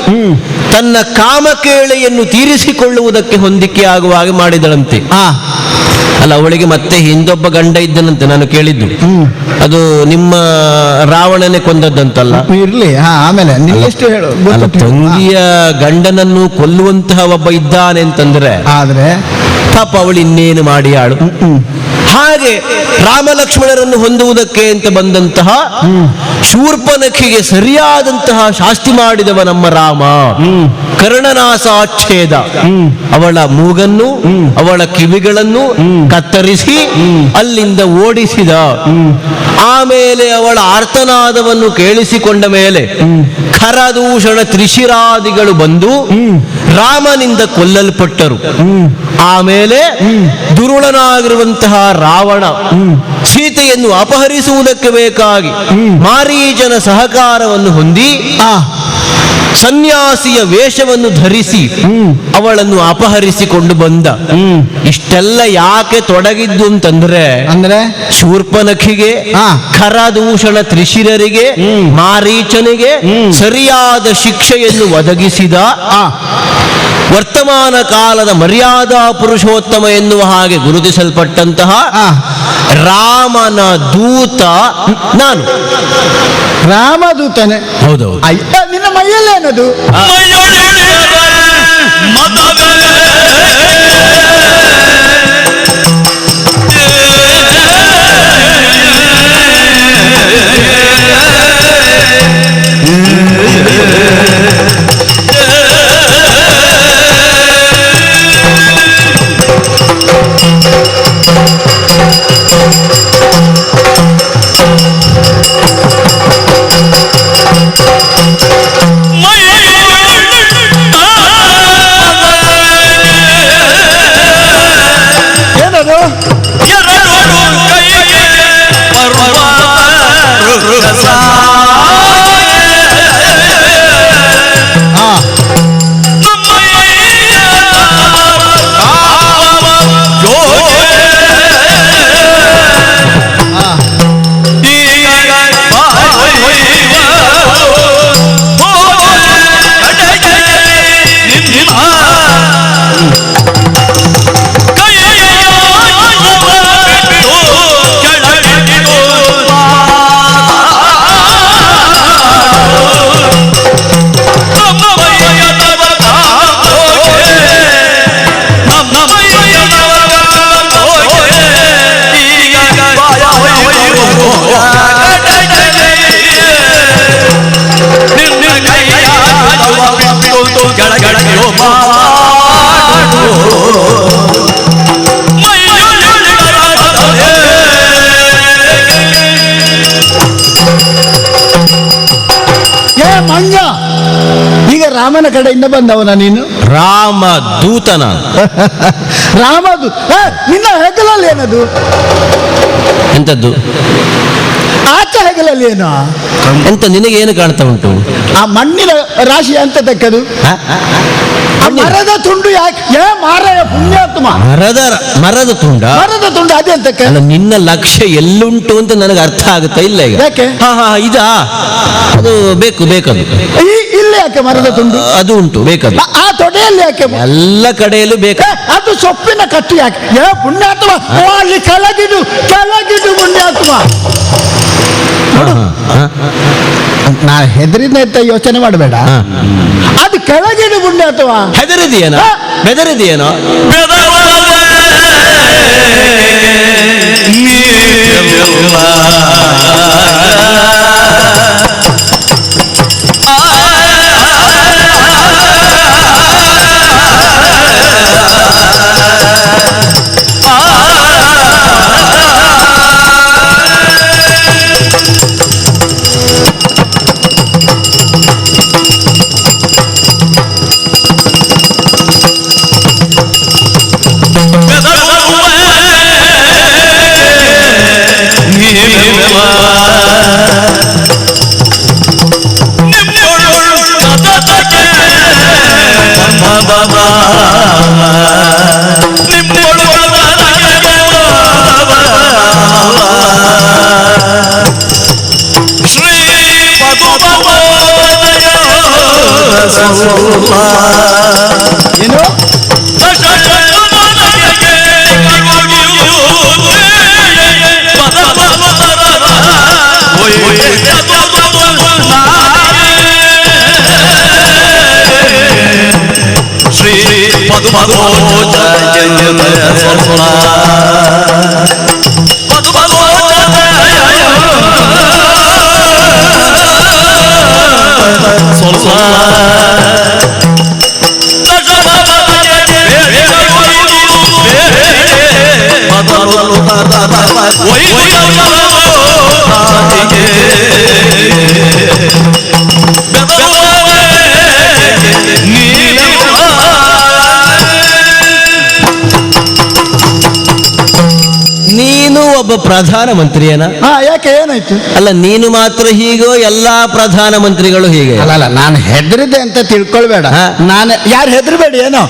ತನ್ನ ಕಾಮಕೇಳೆಯನ್ನು ತೀರಿಸಿಕೊಳ್ಳುವುದಕ್ಕೆ ಹೊಂದಿಕೆಯಾಗುವ ಹಾಗೆ ಮಾಡಿದಳಂತೆ. ಅಲ್ಲ, ಅವಳಿಗೆ ಮತ್ತೆ ಹಿಂದೊಬ್ಬ ಗಂಡ ಇದ್ದನಂತೆ ನಾನು ಕೇಳಿದ್ದು. ಅದು ನಿಮ್ಮ ರಾವಣನೇ ಕೊಂದದ್ದಂತಲ್ಲ? ಇರ್ಲಿ. ಆಮೇಲೆ ಎಷ್ಟು ಹೇಳು. ತಂಗಿಯ ಗಂಡನನ್ನು ಕೊಲ್ಲುವಂತಹ ಒಬ್ಬ ಇದ್ದಾನೆ ಅಂತಂದ್ರೆ ಆದ್ರೆ ಪಾಪ ಅವಳು ಇನ್ನೇನು ಮಾಡಿ ಆಳು. ಹಾಗೆ ರಾಮ ಲಕ್ಷ್ಮಣರನ್ನು ಹೊಂದುವುದಕ್ಕೆ ಅಂತ ಬಂದಂತಹ ಶೂರ್ಪನಖಿಗೆ ಸರಿಯಾದಂತಹ ಶಾಸ್ತಿ ಮಾಡಿದವ ನಮ್ಮ ರಾಮ. ಕರ್ಣನಾಸಾಚ್ಛೇದ, ಅವಳ ಮೂಗನ್ನು ಅವಳ ಕಿವಿಗಳನ್ನು ಕತ್ತರಿಸಿ ಅಲ್ಲಿಂದ ಓಡಿಸಿದ. ಆಮೇಲೆ ಅವಳ ಆರ್ತನಾದವನ್ನು ಕೇಳಿಸಿಕೊಂಡ ಮೇಲೆ ಖರದೂಷಣ ತ್ರಿಶಿರಾದಿಗಳು ಬಂದು ರಾಮನಿಂದ ಕೊಲ್ಲಲ್ಪಟ್ಟರು. ಆಮೇಲೆ ದುರುಳನಾಗಿರುವಂತಹ ರಾವಣ ಸೀತೆಯನ್ನು ಅಪಹರಿಸುವುದಕ್ಕೆ ಬೇಕಾಗಿ ಮಾರೀಚನ ಸಹಕಾರವನ್ನು ಹೊಂದಿ ಸನ್ಯಾಸಿಯ ವೇಷವನ್ನು ಧರಿಸಿ ಅವಳನ್ನು ಅಪಹರಿಸಿಕೊಂಡು ಬಂದ. ಇಷ್ಟೆಲ್ಲ ಯಾಕೆ ತೊಡಗಿದ್ದು ಅಂತಂದ್ರೆ ಶೂರ್ಪನಖಿಗೆ, ಖರದೂಷಣ ತ್ರಿಶಿರರಿಗೆ, ಮಾರೀಚನಿಗೆ ಸರಿಯಾದ ಶಿಕ್ಷೆಯನ್ನು ಒದಗಿಸಿದ ವರ್ತಮಾನ ಕಾಲದ ಮರ್ಯಾದಾ ಪುರುಷೋತ್ತಮ ಎನ್ನುವ ಹಾಗೆ ಗುರುತಿಸಲ್ಪಟ್ಟಂತಹ ರಾಮನ ದೂತ ನಾನು. ರಾಮದೂತನೇ? ಹೌದೌದು. ನಿನ್ನ ಮೈಯಲ್ಲೇನದು? ರಾಮನ ಕಡೆಯಿಂದ ಬಂದವನ ನೀನು? ರಾಮ ದೂತನ. ರಾಮದು ನಿನ್ನ ಹೆಗಲಲ್ಲಿ ಏನದು? ಎಂತದ್ದು? ಆಚೆ ಹೆಗಲಲ್ಲಿ ಏನು? ಎಂತ ನಿನಗೆ ಏನು ಕಾಣ್ತಾ ಉಂಟು? ಆ ಮಣ್ಣಿನ ರಾಶಿ ಅಂತ ತೆಕ್ಕದು. ಆ ಮರದ ತುಂಡು ಯಾಕೆ ಮಾರಾಯ ಪುಣ್ಯಾತ್ಮ? ಮರದ ತುಂಡ? ಮರದ ತುಂಡು ಅದೇ ಅಂತ. ಅಲ್ಲ, ನಿನ್ನ ಲಕ್ಷ್ಯ ಎಲ್ಲುಂಟು ಅಂತ ನನಗೆ ಅರ್ಥ ಆಗುತ್ತಾ ಇಲ್ಲ ಈಗ. ಯಾಕೆ? ಇದಾ ಅದು ಬೇಕದು. ಇಲ್ಲಿ ಯಾಕೆ ಮರದ ತುಂಡು? ಅದು ಉಂಟು, ಬೇಕದು. ಆ ತೊಡೆಯಲ್ಲಿ ಯಾಕೆ? ಎಲ್ಲ ಕಡೆಯಲ್ಲೂ ಬೇಕು. ಅದು ಸೊಪ್ಪಿನ ಕಟ್ಟು ಯಾಕೆ? ಪುಣ್ಯಾತ್ಮ ಅಲ್ಲಿ ಕೆಳಗಿಡು ಪುಣ್ಯಾತ್ಮ. ನಾ ಹೆದರಿದ ಅಂತ ಯೋಚನೆ ಮಾಡಬೇಡ. ಅದು ಕೆಳಗಿಡು ಪುಣ್ಯಾತ್ಮ. ಹೆದರಿದೆಯೇನೋ? ಬೆದರಿದೆಯೇನೋ? ಏನು? ನೀನು ಒಬ್ಬ ಪ್ರಧಾನಮಂತ್ರಿಯೇನ? ಯಾಕೆ ಏನಾಯ್ತು? ಅಲ್ಲ, ನೀನು ಮಾತ್ರ ಹೀಗೋ ಎಲ್ಲಾ ಪ್ರಧಾನಮಂತ್ರಿಗಳು ಹೀಗೆ? ಅಲ್ಲ, ನಾನು ಹೆದರಿದೆ ಅಂತ ತಿಳ್ಕೊಳ್ಬೇಡ. ನಾನು ಯಾರು ಹೆದರ್ಬೇಡಿ. ಏನೋ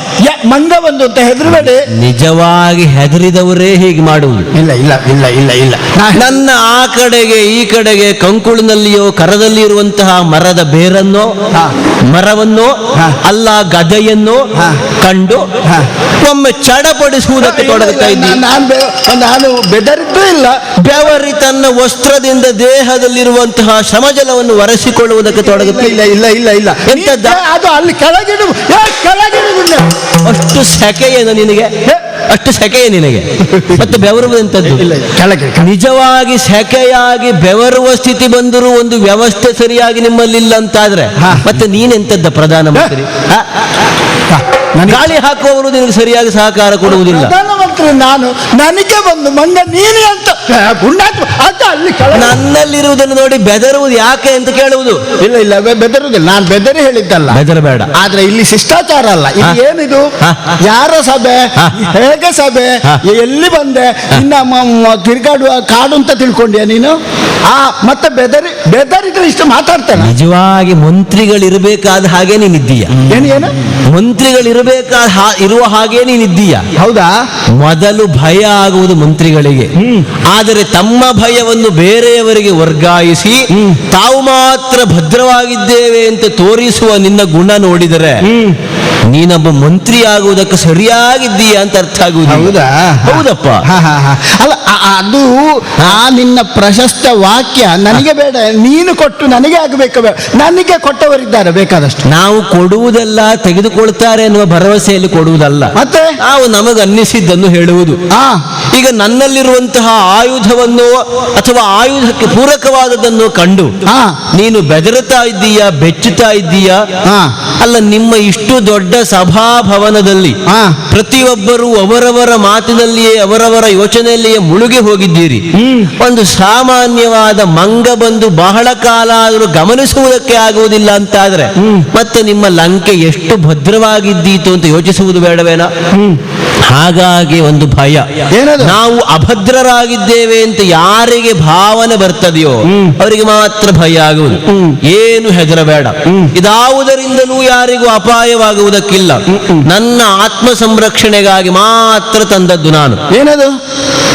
ಮಂಗ ಬಂದು ಅಂತ ಹೆದರ್ಬೇಡಿ. ನಿಜವಾಗಿ ಹೆದರಿದವರೇ ಹೀಗೆ ಮಾಡುವುದು. ಇಲ್ಲ ಇಲ್ಲ ಇಲ್ಲ ಇಲ್ಲ ಇಲ್ಲ. ನನ್ನ ಆ ಕಡೆಗೆ ಈ ಕಡೆಗೆ ಕಂಕುಳಿನಲ್ಲಿಯೋ ಕರದಲ್ಲಿ ಇರುವಂತಹ ಮರದ ಬೇರನ್ನೋ ಮರವನ್ನೋ ಅಲ್ಲ ಗದೆಯನ್ನೋ ಕಂಡು ಒಮ್ಮೆ ಚಡಪಡಿಸುವುದಕ್ಕೆ ತೊಡಗುತ್ತಾ ಇದ್ದೀನಿ. ನಾನು ಬೆದರಿದ್ದೂ ಇಲ್ಲ. ಬೆವರಿ ತನ್ನ ವಸ್ತ್ರದಿಂದ ದೇಹದಲ್ಲಿರುವಂತಹ ಶ್ರಮಜಲವನ್ನು ಒರೆಸಿಕೊಳ್ಳುವುದಕ್ಕೆ ತೊಡಗುತ್ತೆ. ಇಲ್ಲ ಇಲ್ಲ ಇಲ್ಲ ಇಲ್ಲ. ಎಂತದ್ದ ಅದು ಅಲ್ಲಿ ಕೆಳಗಿಡು. ಅಷ್ಟು ಸೆಕೆಯೇನು ನಿನಗೆ? ಅಷ್ಟು ಸೆಕೆಯೇ ನಿನಗೆ? ಮತ್ತೆ ಬೆವರುವುದಂತದ್ದು ನಿಜವಾಗಿ ಸೆಕೆಯಾಗಿ ಬೆವರುವ ಸ್ಥಿತಿ ಬಂದರೂ ಒಂದು ವ್ಯವಸ್ಥೆ ಸರಿಯಾಗಿ ನಿಮ್ಮಲ್ಲಿಲ್ಲ ಅಂತಾದ್ರೆ ಮತ್ತೆ ನೀನೆಂತದ್ದ ಪ್ರಧಾನಮಂತ್ರಿ? ಗಾಳಿ ಹಾಕುವವರು ನಿನಗೆ ಸರಿಯಾಗಿ ಸಹಕಾರ ಕೊಡುವುದಿಲ್ಲ. ಪ್ರಧಾನಮಂತ್ರಿ ನಾನು, ನನಗೆ ಬಂದು ಮಂಗ ನೀನು ಅಂತ ಅಲ್ಲಿ ನನ್ನಲ್ಲಿರುವುದನ್ನು ನೋಡಿ ಬೆದರುವುದು ಯಾಕೆ ಅಂತ ಕೇಳುವುದು. ಇಲ್ಲ ಇಲ್ಲ, ಬೆದರುವುದಿಲ್ಲ. ನಾನು ಬೆದರಿ ಹೇಳಿದ್ದಲ್ಲ, ಬೆದರಬೇಡ. ಆದ್ರೆ ಇಲ್ಲಿ ಶಿಷ್ಟಾಚಾರ ಅಲ್ಲ. ಇಲ್ಲಿ ಏನಿದು? ಯಾರ ಸಭೆ? ಹೇಗೆ ಸಭೆ? ಎಲ್ಲಿ ಬಂದೆ? ಇನ್ನ ತಿರುಗಾಡುವ ಕಾಡು ಅಂತ ತಿಳ್ಕೊಂಡ್ಯಾ ನೀನು? ಮತ್ತೆ ಬೆದರಿದ್ರೆ ಇಷ್ಟು ಮಾತಾಡ್ತೇನೆ. ನಿಜವಾಗಿ ಮಂತ್ರಿಗಳಿರಬೇಕಾದ ಹಾಗೆ ನೀನಿದ್ದೀಯ. ಏನು ಇರುವ ಹಾಗೆ ನೀನಿದ್ದೀಯ. ಹೌದಾ? ಮೊದಲು ಭಯ ಆಗುವುದು ಮಂತ್ರಿಗಳಿಗೆ. ಆದರೆ ತಮ್ಮ ಭಯವನ್ನು ಬೇರೆಯವರಿಗೆ ವರ್ಗಾಯಿಸಿ ತಾವು ಮಾತ್ರ ಭದ್ರವಾಗಿದ್ದೇವೆ ಅಂತ ತೋರಿಸುವ ನಿನ್ನ ಗುಣ ನೋಡಿದರೆ ನೀನೊಬ್ಬ ಮಂತ್ರಿ ಆಗುವುದಕ್ಕೆ ಸರಿಯಾಗಿದ್ದೀಯ ಅಂತ ಅರ್ಥ ಆಗುವುದು. ಹೌದಾ? ಹೌದಪ್ಪ. ಅಲ್ಲ, ಅದು ನಿನ್ನ ಪ್ರಶಸ್ತ ವಾಕ್ಯ ನನಗೆ ಬೇಡ. ನೀನು ಕೊಟ್ಟು ನನಗೆ ಆಗಬೇಕು. ನನಗೆ ಕೊಟ್ಟವರಿದ್ದಾರೆ ಬೇಕಾದಷ್ಟು. ನಾವು ಕೊಡುವುದೆಲ್ಲ ತೆಗೆದುಕೊಳ್ತಾರೆ ಎನ್ನುವ ಭರವಸೆಯಲ್ಲಿ ಕೊಡುವುದಲ್ಲ. ಮತ್ತೆ ನಾವು ನಮಗೆ ಅನ್ನಿಸಿದ್ದನ್ನು ಹೇಳುವುದು. ಆ ಈಗ ನನ್ನಲ್ಲಿರುವಂತಹ ಆಯುಧವನ್ನು ಅಥವಾ ಆಯುಧಕ್ಕೆ ಪೂರಕವಾದದನ್ನು ಕಂಡು ಆ ನೀನು ಬೆದರುತ್ತಾ ಇದ್ದೀಯಾ, ಬೆಚ್ಚುತ್ತಾ ಇದ್ದೀಯಾ? ಆ ಅಲ್ಲ, ನಿಮ್ಮ ಇಷ್ಟು ದೊಡ್ಡ ಸಭಾಭವನದಲ್ಲಿ ಆ ಪ್ರತಿಯೊಬ್ಬರು ಅವರವರ ಮಾತಿನಲ್ಲಿಯೇ ಅವರವರ ಯೋಚನೆಯಲ್ಲಿಯೇ ಮುಳುಗಿ ಹೋಗಿದ್ದೀರಿ. ಒಂದು ಸಾಮಾನ್ಯವಾದ ಮಂಗ ಬಂದು ಬಹಳ ಕಾಲ ಆದರೂ ಗಮನಿಸುವುದಕ್ಕೆ ಆಗುವುದಿಲ್ಲ ಅಂತಾದ್ರೆ ಮತ್ತೆ ನಿಮ್ಮ ಲಂಕೆ ಎಷ್ಟು ಭದ್ರವಾಗಿದ್ದೀತು ಅಂತ ಯೋಚಿಸುವುದು ಬೇಡವೇನಾ? ಹಾಗಾಗಿ ಒಂದು ಭಯ, ಏನದು? ನಾವು ಅಭದ್ರರಾಗಿದ್ದೇವೆ ಅಂತ ಯಾರಿಗೆ ಭಾವನೆ ಬರ್ತದೆಯೋ ಅವರಿಗೆ ಮಾತ್ರ ಭಯ ಆಗುವುದು. ಏನು ಹೆದರಬೇಡ, ಇದಾವುದರಿಂದಲೂ ಯಾರಿಗೂ ಅಪಾಯವಾಗುವುದಕ್ಕಿಲ್ಲ. ನನ್ನ ಆತ್ಮ ಸಂರಕ್ಷಣೆಗಾಗಿ ಮಾತ್ರ ತಂದದ್ದು ನಾನು. ಏನದು?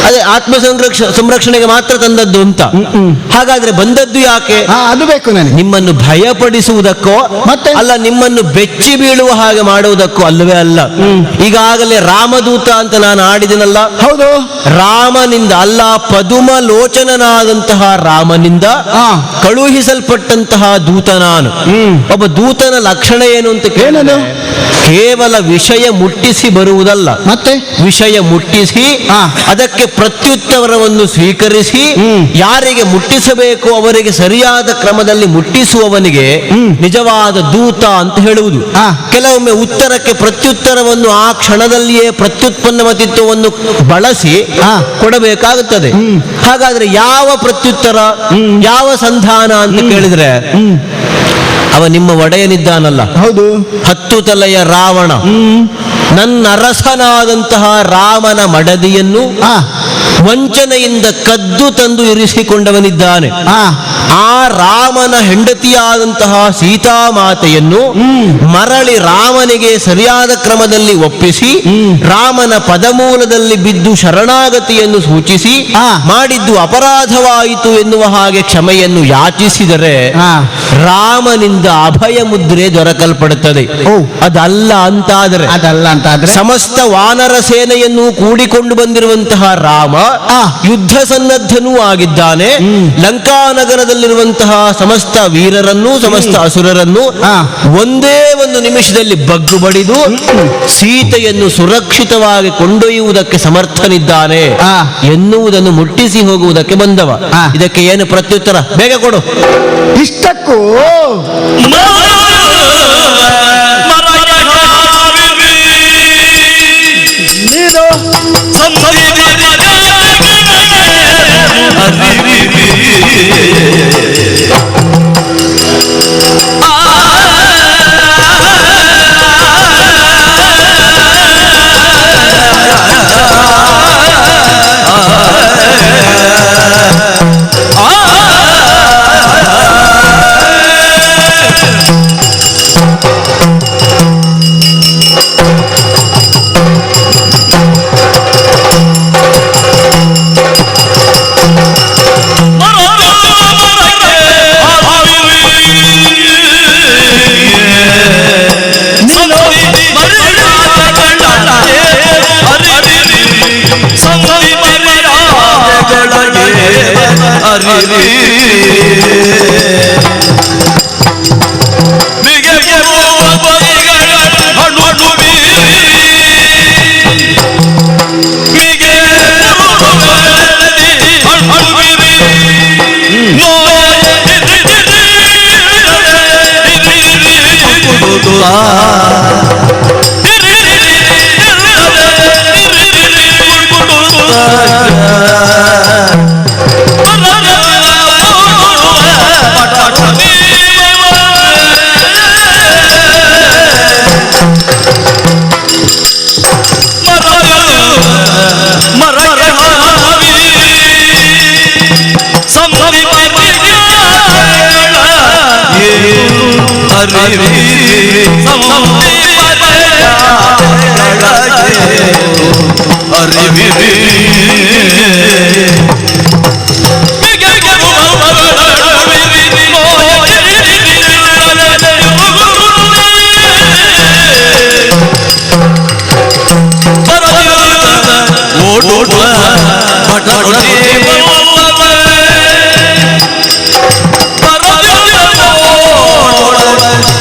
ಅದೇ ಆತ್ಮ ಸಂರಕ್ಷಣೆಗೆ ಮಾತ್ರ ತಂದದ್ದು ಅಂತ. ಹಾಗಾದ್ರೆ ಬಂದದ್ದು ಯಾಕೆ? ಅದು ಬೇಕು ನನಗೆ. ನಿಮ್ಮನ್ನು ಭಯಪಡಿಸುವುದಕ್ಕೋ ಮತ್ತೆ? ಅಲ್ಲ, ನಿಮ್ಮನ್ನು ಬೆಚ್ಚಿ ಬೀಳುವ ಹಾಗೆ ಮಾಡುವುದಕ್ಕೋ ಅಲ್ಲವೇ ಅಲ್ಲ. ಈಗಾಗಲೇ ರಾಮದೂತ ಅಂತ ನಾನು ಆಡಿದನಲ್ಲ. ಹೌದು. ರಾಮನಿಂದ ಅಲ್ಲ, ಪದುಮ ಲೋಚನನಾದಂತಹ ರಾಮನಿಂದ ಕಳುಹಿಸಲ್ಪಟ್ಟಂತಹ ದೂತ ನಾನು. ಒಬ್ಬ ದೂತನ ಲಕ್ಷಣ ಏನು ಅಂತ ಕೇಳಿದ್ರೆ ಕೇವಲ ವಿಷಯ ಮುಟ್ಟಿಸಿ ಬರುವುದಲ್ಲ, ಮತ್ತೆ ವಿಷಯ ಮುಟ್ಟಿಸಿ ಅದಕ್ಕೆ ಪ್ರತ್ಯುತ್ತರವನ್ನು ಸ್ವೀಕರಿಸಿ ಯಾರಿಗೆ ಮುಟ್ಟಿಸಬೇಕು ಅವರಿಗೆ ಸರಿಯಾದ ಕ್ರಮದಲ್ಲಿ ಮುಟ್ಟಿಸುವವನಿಗೆ ನಿಜವಾದ ದೂತ ಅಂತ ಹೇಳುವುದು. ಕೆಲವೊಮ್ಮೆ ಉತ್ತರಕ್ಕೆ ಪ್ರತ್ಯುತ್ತರವನ್ನು ಆ ಕ್ಷಣದಲ್ಲಿಯೇ ಪ್ರತ್ಯುತ್ಪನ್ನಮತಿತ್ವವನ್ನು ಬಳಸಿ ಕೊಡಬೇಕಾಗುತ್ತದೆ. ಹಾಗಾದ್ರೆ ಯಾವ ಪ್ರತ್ಯುತ್ತರ, ಯಾವ ಸಂಧಾನ ಅಂತ ಕೇಳಿದ್ರೆ ಅವ ನಿಮ್ಮ ಒಡೆಯನಿದ್ದಾನಲ್ಲ. ಹೌದು. 10 ತಲೆಯ ರಾವಣ ನನ್ನ ಅರಸನಾದಂತಹ ರಾಮನ ಮಡದಿಯನ್ನು ವಂಚನೆಯಿಂದ ಕದ್ದು ತಂದು ಇರಿಸಿಕೊಂಡವನಿದ್ದಾನೆ. ಆ ರಾಮನ ಹೆಂಡತಿಯಾದಂತಹ ಸೀತಾಮಾತೆಯನ್ನು ಮರಳಿ ರಾಮನಿಗೆ ಸರಿಯಾದ ಕ್ರಮದಲ್ಲಿ ಒಪ್ಪಿಸಿ ರಾಮನ ಪದಮೂಲದಲ್ಲಿ ಬಿದ್ದು ಶರಣಾಗತಿಯನ್ನು ಸೂಚಿಸಿ ಮಾಡಿದ್ದು ಅಪರಾಧವಾಯಿತು ಎನ್ನುವ ಹಾಗೆ ಕ್ಷಮೆಯನ್ನು ಯಾಚಿಸಿದರೆ ರಾಮನಿಂದ ಅಭಯ ಮುದ್ರೆ ದೊರಕಲ್ಪಡುತ್ತದೆ. ಅದಲ್ಲ ಅಂತಾದರೆ ಸಮಸ್ತ ವಾನರ ಸೇನೆಯನ್ನು ಕೂಡಿಕೊಂಡು ಬಂದಿರುವಂತಹ ರಾಮ ಯುದ್ಧ ಸನ್ನದ್ಧನೂ ಆಗಿದ್ದಾನೆ. ಲಂಕಾನಗರದಲ್ಲಿರುವಂತಹ ಸಮಸ್ತ ವೀರರನ್ನು ಸಮಸ್ತ ಅಸುರರನ್ನು ಒಂದೇ ಒಂದು ನಿಮಿಷದಲ್ಲಿ ಬಗ್ಗು ಬಡಿದು ಸೀತೆಯನ್ನು ಸುರಕ್ಷಿತವಾಗಿ ಕೊಂಡೊಯ್ಯುವುದಕ್ಕೆ ಸಮರ್ಥನಿದ್ದಾನೆ ಎನ್ನುವುದನ್ನು ಮುಟ್ಟಿಸಿ ಹೋಗುವುದಕ್ಕೆ ಬಂದವ. ಇದಕ್ಕೆ ಏನು ಪ್ರತ್ಯುತ್ತರ? ಬೇಗ ಕೊಡು. ಇಷ್ಟಕ್ಕೂ ನೀನು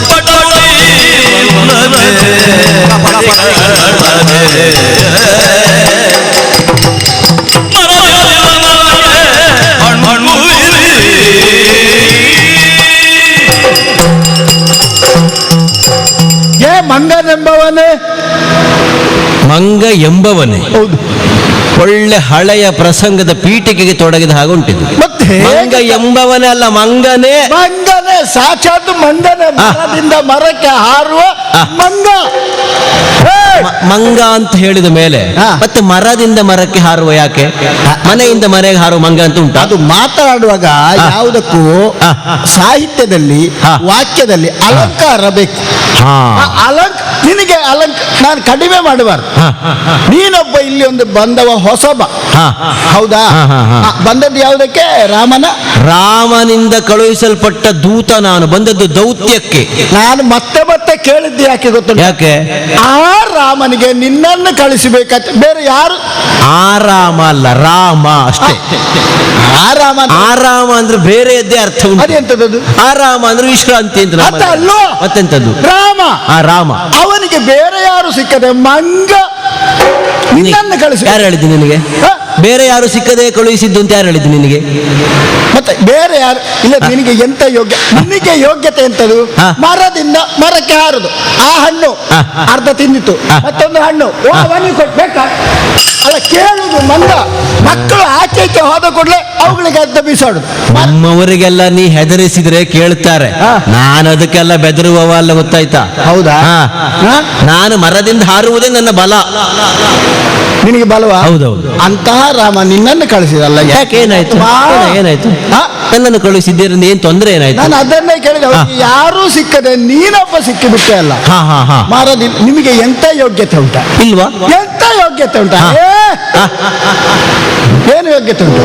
ಪಟ ಮಂಗ ಎಂಬವನೇ ಹೌದು. ಒಳ್ಳೆ ಹಳೆಯ ಪ್ರಸಂಗದ ಪೀಠಿಕೆಗೆ ತೊಡಗಿದ ಹಾಗುಂಟಿದ್ದು. ಮತ್ತೆ ಮಂಗ ಎಂಬವನೇ ಅಲ್ಲ, ಮಂಗನೇ. ಮಂಗನೇ, ಸಾಕ್ಷಾತ್ ಮಂಗನೇ, ಮರದಿಂದ ಮರಕ್ಕೆ ಹಾರುವ ಮಂಗ. ಮಂಗ ಅಂತ ಹೇಳಿದ ಮೇಲೆ ಮತ್ತೆ ಮರದಿಂದ ಮರಕ್ಕೆ ಹಾರುವ ಯಾಕೆ? ಮನೆಯಿಂದ ಮನೆಗೆ ಹಾರುವ ಮಂಗ ಅಂತ ಉಂಟು. ಅದು ಮಾತನಾಡುವಾಗ ಯಾವುದಕ್ಕೂ ಸಾಹಿತ್ಯದಲ್ಲಿ ವಾಕ್ಯದಲ್ಲಿ ಅಲಂಕಾರ ಬೇಕು. ನಿನಗೆ ನಾನು ಕಡಿಮೆ ಮಾಡಬಾರ್ದು. ನೀನೊಬ್ಬ ಇಲ್ಲಿ ಒಂದು ಬಂದವ ಹೊಸಬ, ಹೌದಾ? ಬಂದದ್ದು ಯಾವುದಕ್ಕೆ? ರಾಮನಿಂದ ಕಳುಹಿಸಲ್ಪಟ್ಟ ದೂತ ನಾನು, ಬಂದದ್ದು ದೌತ್ಯಕ್ಕೆ. ನಾನು ಮತ್ತೆ ಮತ್ತೆ ಕೇಳಿದ್ದು ಯಾಕೆ ಗೊತ್ತುಂಟು? ಯಾಕೆ? ಆ ರಾಮನಿಗೆ ನಿನ್ನನ್ನು ಕಳಿಸಬೇಕಂತ, ಬೇರೆ ಯಾರು? ಆರಾಮ ಅಲ್ಲ, ರಾಮ ಅಷ್ಟೇ. ಆರಾಮ ಅಂದ್ರೆ ಬೇರೆಯದ್ದೇ ಅರ್ಥ ಉಂಟು. ಅದೆಂತದ್ದು? ಆರಾಮ ಅಂದ್ರೆ ವಿಶ್ರಾಂತಿ ಅಂತ. ಅಲ್ಲೋ, ಮತ್ತೆಂತದ್ದು? ರಾಮ. ಅವನಿಗೆ ಬೇರೆ ಯಾರು ಸಿಕ್ಕದೆ ಮಂಗ ನಿನ್ನನ್ನು ಕಳಿಸಿ. ಯಾರು ಹೇಳಿದ್ದು ನಿನಗೆ? ಬೇರೆ ಯಾರು ಸಿಕ್ಕದೆ ಕಳುಹಿಸಿದ್ದು ಅಂತ ಯಾರು ಹೇಳಿದ್ದು ನಿನಗೆ? ಮತ್ತೆ ಬೇರೆ ಯಾರು ಇಲ್ಲ. ನಿನಗೆ ಎಂತ ಯೋಗ್ಯ? ನಿನಗೆ ಯೋಗ್ಯತೆ ಎಂತದು? ಮರದಿಂದ ಮರಕ್ಕೆ ಹಾರುದು. ಆ ಹಣ್ಣು ಅರ್ಧ ತಿಂದಿತ್ತು, ಮತ್ತೊಂದು ಹಣ್ಣು ಅವನಿಗೆ ಕೊಡ್ಬೇಕಾ? ಅಲ್ಲ, ಕೇಳುದು ಮಂಗ. ಮಕ್ಕಳು ಆಚೆಗೆ ಹೋದ ಕೂಡಲೇ ಅವುಗಳಿಗೆ ಅರ್ಧ ಬೀಸಾಡುದು. ನಮ್ಮವರಿಗೆಲ್ಲ ನೀ ಹೆದರಿಸಿದ್ರೆ ಕೇಳ್ತಾರೆ. ನಾನು ಅದಕ್ಕೆಲ್ಲ ಬೆದರುವವ ಅಲ್ಲ, ಗೊತ್ತಾಯ್ತಾ? ಹೌದಾ? ನಾನು ಮರದಿಂದ ಹಾರುವುದೇ ನನ್ನ ಬಲ. ನಿನಗೆ ಬಲವಾ? ಹೌದೌದು. ಅಂತಹ ರಾಮ ನಿನ್ನನ್ನು ಕಳಿಸಿದಲ್ಲ. ಯಾಕೆ? ಏನಾಯ್ತು? ಏನಾಯ್ತು? ನನ್ನನ್ನು ಕಳುಹಿಸಿದ್ದೀರಿಂದ ಏನ್ ತೊಂದರೆ ಏನಾಯ್ತು? ನಾನು ಅದನ್ನೇ ಕೇಳಿದೆ. ಯಾರೂ ಸಿಕ್ಕದೆ ನೀನೊಬ್ಬ ಸಿಕ್ಕಿಬಿಟ್ಟೆ ಅಲ್ಲ. ಮರದಿಂದ ನಿಮಗೆ ಎಂತ ಯೋಗ್ಯತೆ ಉಂಟಾ? ಇಲ್ವಾ? ಎಂತ ಯೋಗ್ಯತೆ ಉಂಟಾ? ಏನು ಯೋಗ್ಯತೆ ಉಂಟು?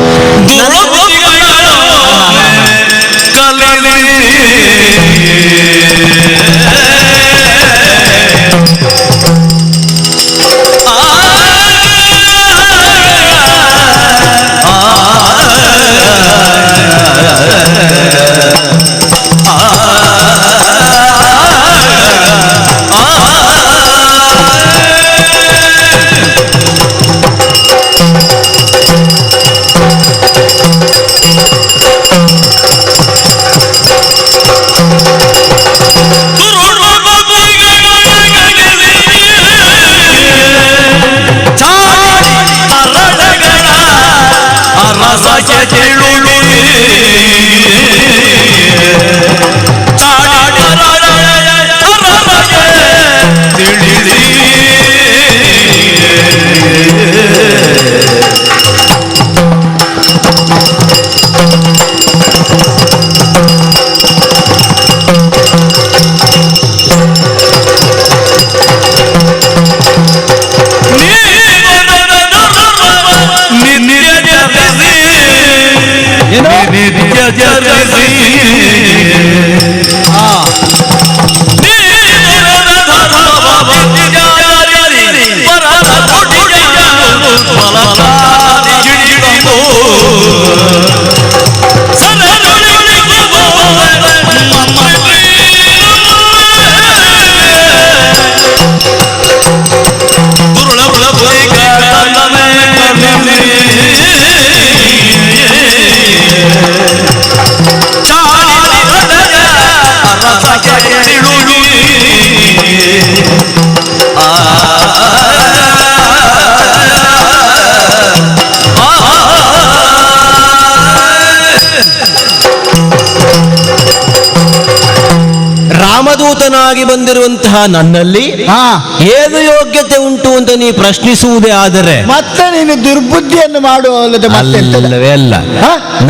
ರಾಮದೂತನಾಗಿ ಬಂದಿರುವಂತಹ ನನ್ನಲ್ಲಿ ಏನು ಯೋಗ್ಯತೆ ಉಂಟು ಅಂತ ನೀ ಪ್ರಶ್ನಿಸುವುದೇ ಆದರೆ ಮತ್ತೆ ನೀನು ದುರ್ಬುದ್ಧಿಯನ್ನು ಮಾಡುವಲ್ಲದೆ ಅಲ್ಲವೇ ಅಲ್ಲ.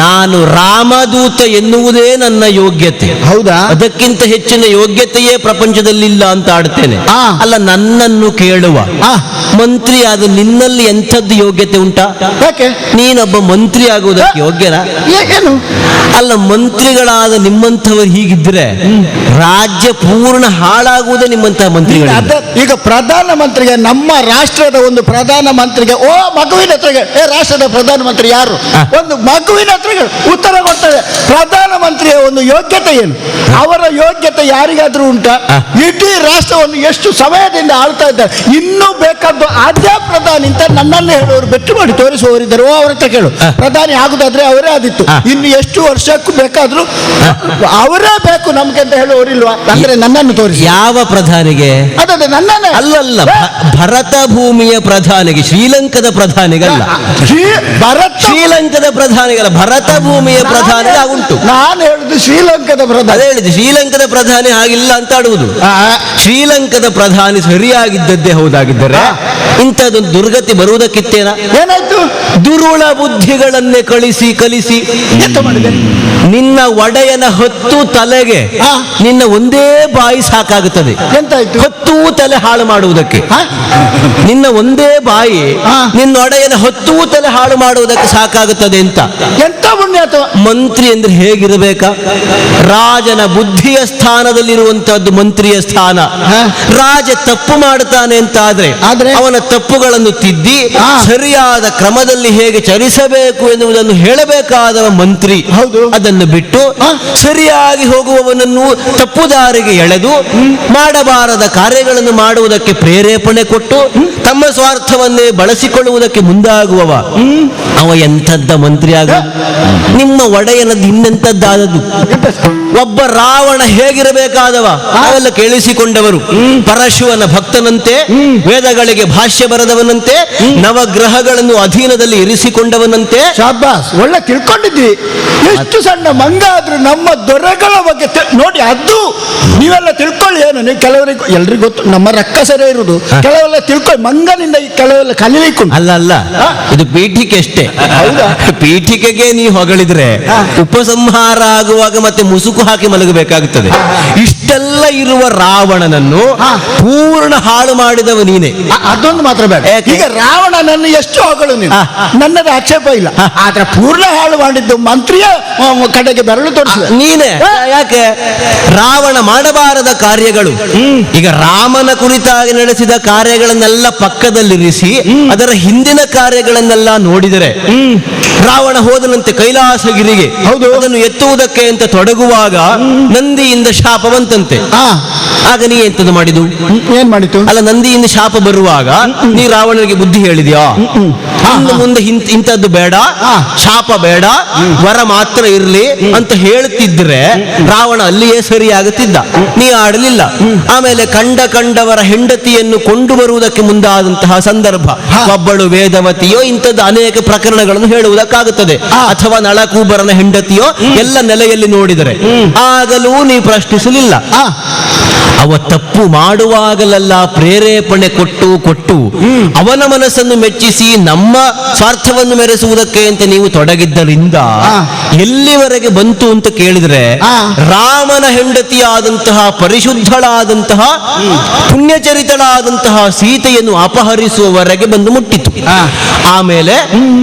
ನಾನು ರಾಮದೂತ ಎನ್ನುವುದೇ ನನ್ನ ಯೋಗ್ಯತೆ. ಹೌದಾ? ಅದಕ್ಕಿಂತ ಹೆಚ್ಚಿನ ಯೋಗ್ಯತೆಯೇ ಪ್ರಪಂಚದಲ್ಲಿಲ್ಲ ಅಂತ ಆಡ್ತೇನೆ. ಅಲ್ಲ, ನನ್ನನ್ನು ಕೇಳುವ ಮಂತ್ರಿ ಆದ ನಿನ್ನಲ್ಲಿ ಎಂಥದ್ದು ಯೋಗ್ಯತೆ ಉಂಟಾ? ಯಾಕೆ? ನೀನೊಬ್ಬ ಮಂತ್ರಿ ಆಗುವುದಕ್ಕೆ ಯೋಗ್ಯನಾ? ಏನು? ಅಲ್ಲ, ಮಂತ್ರಿಗಳಾದ ನಿಮ್ಮಂಥವರು ಹೀಗಿದ್ರೆ ರಾಜ್ಯ ಪೂರ್ಣ ಹಾಳಾಗುವುದೇ ನಿಮ್ಮಂತಹ ಮಂತ್ರಿಗಳು. ಈಗ ಪ್ರಧಾನ ಮಂತ್ರಿಗೆ, ನಮ್ಮ ರಾಷ್ಟ್ರದ ಒಂದು ಪ್ರಧಾನ ಮಂತ್ರಿಗೆ ಮಗುವಿನ ಹತ್ರ ರಾಷ್ಟ್ರದ ಪ್ರಧಾನ ಮಂತ್ರಿ ಯಾರು? ಒಂದು ಮಗುವಿನ ಹತ್ರ ಉತ್ತರ ಕೊಡ್ತದೆ. ಪ್ರಧಾನ ಮಂತ್ರಿಯ ಒಂದು ಯೋಗ್ಯತೆ ಏನು? ಅವರ ಯೋಗ್ಯತೆ ಯಾರಿಗಾದ್ರೂ ಉಂಟಾ? ಇಡೀ ರಾಷ್ಟ್ರವನ್ನು ಎಷ್ಟು ಸಮಯದಿಂದ ಆಳ್ತಾ ಇದ್ದಾರೆ. ಇನ್ನೂ ಬೇಕಾದ್ದು ಆದ್ಯ ಪ್ರಧಾನಿ ಅಂತ ನನ್ನನ್ನು ಹೇಳುವವರು ಬೆಟ್ಟು ಮಾಡಿ ತೋರಿಸುವವರಿದ್ದಾರೆ. ಅವ್ರ ಹತ್ರ ಕೇಳು. ಪ್ರಧಾನಿ ಆಗುದಾದ್ರೆ ಅವರೇ ಆದಿತ್ತು. ಇನ್ನು ಎಷ್ಟು ವರ್ಷಕ್ಕೂ ಬೇಕಾದ್ರೂ ಅವರೇ ಬೇಕು ನಮ್ಗೆ ಅಂತ ಹೇಳುವವರಿಲ್ವಾ? ಅಂದ್ರೆ ನನ್ನನ್ನು ತೋರಿಸಿ. ಯಾವ ಯಾವ ಪ್ರಧಾನಿಗೆ? ಅದೇ ನನ್ನನ್ನೇ. ಅಲ್ಲಲ್ಲ, ಭರತ ಭೂಮಿಯ ಪ್ರಧಾನಿಗೆ, ಶ್ರೀಲಂಕಾದ ಪ್ರಧಾನಿಗಲ್ಲ. ಭರತ ಶ್ರೀಲಂಕಾದ ಪ್ರಧಾನಿಗಲ್ಲ, ಭರತ ಭೂಮಿಯ ಪ್ರಧಾನಿಗೆ ಆಗುಂಟು. ನಾನು ಹೇಳುದು ಶ್ರೀಲಂಕಾದ ಪ್ರಧಾನಿ. ಅದೇ ಹೇಳಿದ್ದು, ಶ್ರೀಲಂಕಾದ ಪ್ರಧಾನಿ ಹಾಗಿಲ್ಲ ಅಂತ ಆಡುವುದು. ಶ್ರೀಲಂಕಾದ ಪ್ರಧಾನಿ ಸರಿಯಾಗಿದ್ದದ್ದೇ ಹೌದಾಗಿದ್ದರೆ ಇಂಥದ್ದೊಂದು ದುರ್ಗತಿ ಬರುವುದಕ್ಕಿತ್ತೇನ? ಏನಾಯ್ತು? ದುರುಳ ಬುದ್ಧಿಗಳನ್ನೇ ಕಲಿಸಿ ಎಂತ ಮಾಡಿದೆ? ನಿನ್ನ ಒಡೆಯನ 10 ತಲೆಗೆ ನಿನ್ನ ಒಂದೇ ಬಾಯಿ ಸಾಕಾಗುತ್ತದೆ. ಎಂತಾಯ್ತು? 10 ತಲೆ ಹಾಳು ಮಾಡುವುದಕ್ಕೆ. ನಿನ್ನ ಒಂದೇ ಬಾಯಿ ನಿನ್ನ ಒಡೆಯನ 10 ತಲೆ ಹಾಳು ಮಾಡುವುದಕ್ಕೆ ಸಾಕಾಗುತ್ತದೆ ಅಂತ. ಎಂತ ಪುಣ್ಯ ಅಥವಾ? ಮಂತ್ರಿ ಅಂದ್ರೆ ಹೇಗಿರಬೇಕಾ? ರಾಜನ ಬುದ್ಧಿಯ ಸ್ಥಾನದಲ್ಲಿರುವಂತಹದ್ದು ಮಂತ್ರಿಯ ಸ್ಥಾನ. ರಾಜ ತಪ್ಪು ಮಾಡುತ್ತಾನೆ ಅಂತ ಆದ್ರೆ ಅವನ ತಪ್ಪುಗಳನ್ನು ತಿದ್ದಿ ಸರಿಯಾದ ಕ್ರಮದಲ್ಲಿ ಹೇಗೆ ಚಲಿಸಬೇಕು ಎನ್ನುವುದನ್ನು ಹೇಳಬೇಕಾದವ ಮಂತ್ರಿ. ಹೌದು. ಅದನ್ನು ಬಿಟ್ಟು ಸರಿಯಾಗಿ ಹೋಗುವವನನ್ನು ತಪ್ಪು ದಾರಿಗೆ ಎಳೆದು ಮಾಡಬಾರದ ಕಾರ್ಯಗಳನ್ನು ಮಾಡುವುದಕ್ಕೆ ಪ್ರೇರೇಪಣೆ ಕೊಟ್ಟು ತಮ್ಮ ಸ್ವಾರ್ಥವನ್ನೇ ಬಳಸಿಕೊಳ್ಳುವುದಕ್ಕೆ ಮುಂದಾಗುವವ ಅವ ಎಂಥದ್ದ ಮಂತ್ರಿ ಆಗ? ನಿಮ್ಮ ಒಡೆಯನದ್ದು ಇನ್ನೆಂಥದ್ದಾದದ್ದು? ಒಬ್ಬ ರಾವಣ ಹೇಗಿರಬೇಕಾದವ ನಾವೆಲ್ಲ ಕೇಳಿಸಿಕೊಂಡವರು. ಪರಶುವನ ಭಕ್ತನಂತೆ, ವೇದಗಳಿಗೆ ಭಾಷ್ಯ ಬರೆದವನಂತೆ, ನವಗ್ರಹಗಳನ್ನು ಅಧೀನದಲ್ಲಿ ಇರಿಸಿಕೊಂಡವನಂತೆ. ಶಾಬಾಸ್, ಒಳ್ಳೆ ತಿಳ್ಕೊಂಡಿದ್ವಿ. ಎಷ್ಟು ಸಣ್ಣ ಮಂಗ ಆದ್ರೂ ನಮ್ಮ ದೊರೆಗಳ ಬಗ್ಗೆ ನೋಡಿ. ಅದು ನೀವೆಲ್ಲ ತಿಳ್ಕೊಳ್ಳಿ. ಏನು ನೀವು ಕೆಲವರಿಗೆ ಎಲ್ರಿಗೂ ಗೊತ್ತು, ನಮ್ಮ ರಕ್ಕಸರೇ ಇರುವುದು. ಕೆಲವೆಲ್ಲ ತಿಳ್ಕೊಳ್ಳಿ, ಮಂಗನಿಂದ ಈ ಕೆಲವೆಲ್ಲ ಕಲಿಲಿಕ್ಕೆ. ಅಲ್ಲ, ಇದು ಪೀಠಿಕೆ ಅಷ್ಟೇ. ಹೌದಾ? ಪೀಠಿಕೆಗೆ ನೀವು ಹೊಗಳಿದ್ರೆ ಉಪಸಂಹಾರ ಆಗುವಾಗ ಮತ್ತೆ ಮುಸುಕು ಹಾಕಿ ಮಲಗಬೇಕಾಗುತ್ತದೆ. ಇಷ್ಟೆಲ್ಲ ಇರುವ ರಾವಣನನ್ನು ಪೂರ್ಣ ಹಾಳು ಮಾಡಿದವ ನೀನೆ. ಅದೊಂದು ಮಾತ್ರ ಬೇಡ. ಈಗ ರಾವಣನನ್ನು ಎಷ್ಟು ಹೊಗಳು ನೀನು, ನನ್ನದು ಆಕ್ಷೇಪ ಇಲ್ಲ. ಆದ್ರೆ ಪೂರ್ಣ ಹಾಳು ಮಾಡಿದ್ದು ಮಂತ್ರಿಯ ಕಡೆಗೆ ಬೆರಳು ತೋರಿಸಿದ ನೀನೆ. ಯಾಕೆ? ರಾವಣ ಮಾಡಬಾರದ ಕಾರ್ಯಗಳು, ಈಗ ರಾಮನ ಕುರಿತಾಗಿ ನಡೆಸಿದ ಕಾರ್ಯಗಳನ್ನೆಲ್ಲ ಪಕ್ಕದಲ್ಲಿರಿಸಿ ಅದರ ಹಿಂದಿನ ಕಾರ್ಯಗಳನ್ನೆಲ್ಲ ನೋಡಿದರೆ ರಾವಣ ಹೋದನಂತೆ ಕೈಲಾಸಗಿರಿಗೆ. ಹೌದು. ಅದನ್ನು ಎತ್ತುವುದಕ್ಕೆ ಅಂತ ತೊಡಗುವಾಗ ನಂದಿಯಿಂದ ಶಾಪ ಬಂತಂತೆ. ಆಗ ನೀ ಎಂತದ್ದು ಮಾಡಿದು? ಏನ್ ಮಾಡಿತು? ಅಲ್ಲ, ನಂದಿಯಿಂದ ಶಾಪ ಬರುವಾಗ ನೀ ರಾವಣನಿಗೆ ಬುದ್ಧಿ ಹೇಳಿದ್ಯಾ? ಮುಂದೆ ಇಂಥದ್ದು ಬೇಡ, ಶಾಪ ಬೇಡ, ವರ ಮಾತ್ರ ಇರ್ಲಿ ಅಂತ ಹೇಳ್ತಿದ್ರೆ ರಾವಣ ಅಲ್ಲಿಯೇ ಸರಿಯಾಗುತ್ತಿದ್ದ. ನೀ ಆಡಲಿಲ್ಲ. ಆಮೇಲೆ ಕಂಡವರ ಹೆಂಡತಿಯನ್ನು ಕೊಂಡು ಬರುವುದಕ್ಕೆ ಮುಂದಾದಂತಹ ಸಂದರ್ಭ, ಒಬ್ಬಳು ವೇದವತಿಯೋ ಇಂಥದ್ದು ಅನೇಕ ಪ್ರಕರಣಗಳನ್ನು ಹೇಳುವುದಕ್ಕಾಗುತ್ತದೆ. ಅಥವಾ ನಳಕೂಬರನ ಹೆಂಡತಿಯೋ ಎಲ್ಲ ನೆಲೆಯಲ್ಲಿ ನೋಡಿದರೆ ಆಗಲೂ ನೀ ಪ್ರಶ್ನಿಸಲಿಲ್ಲ. ಅವ ತಪ್ಪು ಮಾಡುವಾಗಲೆಲ್ಲ ಪ್ರೇರೇಪಣೆ ಕೊಟ್ಟು ಅವನ ಮನಸ್ಸನ್ನು ಮೆಚ್ಚಿಸಿ ನಮ್ಮ ಸ್ವಾರ್ಥವನ್ನು ಮೆರೆಸುವುದಕ್ಕೆ ಅಂತ ನೀವು ತೊಡಗಿದ್ದರಿಂದ ಎಲ್ಲಿವರೆಗೆ ಬಂತು ಅಂತ ಕೇಳಿದ್ರೆ ರಾಮನ ಹೆಂಡತಿಯಾದಂತಹ ಪರಿಶುದ್ಧಳಾದಂತಹ ಪುಣ್ಯಚರಿತಳಾದಂತಹ ಸೀತೆಯನ್ನು ಅಪಹರಿಸುವವರೆಗೆ ಬಂದು ಮುಟ್ಟಿತು. ಆಮೇಲೆ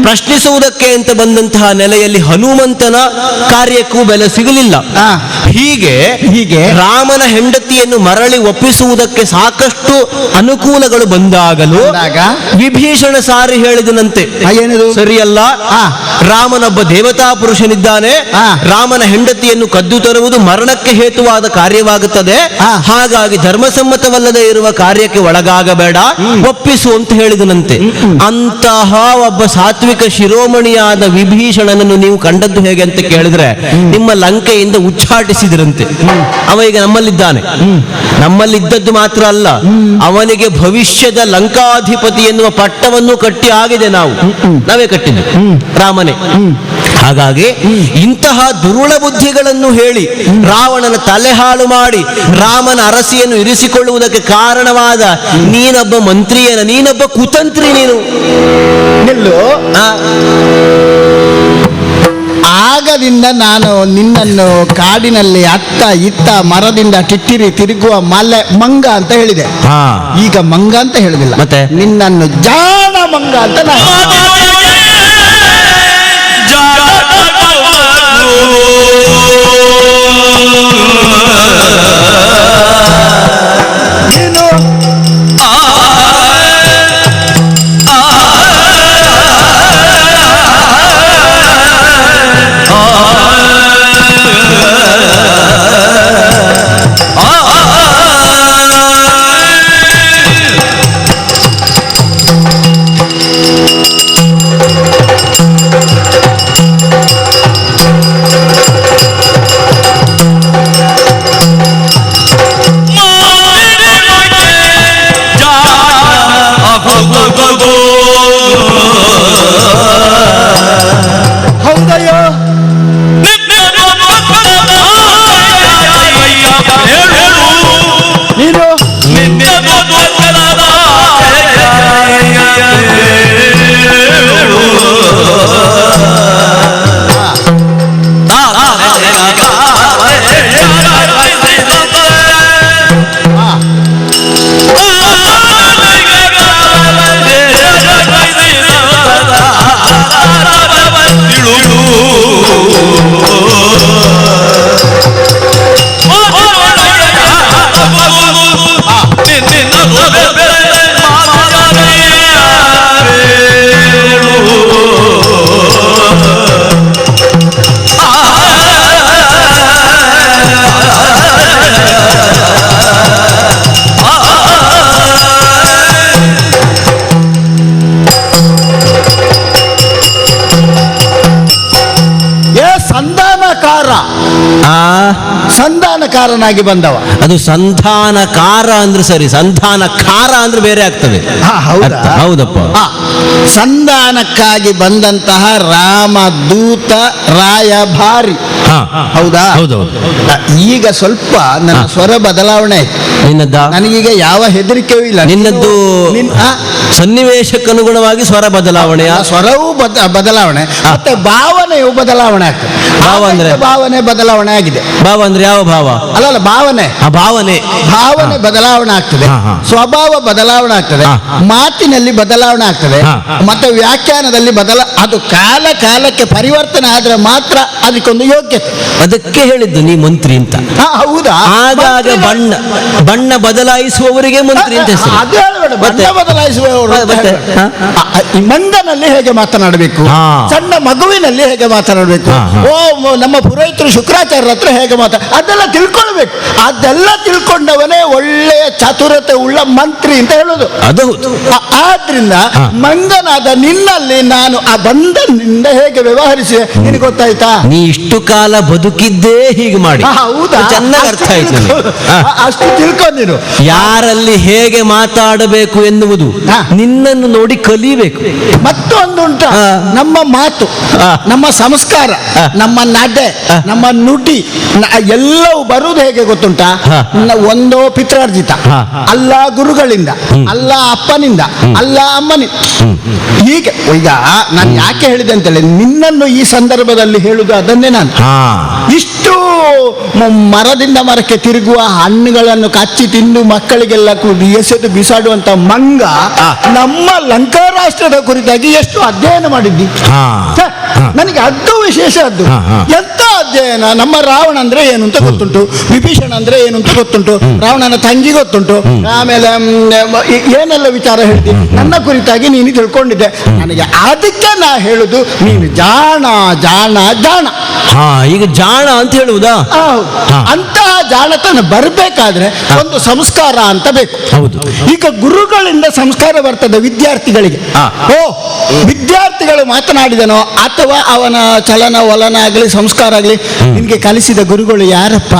ಪ್ರಶ್ನಿಸುವುದಕ್ಕೆ ಅಂತ ಬಂದಂತಹ ನೆಲೆಯಲ್ಲಿ ಹನುಮಂತನ ಕಾರ್ಯಕ್ಕೂ ಬೆಲೆ ಸಿಗಲಿಲ್ಲ. ಹೀಗೆ ರಾಮನ ಹೆಂಡತಿಯನ್ನು ಮರಳಿ ಒಪ್ಪಿಸುವುದಕ್ಕೆ ಸಾಕಷ್ಟು ಅನುಕೂಲಗಳು ಬಂದಾಗಲೂ ವಿಭೀಷಣ ಸಾರಿ ಹೇಳಿದನಂತೆ, ಸರಿಯಲ್ಲ, ರಾಮನೊಬ್ಬ ದೇವತಾ ಪುರುಷನಿದ್ದಾನೆ, ರಾಮನ ಹೆಂಡತಿಯನ್ನು ಕದ್ದು ತರುವುದು ಮರಣಕ್ಕೆ ಹೇತುವಾದ ಕಾರ್ಯವಾಗುತ್ತದೆ, ಹಾಗಾಗಿ ಧರ್ಮಸಮ್ಮತವಲ್ಲದೆ ಇರುವ ಕಾರ್ಯಕ್ಕೆ ಒಳಗಾಗಬೇಡ, ಒಪ್ಪಿಸು ಅಂತ ಹೇಳಿದನಂತೆ. ಅಂತಹ ಒಬ್ಬ ಸಾತ್ವಿಕ ಶಿರೋಮಣಿಯಾದ ವಿಭೀಷಣನನ್ನು ನೀವು ಕಂಡದ್ದು ಹೇಗೆ ಅಂತ ಕೇಳಿದ್ರೆ ನಿಮ್ಮ ಲಂಕೆಯಿಂದ ಉಚ್ಚಾಟಿಸಿದ್ರಂತೆ. ಅವ ಈಗ ನಮ್ಮಲ್ಲಿದ್ದಾನೆ. ನಮ್ಮಲ್ಲಿದ್ದದ್ದು ಮಾತ್ರ ಅಲ್ಲ, ಅವನಿಗೆ ಭವಿಷ್ಯದ ಲಂಕಾಧಿಪತಿ ಎನ್ನುವ ಪಟ್ಟವನ್ನು ಕಟ್ಟಿ ಆಗಿದೆ. ನಾವೇ ಕಟ್ಟಿದ್ದು, ರಾಮನೇ. ಹಾಗಾಗಿ ಇಂತಹ ದುರುಳ ಬುದ್ಧಿಗಳನ್ನು ಹೇಳಿ ರಾವಣನ ತಲೆ ಹಾಳು ಮಾಡಿ ರಾಮನ ಅರಸಿಯನ್ನು ಇರಿಸಿಕೊಳ್ಳುವುದಕ್ಕೆ ಕಾರಣವಾದ ನೀನೊಬ್ಬ ಮಂತ್ರಿಯೇನ? ನೀನೊಬ್ಬ ಕುತಂತ್ರಿ. ನೀನು ನಿಲ್ಲು. ಆಗದಿಂದ ನಾನು ನಿನ್ನನ್ನು ಕಾಡಿನಲ್ಲಿ ಅತ್ತ ಇತ್ತ ಮರದಿಂದ ಟಿಟ್ಟಿರಿ ತಿರುಗುವ ಮಂಗ ಅಂತ ಹೇಳಿದೆ. ಈಗ ಮಂಗ ಅಂತ ಹೇಳುದಿಲ್ಲ, ಮತ್ತೆ ನಿನ್ನನ್ನು ಜಾಣ ಮಂಗ ಅಂತ ನೀನು ಸಂಧಾನಕಾರ, ಆ ಸಂಧಾನಕಾರನಾಗಿ ಬಂದವ. ಅದು ಸಂಧಾನಕಾರ ಅಂದ್ರೆ ಸರಿ, ಸಂಧಾನಕಾರ ಅಂದ್ರೆ ಬೇರೆ ಆಗ್ತದೆ. ಹೌದಾ? ಅರ್ಥ? ಹೌದಪ್ಪ. ಸಂಧಾನಕ್ಕಾಗಿ ಬಂದಂತಹ ರಾಮದೂತ ರಾಯಭಾರಿ. ಹೌದಾ? ಹೌದೌದು. ಈಗ ಸ್ವಲ್ಪ ನನ್ನ ಸ್ವರ ಬದಲಾವಣೆ ಆಯ್ತು. ನಿನ್ನದ್ದ? ನನಗೀಗ ಯಾವ ಹೆದರಿಕೆಯೂ ಇಲ್ಲ. ನಿನ್ನದ್ದು ಸನ್ನಿವೇಶಕ್ಕನುಗುಣವಾಗಿ ಸ್ವರ ಬದಲಾವಣೆಯ ಸ್ವರವೂ ಬದಲಾವಣೆ, ಮತ್ತೆ ಭಾವನೆಯು ಬದಲಾವಣೆ ಆಗ್ತದೆ. ಭಾವ ಅಂದ್ರೆ? ಭಾವನೆ ಬದಲಾವಣೆ ಆಗಿದೆ. ಭಾವ ಅಂದ್ರೆ ಯಾವ ಭಾವ? ಅಲ್ಲ ಭಾವನೆ, ಭಾವನೆ ಬದಲಾವಣೆ ಆಗ್ತದೆ, ಸ್ವಭಾವ ಬದಲಾವಣೆ ಆಗ್ತದೆ, ಮಾತಿನಲ್ಲಿ ಬದಲಾವಣೆ ಆಗ್ತದೆ, ಮತ್ತೆ ವ್ಯಾಖ್ಯಾನದಲ್ಲಿ ಅದು ಕಾಲ ಕಾಲಕ್ಕೆ ಪರಿವರ್ತನೆ ಆದ್ರೆ ಮಾತ್ರ ಅದಕ್ಕೊಂದು ಯೋಗ್ಯತೆ. ಅದಕ್ಕೆ ಹೇಳಿದ್ದು ನೀ ಮಂತ್ರಿ ಅಂತ. ಹೌದಾ? ಆಗಾಗ ಬಣ್ಣ ಬದಲಾಯಿಸುವವರಿಗೆ ಮಂತ್ರಿ ಅಂತ ಹೆಸರು. ಅದು ಹೇಳಬೇಡ, ಬಣ್ಣ ಬದಲಾಯಿಸುವವರು. ಈ ಮಂಗನಲ್ಲಿ ಹೇಗೆ ಮಾತನಾಡಬೇಕು, ಸಣ್ಣ ಮಗುವಿನಲ್ಲಿ ಹೇಗೆ ಮಾತನಾಡಬೇಕು, ನಮ್ಮ ಪುರೋಹಿತರು ಶುಕ್ರಾಚಾರ್ಯರ ಹತ್ರ ಹೇಗೆ ಅದೆಲ್ಲ ತಿಳ್ಕೊಳ್ಬೇಕು. ಅದೆಲ್ಲ ತಿಳ್ಕೊಂಡವನೇ ಒಳ್ಳೆಯ ಚತುರತೆ ಉಳ್ಳ ಮಂತ್ರಿ ಅಂತ ಹೇಳುದು. ಅದು ಆದ್ರಿಂದ ಮಂಗನಾದ ನಿನ್ನಲ್ಲಿ ನಾನು ಆ ಬಂಧನದಿಂದ ಹೇಗೆ ವ್ಯವಹರಿಸಿದೆ ನಿನಗೆ ಗೊತ್ತಾಯ್ತಾ? ನೀ ಇಷ್ಟು ಕಾಲ ಬದುಕಿದ್ದೇ ಹೀಗೆ ಮಾಡಿ. ಹೌದಾ? ಚೆನ್ನಾಗಿ ಅರ್ಥ ಆಯ್ತು. ಅಷ್ಟು ತಿಳ್ಕೊಂಡಿರು. ಯಾರಲ್ಲಿ ಹೇಗೆ ಮಾತಾಡಬೇಕು ಎನ್ನುವುದು ನಿನ್ನನ್ನು ನೋಡಿ ಕಲಿಬೇಕು. ಮತ್ತೊಂದು ಉಂಟ, ನಮ್ಮ ಮಾತು, ನಮ್ಮ ಸಂಸ್ಕಾರ, ನಮ್ಮ ನಡೆ, ನಮ್ಮ ನುಡಿ ಎಲ್ಲವೂ ಬರುವುದು ಹೇಗೆ ಗೊತ್ತುಂಟ? ಒಂದೋ ಪಿತ್ರಾರ್ಜಿತ, ಅಲ್ಲ ಗುರುಗಳಿಂದ, ಅಲ್ಲ ಅಪ್ಪನಿಂದ, ಅಲ್ಲ ಅಮ್ಮನಿಂದ. ಹೀಗೆ ಈಗ ನಾನು ಯಾಕೆ ಹೇಳಿದೆ ಅಂತೇಳಿ, ನಿನ್ನನ್ನು ಈ ಸಂದರ್ಭದಲ್ಲಿ ಹೇಳುದು ಅದನ್ನೇ. ನಾನು ಇಷ್ಟು ಮರದಿಂದ ಮರಕ್ಕೆ ತಿರುಗುವ ಹಣ್ಣುಗಳನ್ನು ಕಚ್ಚಿ ತಿಂದು ಮಕ್ಕಳಿಗೆಲ್ಲ ಎಸೆದು ಬಿಸಾಡುವಂತ ಮಂಗ ನಮ್ಮ ಲಂಕಾ ರಾಷ್ಟ್ರದ ಕುರಿತಾಗಿ ಎಷ್ಟು ಅಧ್ಯಯನ ಮಾಡಿದ್ದಿ. ನನಗೆ ಅದು ವಿಶೇಷ. ಅದು ಎಂತ ಅಧ್ಯಯನ! ನಮ್ಮ ರಾವಣ ಅಂದ್ರೆ ಏನು ಅಂತ ಗೊತ್ತುಂಟು, ವಿಭೀಷಣ ಅಂದ್ರೆ ಏನು ಅಂತ ಗೊತ್ತುಂಟು, ರಾವಣನ ತಂಗಿ ಗೊತ್ತುಂಟು, ಆಮೇಲೆ ಏನೆಲ್ಲ ವಿಚಾರ ಹೇಳ್ತಿ ನನ್ನ ಕುರಿತಾಗಿ ನೀನು ತಿಳ್ಕೊಂಡಿದ್ದೆ. ನನಗೆ ಅದಕ್ಕೆ ನಾ ಹೇಳುದು, ನೀನು ಜಾಣ ಜಾಣ ಜಾಣ. ಈಗ ಜಾಣ ಅಂತ ಹೇಳುವುದಾ? ಅಂತಹ ಜಾಣತನ ಬರಬೇಕಾದ್ರೆ ಒಂದು ಸಂಸ್ಕಾರ ಅಂತ ಬೇಕು. ಹೌದು. ಈಗ ಗುರುಗಳಿಂದ ಸಂಸ್ಕಾರ ಬರ್ತದೆ ವಿದ್ಯಾರ್ಥಿಗಳಿಗೆ. ವಿದ್ಯಾರ್ಥಿಗಳು ಮಾತನಾಡಿದನೋ ಅಥವಾ ಅವನ ಚಲನ ವಲನ ಆಗಲಿ ಸಂಸ್ಕಾರ ಆಗಲಿ ನಿನ್ಗೆ ಕಲಿಸಿದ ಗುರುಗಳು ಯಾರಪ್ಪ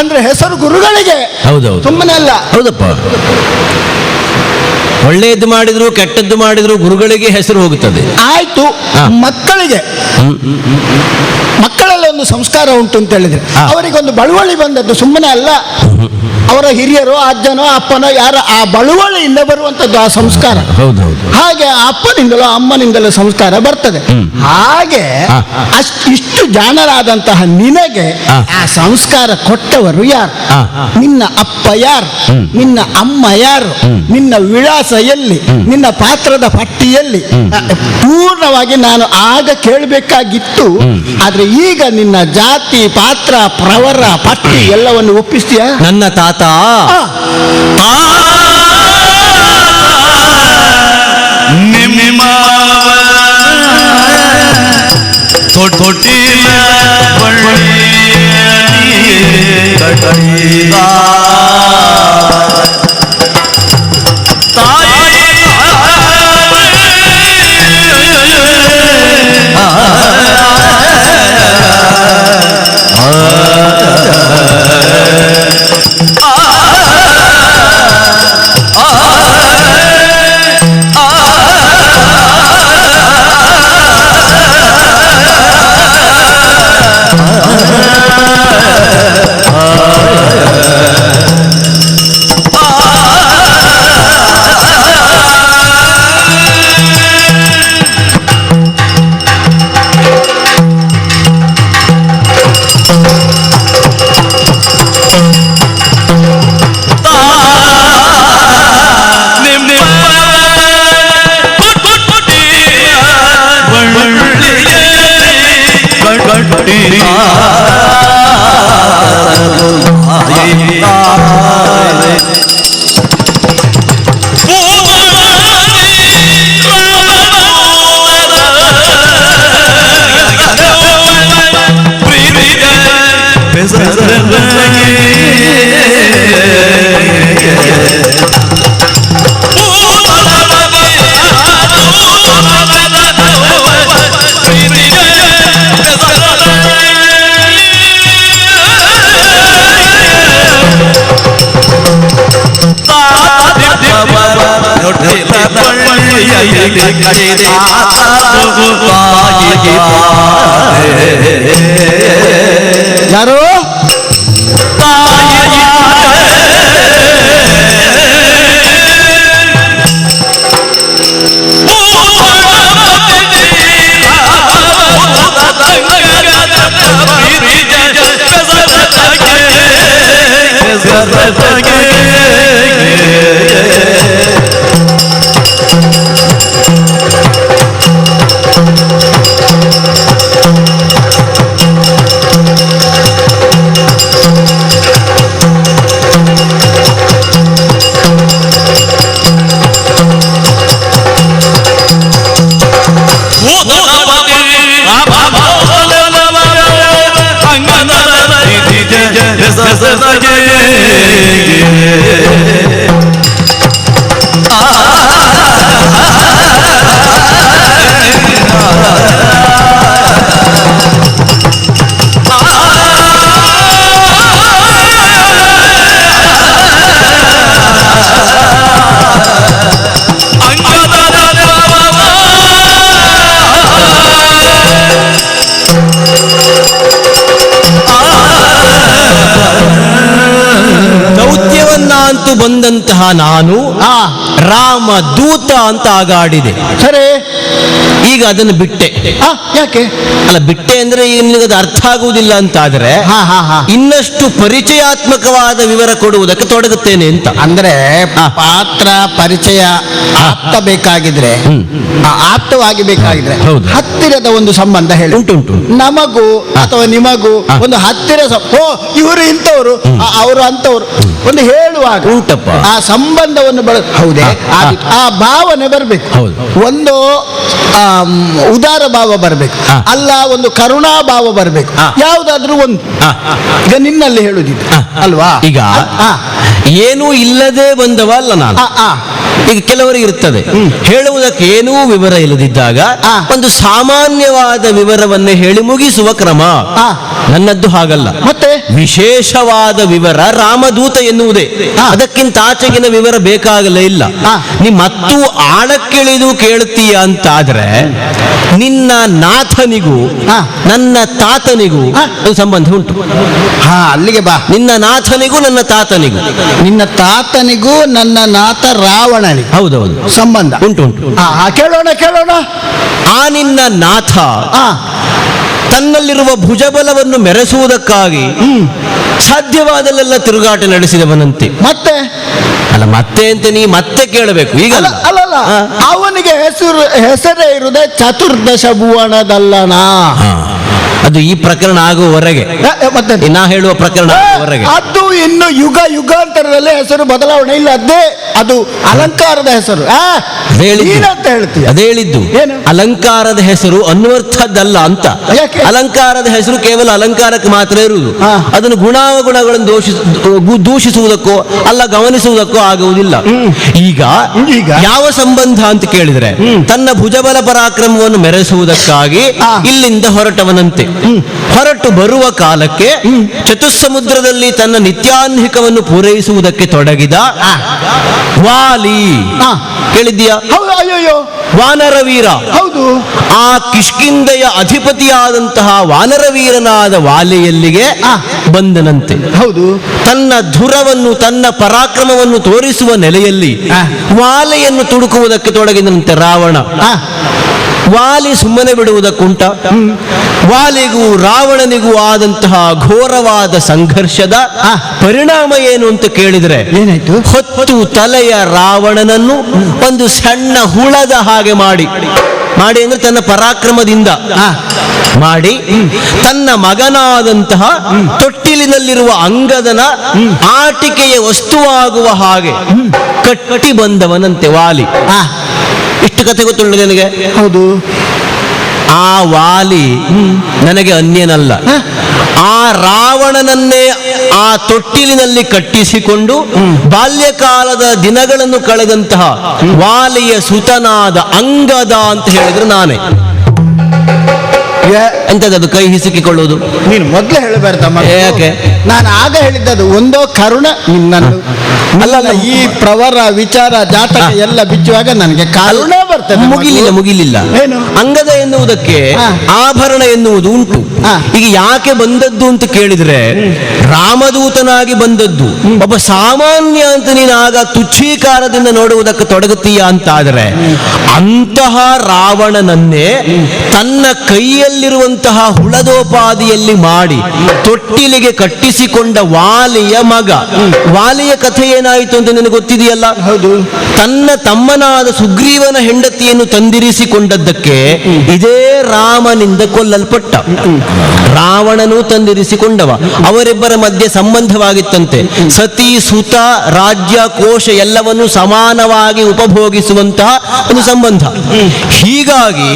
ಅಂದ್ರೆ ಹೆಸರು ಗುರುಗಳಿಗೆ. ಹೌದೌದು, ಸುಮ್ಮನೆ ಅಲ್ಲ. ಹೌದಪ್ಪ. ಒಳ್ಳೆಯದ್ದು ಮಾಡಿದ್ರು ಕೆಟ್ಟದ್ದು ಮಾಡಿದ್ರು ಗುರುಗಳಿಗೆ ಹೆಸರು ಹೋಗುತ್ತದೆ. ಆಯ್ತು, ಮಕ್ಕಳಿಗೆ ಮಕ್ಕಳಲ್ಲಿ ಒಂದು ಸಂಸ್ಕಾರ ಉಂಟು ಅಂತ ಹೇಳಿದ್ರೆ ಅವರಿಗೊಂದು ಬಳುವಳಿ ಬಂದದ್ದು ಸುಮ್ಮನೆ ಅಲ್ಲ. ಅವರ ಹಿರಿಯರು, ಅಜ್ಜನೋ ಅಪ್ಪನೋ ಯಾರ ಆ ಬಳುವಳಿಯಿಂದ ಬರುವಂತದ್ದು ಆ ಸಂಸ್ಕಾರ. ಹಾಗೆ ಅಪ್ಪನಿಂದಲೋ ಅಮ್ಮನಿಂದಲೋ ಸಂಸ್ಕಾರ ಬರ್ತದೆ. ಹಾಗೆ ಇಷ್ಟು ಜಾಣರಾದಂತಹ ನಿನಗೆ ಆ ಸಂಸ್ಕಾರ ಕೊಟ್ಟವರು ಯಾರು? ನಿನ್ನ ಅಪ್ಪ ಯಾರು? ನಿನ್ನ ಅಮ್ಮ ಯಾರು? ನಿನ್ನ ವಿಳಾಸ ಎಲ್ಲಿ? ನಿನ್ನ ಪಾತ್ರದ ಪಟ್ಟಿಯಲ್ಲಿ? ಪೂರ್ಣವಾಗಿ ನಾನು ಆಗ ಕೇಳಬೇಕಾಗಿತ್ತು. ಆದ್ರೆ ಈಗ ನಿನ್ನ ಜಾತಿ, ಪಾತ್ರ, ಪ್ರವರ, ಪಟ್ಟಿ ಎಲ್ಲವನ್ನು ಒಪ್ಪಿಸ್ತೀಯ? ನನ್ನ ತಾತ ನಿಮ್ಮ ತೊಟ್ಟಿಲ ಯಾರು ದೌತ್ಯವನ್ನಂತೂ ಬಂದಂತಹ ನಾನು ಆ ರಾಮ ದೂತ ಅಂತ ಆಗಾಡಿದೆ. ಸರಿ. ಈಗ ಅದನ್ನು ಬಿಟ್ಟೆ. ಯಾಕೆ? ಅಲ್ಲ, ಬಿಟ್ಟೆ ಅಂದ್ರೆ ಈಗ ನಿನಗದು ಅರ್ಥ ಆಗುವುದಿಲ್ಲ ಅಂತ ಆದ್ರೆ ಇನ್ನಷ್ಟು ಪರಿಚಯಾತ್ಮಕವಾದ ವಿವರ ಕೊಡುವುದಕ್ಕೆ ತೊಡಗುತ್ತೇನೆ ಅಂತ. ಅಂದ್ರೆ ಪಾತ್ರ ಪರಿಚಯ ಆಪ್ತ ಬೇಕಾಗಿದ್ರೆ ಆಪ್ತವಾಗಿ ಬೇಕಾಗಿದ್ರೆ ಹೌದು. ಹತ್ತಿರದ ಒಂದು ಸಂಬಂಧ ಹೇಳಿ. ಉಂಟುಂಟು. ನಮಗೂ ಅಥವಾ ನಿಮಗೂ ಒಂದು ಹತ್ತಿರ ಓ ಇವರು ಇಂಥವ್ರು ಅವರು ಅಂತವ್ರು ಒಂದು ಹೇಳುವಾಗ ಉಂಟಪ್ಪ. ಆ ಸಂಬಂಧವನ್ನು ಹೌದೇ ಆ ಭಾವನೆ ಬರಬೇಕು. ಹೌದು. ಒಂದು ಉದಾರ ಭಾವ ಬರಬೇಕು, ಅಲ್ಲ ಒಂದು ಕರುಣಾ ಭಾವ ಬರಬೇಕು. ಯಾವುದಾದ್ರೂ ಒಂದು ಈಗ ನಿನ್ನಲ್ಲಿ ಹೇಳುದಿದ್ದು ಅಲ್ವಾ? ಈಗ ಏನೂ ಇಲ್ಲದೆ ಬಂದವ ಅಲ್ಲ ನಾನು. ಈಗ ಕೆಲವರಿಗೆ ಇರ್ತದೆ ಹೇಳುವುದಕ್ಕೆ ಏನೂ ವಿವರ ಇಲ್ಲದಿದ್ದಾಗ ಒಂದು ಸಾಮಾನ್ಯವಾದ ವಿವರವನ್ನೇ ಹೇಳಿ ಮುಗಿಸುವ ಕ್ರಮ. ನನ್ನದ್ದು ಹಾಗಲ್ಲ. ಮತ್ತೆ ವಿಶೇಷವಾದ ವಿವರ ರಾಮದೂತ ಎನ್ನುವುದೇ. ಅದಕ್ಕಿಂತ ಆಚೆಗಿನ ವಿವರ ಬೇಕಾಗಲೇ ಇಲ್ಲ. ನೀ ಮತ್ತೂ ಆಳಕ್ಕಿಳಿದು ಕೇಳುತ್ತೀಯ ಅಂತಾದ್ರೆ ನಿನ್ನ ನಾಥನಿಗೂ ನನ್ನ ತಾತನಿಗೂ ಒಂದು ಸಂಬಂಧ ಉಂಟು. ಅಲ್ಲಿಗೆ ಬಾ. ನಿನ್ನ ನಾಥನಿಗೂ ನನ್ನ ತಾತನಿಗೂ. ನಿನ್ನ ತಾತನಿಗೂ ನನ್ನ ನಾಥ ರಾವಣನಿಗೂ ಹೌದೌದು ಸಂಬಂಧ ಉಂಟು ಉಂಟು. ಕೇಳೋಣ ಕೇಳೋಣ. ಆ ನಿನ್ನ ನಾಥ ತನ್ನಲ್ಲಿರುವ ಭುಜಬಲವನ್ನು ಮೆರೆಸುವುದಕ್ಕಾಗಿ ಸಾಧ್ಯವಾದಲ್ಲೆಲ್ಲ ತಿರುಗಾಟ ನಡೆಸಿದವನಂತೆ. ಮತ್ತೆ ಅಲ್ಲ, ಮತ್ತೆ ಅಂತ ನೀ ಮತ್ತೆ ಕೇಳಬೇಕು. ಈಗ ಅಲ್ಲಲ್ಲ, ಅವನಿಗೆ ಹೆಸರೇ ಇರುವುದೇ ಚತುರ್ದಶ ಭುವನದಲ್ಲನಾ. ಅದು ಈ ಪ್ರಕರಣ ಆಗುವವರೆಗೆ, ಮತ್ತೆ ನಾ ಹೇಳುವ ಪ್ರಕರಣ ಆಗುವವರೆಗೆ ಅದು ಇನ್ನು ಯುಗ ಯುಗಾಂತರದಲ್ಲಿ ಹೆಸರು ಬದಲಾವಣೆ ಇಲ್ಲ. ಅದು ಅಲಂಕಾರದ ಹೆಸರು. ಏನಂತ ಹೇಳ್ತೀಯ? ಅದೇ ಹೇಳಿದ್ದು ಏನು? ಅಲಂಕಾರದ ಹೆಸರು ಅನ್ನುವಂಥದ್ದಲ್ಲ ಅಂತ. ಅಲಂಕಾರದ ಹೆಸರು ಕೇವಲ ಅಲಂಕಾರಕ್ಕೆ ಮಾತ್ರ ಇರುವುದು. ಅದನ್ನು ಗುಣಾವಗುಣಗಳನ್ನು ದೂಷಿಸುವುದಕ್ಕೋ ಅಲ್ಲ ಗಮನಿಸುವುದಕ್ಕೋ ಆಗುವುದಿಲ್ಲ. ಈಗ ಯಾವ ಸಂಬಂಧ ಅಂತ ಕೇಳಿದ್ರೆ ತನ್ನ ಭುಜಬಲ ಪರಾಕ್ರಮವನ್ನು ಮೆರೆಸುವುದಕ್ಕಾಗಿ ಇಲ್ಲಿಂದ ಹೊರಟವನಂತೆ. ಹೊರಟು ಬರುವ ಕಾಲಕ್ಕೆ ಚತುಸ್ಸಮುದ್ರದಲ್ಲಿ ತನ್ನ ನಿತ್ಯಾನ್ಹಿಕವನ್ನು ಪೂರೈಸುವುದಕ್ಕೆ ತೊಡಗಿದ ವಾಲಿ. ಕೇಳಿದ್ದೀಯಾ? ಅಯ್ಯೋ, ವಾನರವೀರ. ಹೌದು. ಆ ಕಿಷ್ಕಿಂಧೆಯ ಅಧಿಪತಿಯಾದಂತಹ ವಾನರವೀರನಾದ ವಾಲಿಯಲ್ಲಿಗೆ ಬಂದನಂತೆ. ಹೌದು. ತನ್ನ ಧುರವನ್ನು ತನ್ನ ಪರಾಕ್ರಮವನ್ನು ತೋರಿಸುವ ನೆಲೆಯಲ್ಲಿ ವಾಲೆಯನ್ನು ತುಡುಕುವುದಕ್ಕೆ ತೊಡಗಿದಂತೆ ರಾವಣ. ವಾಲಿ ಸುಮ್ಮನೆ ಬಿಡುವುದಕ್ಕುಂಟ? ವಾಲಿಗೂ ರಾವಣನಿಗೂ ಆದಂತಹ ಘೋರವಾದ ಸಂಘರ್ಷದ ಪರಿಣಾಮ ಏನು ಅಂತ ಕೇಳಿದ್ರೆ ಏನಾಯ್ತು? ಹೊತ್ತು ತಲೆಯ ರಾವಣನನ್ನು ಒಂದು ಸಣ್ಣ ಹುಳದ ಹಾಗೆ ಮಾಡಿ ಅಂದ್ರೆ ತನ್ನ ಪರಾಕ್ರಮದಿಂದ ಮಾಡಿ ತನ್ನ ಮಗನಾದಂತಹ ತೊಟ್ಟಿಲಿನಲ್ಲಿರುವ ಅಂಗದನ ಆಟಿಕೆಯ ವಸ್ತುವಾಗುವ ಹಾಗೆ ಕಟ್ಟಿ ಬಂದವನಂತೆ ವಾಲಿ. ಇಷ್ಟು ಕಥೆ ಗೊತ್ತುಂಟು ನನಗೆ. ಹೌದು. ಆ ವಾಲಿ ನನಗೆ ಅನ್ಯನಲ್ಲ. ಆ ರಾವಣನನ್ನೇ ಆ ತೊಟ್ಟಿಲಿನಲ್ಲಿ ಕಟ್ಟಿಸಿಕೊಂಡು ಬಾಲ್ಯಕಾಲದ ದಿನಗಳನ್ನು ಕಳೆದಂತಹ ವಾಲಿಯ ಸುತನಾದ ಅಂಗದ ಅಂತ ಹೇಳಿದ್ರೆ ನಾನೇ. ಎಂತದದು ಕೈ ಹಿಸುಕಿಕೊಳ್ಳುವುದು? ನೀನು ಮೊದ್ಲೇ ಹೇಳಬಾರ್ದಮ್ಮ. ಯಾಕೆ? ನಾನು ಆಗ ಹೇಳಿದ್ದದು ಒಂದೋ ಕರುಣ ನಿನ್ನನ್ನು. ಅಲ್ಲಲ್ಲ, ಈ ಪ್ರವರ ವಿಚಾರ ಜಾತಕ ಎಲ್ಲ ಬಿಚ್ಚುವಾಗ ನನಗೆ ಕರುಣ ಬರ್ತದೆ. ಮುಗಿಲಿಲ್ಲ. ಏನು? ಅಂಗದ ಎನ್ನುವುದಕ್ಕೆ ಆಭರಣ ಎನ್ನುವುದು ಉಂಟು. ಈಗ ಯಾಕೆ ಬಂದದ್ದು ಅಂತ ಕೇಳಿದ್ರೆ, ರಾಮದೂತನಾಗಿ ಬಂದದ್ದು. ಒಬ್ಬ ಸಾಮಾನ್ಯ ಅಂತ ನೀನು ಆಗ ತುಚ್ಛೀಕಾರದಿಂದ ನೋಡುವುದಕ್ಕೆ ತೊಡಗುತ್ತೀಯ ಅಂತಾದರೆ, ಅಂತಹ ರಾವಣನನ್ನೇ ತನ್ನ ಕೈಯಲ್ಲಿರುವಂತಹ ಹುಳದೋಪಾದಿಯಲ್ಲಿ ಮಾಡಿ ತೊಟ್ಟಿಲಿಗೆ ಕಟ್ಟಿಸಿಕೊಂಡ ವಾಲಿಯ ಮಗ. ವಾಲಿಯ ಕಥೆ ಏನಾಯಿತು ಅಂತ ನಿನಗೆ ಗೊತ್ತಿದೆಯಲ್ಲ? ಹೌದು. ತನ್ನ ತಮ್ಮನಾದ ಸುಗ್ರೀವನ ಹೆಂಡತಿಯನ್ನು ತಂದಿರಿಸಿಕೊಂಡದ್ದಕ್ಕೆ ಇದೇ ರಾಮನಿಂದ ಕೊಲ್ಲಲ್ಪಟ್ಟ. ರಾವಣನು ತಂದಿರಿಸಿಕೊಂಡವ. ಅವರಿಬ್ಬರ ಮಧ್ಯೆ ಸಂಬಂಧವಾಗಿತ್ತಂತೆ. ಸತಿ ಸುತ ರಾಜ್ಯ ಕೋಶ ಎಲ್ಲವನ್ನು ಸಮಾನವಾಗಿ ಉಪಭೋಗಿಸುವಂತಹ ಒಂದು ಸಂಬಂಧ. ಹೀಗಾಗಿ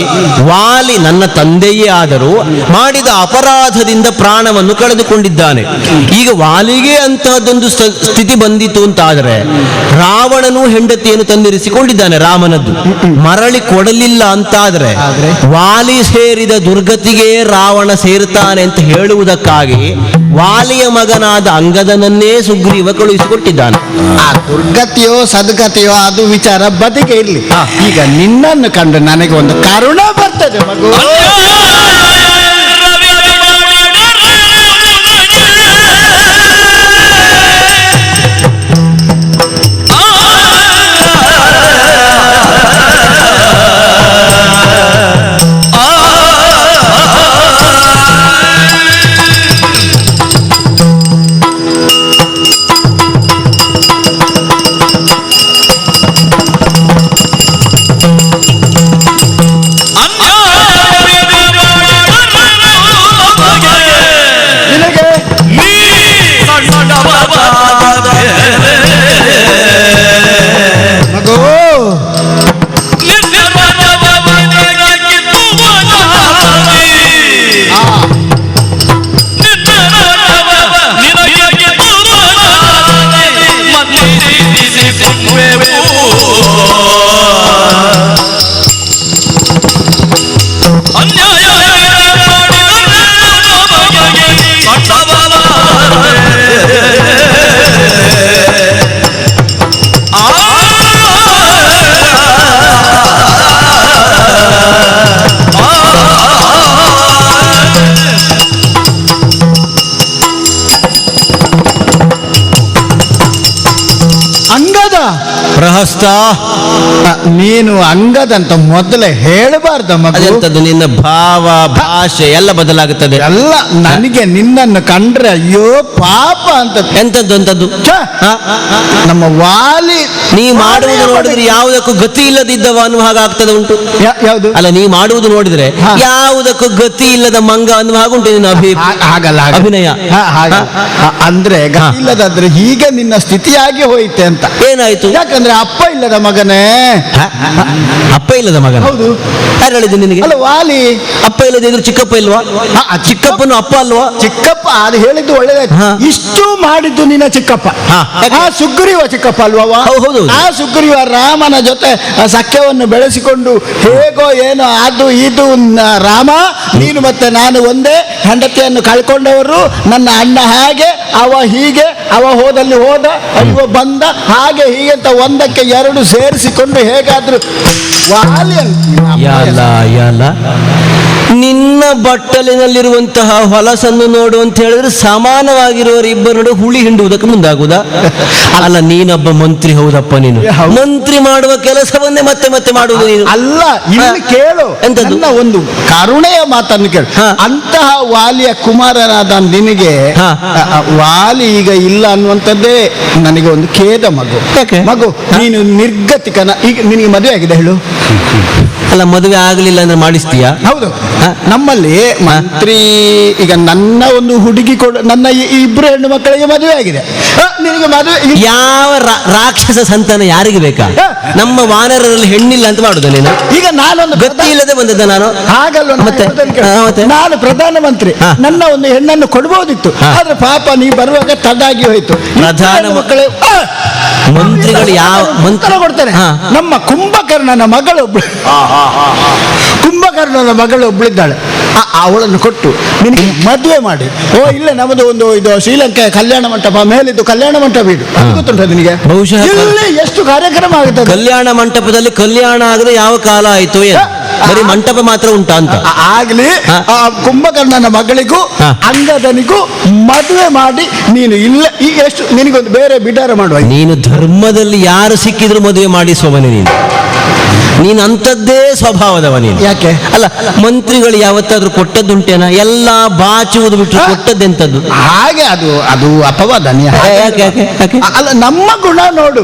ವಾಲಿ ನನ್ನ ತಂದೆಯೇ ಆದರೂ ಮಾಡಿದ ಅಪರಾಧದಿಂದ ಪ್ರಾಣವನ್ನು ಕಳೆದುಕೊಂಡಿದ್ದಾನೆ. ಈಗ ವಾಲಿಗೆ ಅಂತಹದ್ದೊಂದು ಸ್ಥಿತಿ ಬಂದಿತು ಅಂತಾದರೆ, ರಾವಣನು ಹೆಂಡತಿಯನ್ನು ತಂದಿರಿಸಿಕೊಂಡಿದ್ದಾನೆ ರಾಮನದ್ದು, ಮರಳಿ ಕೊಡಲಿಲ್ಲ ಅಂತಾದರೆ ವಾಲಿ ಸೇರಿದ ದುರ್ಗತಿಗೆ ರಾವಣ ಸೇರುತ್ತಾನೆ ಅಂತ ಹೇಳುವುದಕ್ಕಾಗಿ ವಾಲಿಯ ಮಗನಾದ ಅಂಗದನನ್ನೇ ಸುಗ್ರೀವ ಕಳುಹಿಸಿಕೊಟ್ಟಿದ್ದಾನೆ. ಆ ದುರ್ಗತಿಯೋ ಸದ್ಗತಿಯೋ ಅದು ವಿಚಾರ ಬದಿಗೆ ಇರ್ಲಿ. ಈಗ ನಿನ್ನನ್ನು ಕಂಡು ನನಗೆ ಒಂದು ಕರುಣ ಬರ್ತದೆ ಮಗು. ಪ್ರಹಸ್ತ, ನೀನು ಅಂಗದಂತ ಮೊದಲೇ ಹೇಳಬಾರ್ದ ಮಗು. ಅದೆಂತದ್ದು? ನಿನ್ನ ಭಾವ ಭಾಷೆ ಎಲ್ಲ ಬದಲಾಗುತ್ತದೆ. ಎಲ್ಲ ನನಗೆ ನಿನ್ನನ್ನು ಕಂಡ್ರೆ ಅಯ್ಯೋ ಪಾಪ ಅಂತ. ಎಂತದ್ದು ಅಂತದ್ದು? ನಮ್ಮ ವಾಲಿ ನೀ ಮಾಡುವುದು ನೋಡಿದ್ರೆ ಯಾವುದಕ್ಕೂ ಗತಿ ಇಲ್ಲದಿದ್ದವ ಅನ್ನುವ ಹಾಗೆ ಆಗ್ತದೆ ಉಂಟು. ಯಾವುದು? ಅಲ್ಲ, ನೀ ಮಾಡುವುದು ನೋಡಿದ್ರೆ ಯಾವುದಕ್ಕೂ ಗತಿ ಇಲ್ಲದ ಮಂಗ ಅನ್ನುವ ಹಾಗುಂಟು ನಿನ್ನ ಹಾಗಲ್ಲ ಅಭಿನಯ. ಅಂದ್ರೆ ಗತಿ ಇಲ್ಲದಾದ್ರೆ ಹೀಗೆ ನಿನ್ನ ಸ್ಥಿತಿಯಾಗಿ ಹೋಯ್ತೆ ಅಂತ. ಏನಾಯ್ತು? ಯಾಕಂದ್ರೆ ಅಪ್ಪ ಇಲ್ಲದ ಮಗನೇ. ಅಪ್ಪ ಇಲ್ಲದ ಮಗ? ಹೌದು. ಯಾರು ಹೇಳಿದ್ದು ನಿನಗೆ? ಅಲ್ಲ, ವಾಲಿ ಅಪ್ಪ ಇಲ್ಲದಿದ್ರು ಚಿಕ್ಕಪ್ಪ ಇಲ್ವಾ? ಚಿಕ್ಕಪ್ಪನು ಅಪ್ಪ ಅಲ್ವಾ? ಚಿಕ್ಕಪ್ಪ ಅದು ಹೇಳಿದ್ದು ಒಳ್ಳೇದಾಯ್ತು. ಇಷ್ಟು ಮಾಡಿದ್ದು ನಿನ್ನ ಚಿಕ್ಕಪ್ಪ. ಸುಗ್ರೀವ ಚಿಕ್ಕಪ್ಪ ಅಲ್ವಾ? ಹೌದು. ಆ ಸುಗ್ರೀವ ರಾಮನ ಜೊತೆ ಸಖ್ಯವನ್ನು ಬೆಳೆಸಿಕೊಂಡು ಹೇಗೋ ಏನೋ ಅದು ಇದು. ರಾಮ ನೀನು ಮತ್ತೆ ನಾನು ಒಂದೇ, ಹೆಂಡತಿಯನ್ನು ಕಳ್ಕೊಂಡವರು, ನನ್ನ ಅಣ್ಣ ಹಾಗೆ, ಅವ ಹೀಗೆ, ಅವ ಹೋದಲ್ಲಿ ಹೋದ, ಇವ ಬಂದ, ಹಾಗೆ ಹೀಗೆ ಅಂತ ಒಂದಕ್ಕೆ ಎರಡು ಸೇರಿಸಿಕೊಂಡು ಹೇಗಾದ್ರೂ ನಿನ್ನ ಬಟ್ಟಲಿನಲ್ಲಿರುವಂತಹ ಹೊಲಸನ್ನು ನೋಡು ಅಂತ ಹೇಳಿದ್ರೆ ಸಮಾನವಾಗಿರುವವರು ಇಬ್ಬರು ನೋಡು ಹುಳಿ ಹಿಂಡುವುದಕ್ಕೆ ಮುಂದಾಗುವುದಾ? ಅಲ್ಲ, ನೀನೊಬ್ಬ ಮಂತ್ರಿ. ಹೌದಪ್ಪ, ನೀನು ಮಂತ್ರಿ ಮಾಡುವ ಕೆಲಸವನ್ನೇ ಮತ್ತೆ ಮತ್ತೆ ಮಾಡುವುದು ನೀನು. ಅಲ್ಲ, ಇಲ್ಲಿ ಕೇಳು, ಎಂತದ್ದು? ಒಂದು ಕರುಣೆಯ ಮಾತನ್ನು ಕೇಳು. ಅಂತಹ ವಾಲಿಯ ಕುಮಾರನಾದ ನಿನಗೆ ವಾಲಿ ಈಗ ಇಲ್ಲ ಅನ್ನುವಂಥದ್ದೇ ನನಗೆ ಒಂದು ಖೇದ ಮಗು. ಮಗು, ನೀನು ನಿರ್ಗತಿಕನ. ಈಗ ನಿನಗೆ ಮದುವೆ ಆಗಿದೆ ಹೇಳು? ಅಲ್ಲ, ಮದುವೆ ಆಗಲಿಲ್ಲ ಅಂದ್ರೆ ಮಾಡಿಸ್ತೀಯಾ? ಹೌದು. ನಮ್ಮಲ್ಲಿ ಮಂತ್ರಿ ಈಗ ನನ್ನ ಒಂದು ಹುಡುಗಿ ನನ್ನ ಇಬ್ಬರು ಹೆಣ್ಣು ಮಕ್ಕಳಿಗೆ ಮದುವೆ ಆಗಿದೆ. ನಿನಗೆ ಮದುವೆ ಯಾವ ರಾಕ್ಷಸ ಸಂತಾನ ಯಾರಿಗೆ ಬೇಕಾ? ನಮ್ಮ ವಾನರರಲ್ಲಿ ಹೆಣ್ಣಿಲ್ಲ ಅಂತ ಮಾಡುದ ನೀನು? ಈಗ ನಾನೊಂದು ಗತಿ ಇಲ್ಲದೆ ಬಂದದ್ದ ನಾನು? ಹಾಗಲ್ಲ, ಮತ್ತೆ ನಾನು ಪ್ರಧಾನಮಂತ್ರಿ, ನನ್ನ ಒಂದು ಹೆಣ್ಣನ್ನು ಕೊಡ್ಬೋದಿತ್ತು. ಆದ್ರೆ ಪಾಪ ನೀ ಬರುವಾಗ ತಡಾಗಿ ಹೋಯ್ತು. ಪ್ರಧಾನ ಮಕ್ಕಳು ಮಂತ್ರಿಗಳು ಯಾವ ಮಂತ್ರ ಕೊಡ್ತಾರೆ? ನಮ್ಮ ಕುಂಭಕರ್ಣನ ಮಗಳು ಕುಂಭಕರ್ಣನ ಮಗಳು ಒಬ್ಳಿದ್ದಾಳೆ. ಅವಳನ್ನು ಕೊಟ್ಟು ನಿನಗೆ ಮದುವೆ ಮಾಡಿ, ಓ ಇಲ್ಲ ನಮ್ಮದು ಒಂದು ಇದು ಶ್ರೀಲಂಕೆ ಕಲ್ಯಾಣ ಮಂಟಪ ಮೇಲಿದ್ದು ಕಲ್ಯಾಣ ಮಂಟಪ ಇದು ಗೊತ್ತುಂಟ ನಿನಗೆ? ಬಹುಶಃ ಇಲ್ಲಿ ಎಷ್ಟು ಕಾರ್ಯಕ್ರಮ ಆಗುತ್ತದೆ. ಕಲ್ಯಾಣ ಮಂಟಪದಲ್ಲಿ ಕಲ್ಯಾಣ ಆಗದೆ ಯಾವ ಕಾಲ ಆಯ್ತು ಏನು? ಬರೀ ಮಂಟಪ ಮಾತ್ರ ಉಂಟಾ ಅಂತ. ಆಗ್ಲಿ ಆ ಕುಂಭಕರ್ಣನ ಮಗಳಿಗೂ ಅಂಗದನಿಗೂ ಮದುವೆ ಮಾಡಿ ನೀನು ಇಲ್ಲ ಈಗ ಎಷ್ಟು ನಿನಗೊಂದು ಬೇರೆ ಬಿಡಾರ ಮಾಡುವ. ನೀನು ಧರ್ಮದಲ್ಲಿ ಯಾರು ಸಿಕ್ಕಿದ್ರು ಮದುವೆ ಮಾಡಿಸುವವನೇ ನೀನು ಅಂಥದ್ದೇ ಸ್ವಭಾವದವ ನೀನು. ಯಾಕೆ? ಅಲ್ಲ, ಮಂತ್ರಿಗಳು ಯಾವತ್ತಾದ್ರೂ ಕೊಟ್ಟದ್ದುಂಟೇನಾ? ಎಲ್ಲ ಬಾಚುವುದು ಬಿಟ್ಟು ಕೊಟ್ಟದ್ದೆಂತದ್ದು? ಹಾಗೆ ಅದು ಅದು ಅಪವಾದ. ಅಲ್ಲ, ನಮ್ಮ ಗುಣ ನೋಡು.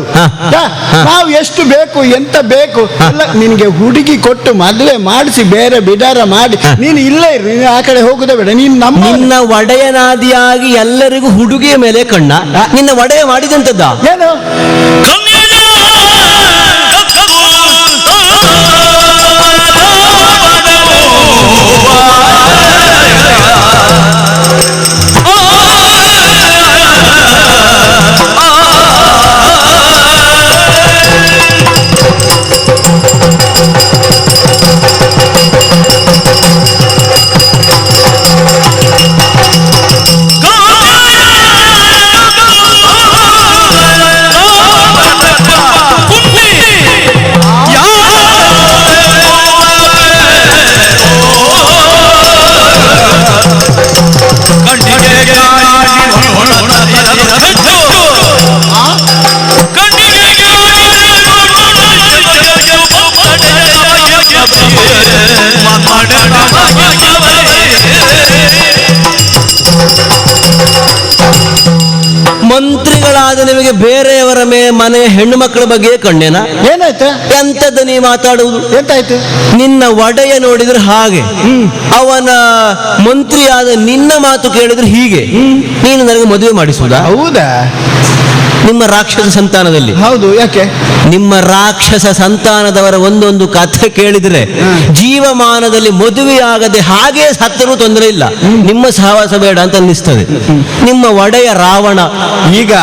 ನಾವು ಎಷ್ಟು ಬೇಕು ಎಂತ ಬೇಕು ಎಲ್ಲ ನಿನಗೆ ಹುಡುಗಿ ಕೊಟ್ಟು ಮದುವೆ ಮಾಡಿಸಿ ಬೇರೆ ಬಿಡಾರ ಮಾಡಿ ನೀನು ಇಲ್ಲೇ ಇರು, ನೀನು ಆ ಕಡೆ ಹೋಗುದೇ ಬೇಡ. ನೀನು ನಿನ್ನ ಒಡೆಯನಾದಿಯಾಗಿ ಎಲ್ಲರಿಗೂ ಹುಡುಗಿಯ ಮೇಲೆ ಕಣ್ಣ. ನಿನ್ನ ಒಡೆಯ ಮಾಡಿದಂತದ್ದ ಏನು? ಮಂತ್ರಿಗಳಾದ ನಿಮಗೆ ಬೇರೆಯವರ ಮನೆ ಹೆಣ್ಣು ಮಕ್ಕಳ ಬಗ್ಗೆ ಕಣ್ಣೇನಾ? ಏನಾಯ್ತು? ಎಂತದ್ದು ನೀ ಮಾತಾಡುವುದು? ಎಂತಾಯ್ತು? ನಿನ್ನ ಒಡೆಯ ನೋಡಿದ್ರೆ ಹಾಗೆ, ಅವನ ಮಂತ್ರಿಯಾದ ನಿನ್ನ ಮಾತು ಕೇಳಿದ್ರೆ ಹೀಗೆ. ನೀನು ನನಗೆ ಮದುವೆ ಮಾಡಿಸುವುದಾ? ಹೌದಾ? ನಿಮ್ಮ ರಾಕ್ಷಸ ಸಂತಾನದಲ್ಲಿ. ಹೌದು. ಯಾಕೆ? ನಿಮ್ಮ ರಾಕ್ಷಸ ಸಂತಾನದವರ ಒಂದೊಂದು ಕಥೆ ಕೇಳಿದ್ರೆ ಜೀವಮಾನದಲ್ಲಿ ಮದುವೆಯಾಗದೆ ಹಾಗೆ ಸತ್ತರೂ ತೊಂದರೆ ಇಲ್ಲ, ನಿಮ್ಮ ಸಹವಾಸ ಬೇಡ ಅಂತ ಅನ್ನಿಸ್ತದೆ. ನಿಮ್ಮ ಒಡೆಯ ರಾವಣ. ಈಗ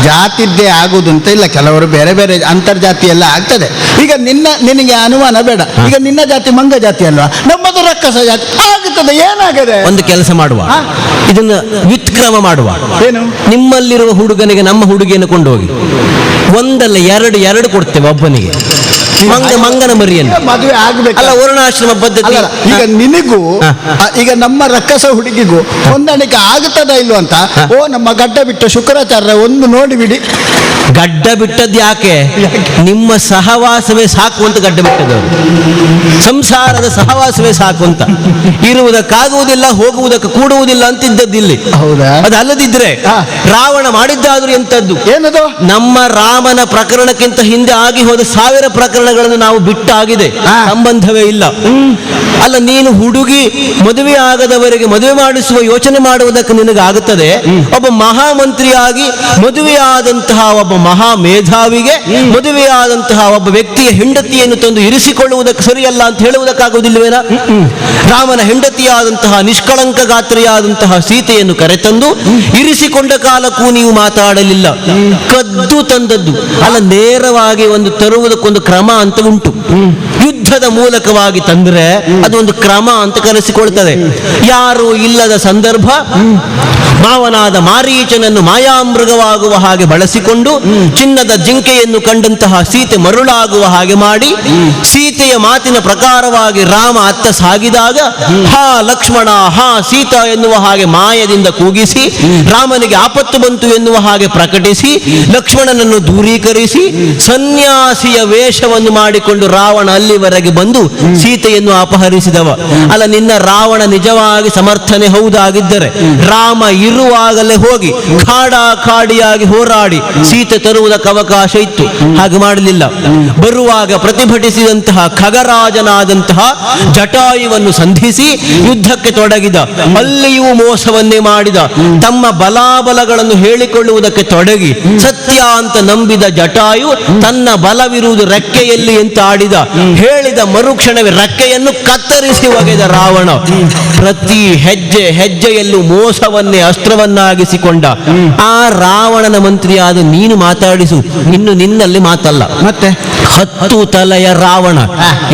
ಜಾತಿದ್ದೇ ಆಗುದು ಅಂತ ಇಲ್ಲ, ಕೆಲವರು ಬೇರೆ ಬೇರೆ ಅಂತರ್ಜಾತಿ ಎಲ್ಲ ಆಗ್ತದೆ. ಈಗ ನಿನಗೆ ಅನುಮಾನ ಬೇಡ. ಈಗ ನಿನ್ನ ಜಾತಿ ಮಂಗ ಜಾತಿ ಅಲ್ವಾ, ನಮ್ಮದು ರಕ್ಕಸ ಜಾತಿ ಆಗುತ್ತದೆ. ಏನಾಗದೆ? ಒಂದು ಕೆಲಸ ಮಾಡುವ, ಇದನ್ನ ವ್ಯುತ್ಕ್ರಮ ಮಾಡುವ. ಏನು? ನಿಮ್ಮಲ್ಲಿರುವ ಹುಡುಗನಿಗೆ ನಮ್ಮ ಹುಡುಗಿಯನ್ನು ಕೊಂಡೋಗಿ ಒಂದಲ್ಲ ಎರಡು ಕೊಡ್ತೇವೆ ಒಬ್ಬನಿಗೆ, ಮಂಗನ ಮರಿಯನ್ನು. ಮದುವೆ ಆಗ್ಬೇಕು. ಅಲ್ಲ, ವರ್ಣಾಶ್ರಮ ಪದ್ಧತಿ. ಈಗ ನಿನಗೂ ಈಗ ನಮ್ಮ ರಕ್ಕಸ ಹುಡುಗಿಗೂ ಹೊಂದಾಣಿಕೆ ಆಗುತ್ತದ ಇಲ್ವ ಅಂತ. ಓ ನಮ್ಮ ಗಡ್ಡ ಬಿಟ್ಟ ಶುಕ್ರಾಚಾರ್ಯ ಒಂದು ನೋಡಿಬಿಡಿ. ಗಡ್ಡ ಬಿಟ್ಟದ್ದು ಯಾಕೆ? ನಿಮ್ಮ ಸಹವಾಸವೇ ಸಾಕು ಅಂತ ಗಡ್ಡ ಬಿಟ್ಟದವರು. ಸಂಸಾರದ ಸಹವಾಸವೇ ಸಾಕು ಅಂತ. ಇರುವುದಕ್ಕಾಗುವುದಿಲ್ಲ, ಹೋಗುವುದಕ್ಕೆ ಕೂಡುವುದಿಲ್ಲ ಅಂತಿದ್ದದ್ದಿಲ್ಲಿ. ಹೌದಾ? ಅದಲ್ಲದಿದ್ರೆ ರಾವಣ ಮಾಡಿದ್ದಾದ್ರೂ ಎಂತದ್ದು? ಏನದು? ನಮ್ಮ ರಾಮನ ಪ್ರಕರಣಕ್ಕಿಂತ ಹಿಂದೆ ಆಗಿ ಹೋದ 1000 ಪ್ರಕರಣಗಳನ್ನು ನಾವು ಬಿಟ್ಟಾಗಿದೆ, ಸಂಬಂಧವೇ ಇಲ್ಲ. ಅಲ್ಲ, ನೀನು ಹುಡುಗಿ ಮದುವೆ ಆಗದವರಿಗೆ ಮದುವೆ ಮಾಡಿಸುವ ಯೋಚನೆ ಮಾಡುವುದಕ್ಕೆ ನಿನಗಾಗುತ್ತದೆ. ಒಬ್ಬ ಮಹಾಮಂತ್ರಿಯಾಗಿ ಮದುವೆಯಾದಂತಹ ಒಬ್ಬ ಮಹಾ ಮೇಧಾವಿಗೆ ಮದುವೆಯಾದಂತಹ ಒಬ್ಬ ವ್ಯಕ್ತಿಯ ಹೆಂಡತಿಯನ್ನು ತಂದು ಇರಿಸಿಕೊಳ್ಳುವುದಕ್ಕೆ ಸರಿಯಲ್ಲ ಅಂತ ಹೇಳುವುದಕ್ಕಾಗುವುದಿಲ್ಲವೇನ? ರಾಮನ ಹೆಂಡತಿಯಾದಂತಹ ನಿಷ್ಕಳಂಕ ಗಾತ್ರಿಯಾದಂತಹ ಸೀತೆಯನ್ನು ಕರೆತಂದು ಇರಿಸಿಕೊಂಡ ಕಾಲಕ್ಕೂ ನೀವು ಮಾತಾಡಲಿಲ್ಲ. ಕದ್ದು ತಂದದ್ದು ಅಲ್ಲ, ನೇರವಾಗಿ ಒಂದು ತರುವುದಕ್ಕೊಂದು ಕ್ರಮ ಅಂತ ಉಂಟು. ಯುದ್ಧದ ಮೂಲಕವಾಗಿ ತಂದ್ರೆ ಅದು ಒಂದು ಕ್ರಮ ಅಂತ ಕರೆಸಿಕೊಳ್ತದೆ. ಯಾರು ಇಲ್ಲದ ಸಂದರ್ಭ ಮಾವನಾದ ಮಾರೀಚನನ್ನು ಮಾಯಾಮೃಗವಾಗುವ ಹಾಗೆ ಬಳಸಿಕೊಂಡು ಚಿನ್ನದ ಜಿಂಕೆಯನ್ನು ಕಂಡಂತಹ ಸೀತೆ ಮರುಳಾಗುವ ಹಾಗೆ ಮಾಡಿ ಸೀತೆಯ ಮಾತಿನ ಪ್ರಕಾರವಾಗಿ ರಾಮ ಅತ್ತ ಸಾಗಿದಾಗ ಹಾ ಲಕ್ಷ್ಮಣ ಹಾ ಸೀತಾ ಎನ್ನುವ ಹಾಗೆ ಮಾಯದಿಂದ ಕೂಗಿಸಿ ರಾಮನಿಗೆ ಆಪತ್ತು ಬಂತು ಎನ್ನುವ ಹಾಗೆ ಪ್ರಕಟಿಸಿ ಲಕ್ಷ್ಮಣನನ್ನು ದೂರೀಕರಿಸಿ ಸನ್ಯಾಸಿಯ ವೇಷವನ್ನು ಮಾಡಿಕೊಂಡು ರಾವಣ ಅಲ್ಲಿವರೆಗೆ ಬಂದು ಸೀತೆಯನ್ನು ಅಪಹರಿಸಿದವ. ಅಲ್ಲ, ನಿನ್ನ ರಾವಣ ನಿಜವಾಗಿ ಸಮರ್ಥನೆ ಹೌದಾಗಿದ್ದರೆ ರಾಮ ಇರುವಾಗಲೇ ಹೋಗಿ ಖಾಡಿಯಾಗಿ ಹೋರಾಡಿ ಸೀತೆ ತರುವುದಕ್ಕೆ ಅವಕಾಶ ಇತ್ತು. ಹಾಗೆ ಮಾಡಲಿಲ್ಲ. ಬರುವಾಗ ಪ್ರತಿಭಟಿಸಿದಂತಹ ಖಗರಾಜನಾದಂತಹ ಜಟಾಯುವನ್ನು ಸಂಧಿಸಿ ಯುದ್ಧಕ್ಕೆ ತೊಡಗಿದ. ಅಲ್ಲಿಯೂ ಮೋಸವನ್ನೇ ಮಾಡಿದ. ತಮ್ಮ ಬಲಾಬಲಗಳನ್ನು ಹೇಳಿಕೊಳ್ಳುವುದಕ್ಕೆ ತೊಡಗಿ ಸತ್ಯ ಅಂತ ನಂಬಿದ ಜಟಾಯು ತನ್ನ ಬಲವಿರುವುದು ರೆಕ್ಕೆಯಲ್ಲಿ ಅಂತ ಆಡಿದ. ಹೇಳಿದ ಮರುಕ್ಷಣವೇ ರೆಕ್ಕೆಯನ್ನು ಕತ್ತರಿಸಿ ಒಗೆದ ರಾವಣ. ಪ್ರತಿ ಹೆಜ್ಜೆಯಲ್ಲೂ ಮೋಸವನ್ನೇ ಅಸ್ತ್ರವನ್ನಾಗಿಸಿಕೊಂಡ ಆ ರಾವಣನ ಮಂತ್ರಿಯಾದ ನೀನು ಮಾತಾಡಿಸು. ಇನ್ನು ನಿನ್ನಲ್ಲಿ ಮಾತಲ್ಲ. ಮತ್ತೆ 10 ತಲೆಯ ರಾವಣ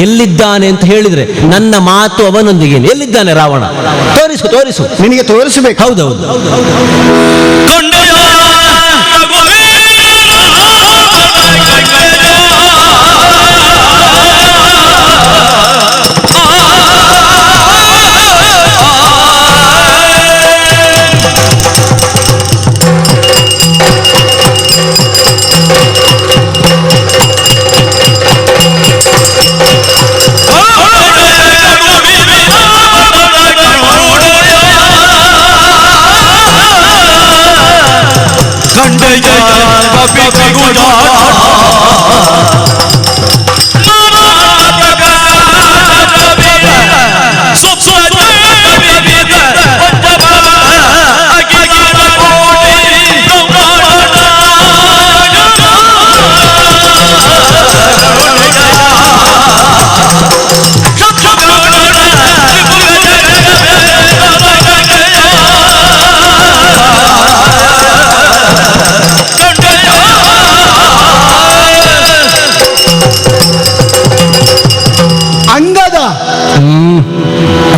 ಎಲ್ಲಿದ್ದ ಇದ್ದಾನೆ ಅಂತ ಹೇಳಿದ್ರೆ ನನ್ನ ಮಾತು ಅವನೊಂದಿಗೆ ಎಲ್ಲಿದ್ದಾನೆ ರಾವಣ? ತೋರಿಸು ತೋರಿಸು. ನಿನಗೆ ತೋರಿಸಬೇಕು. ಹೌದೌದು.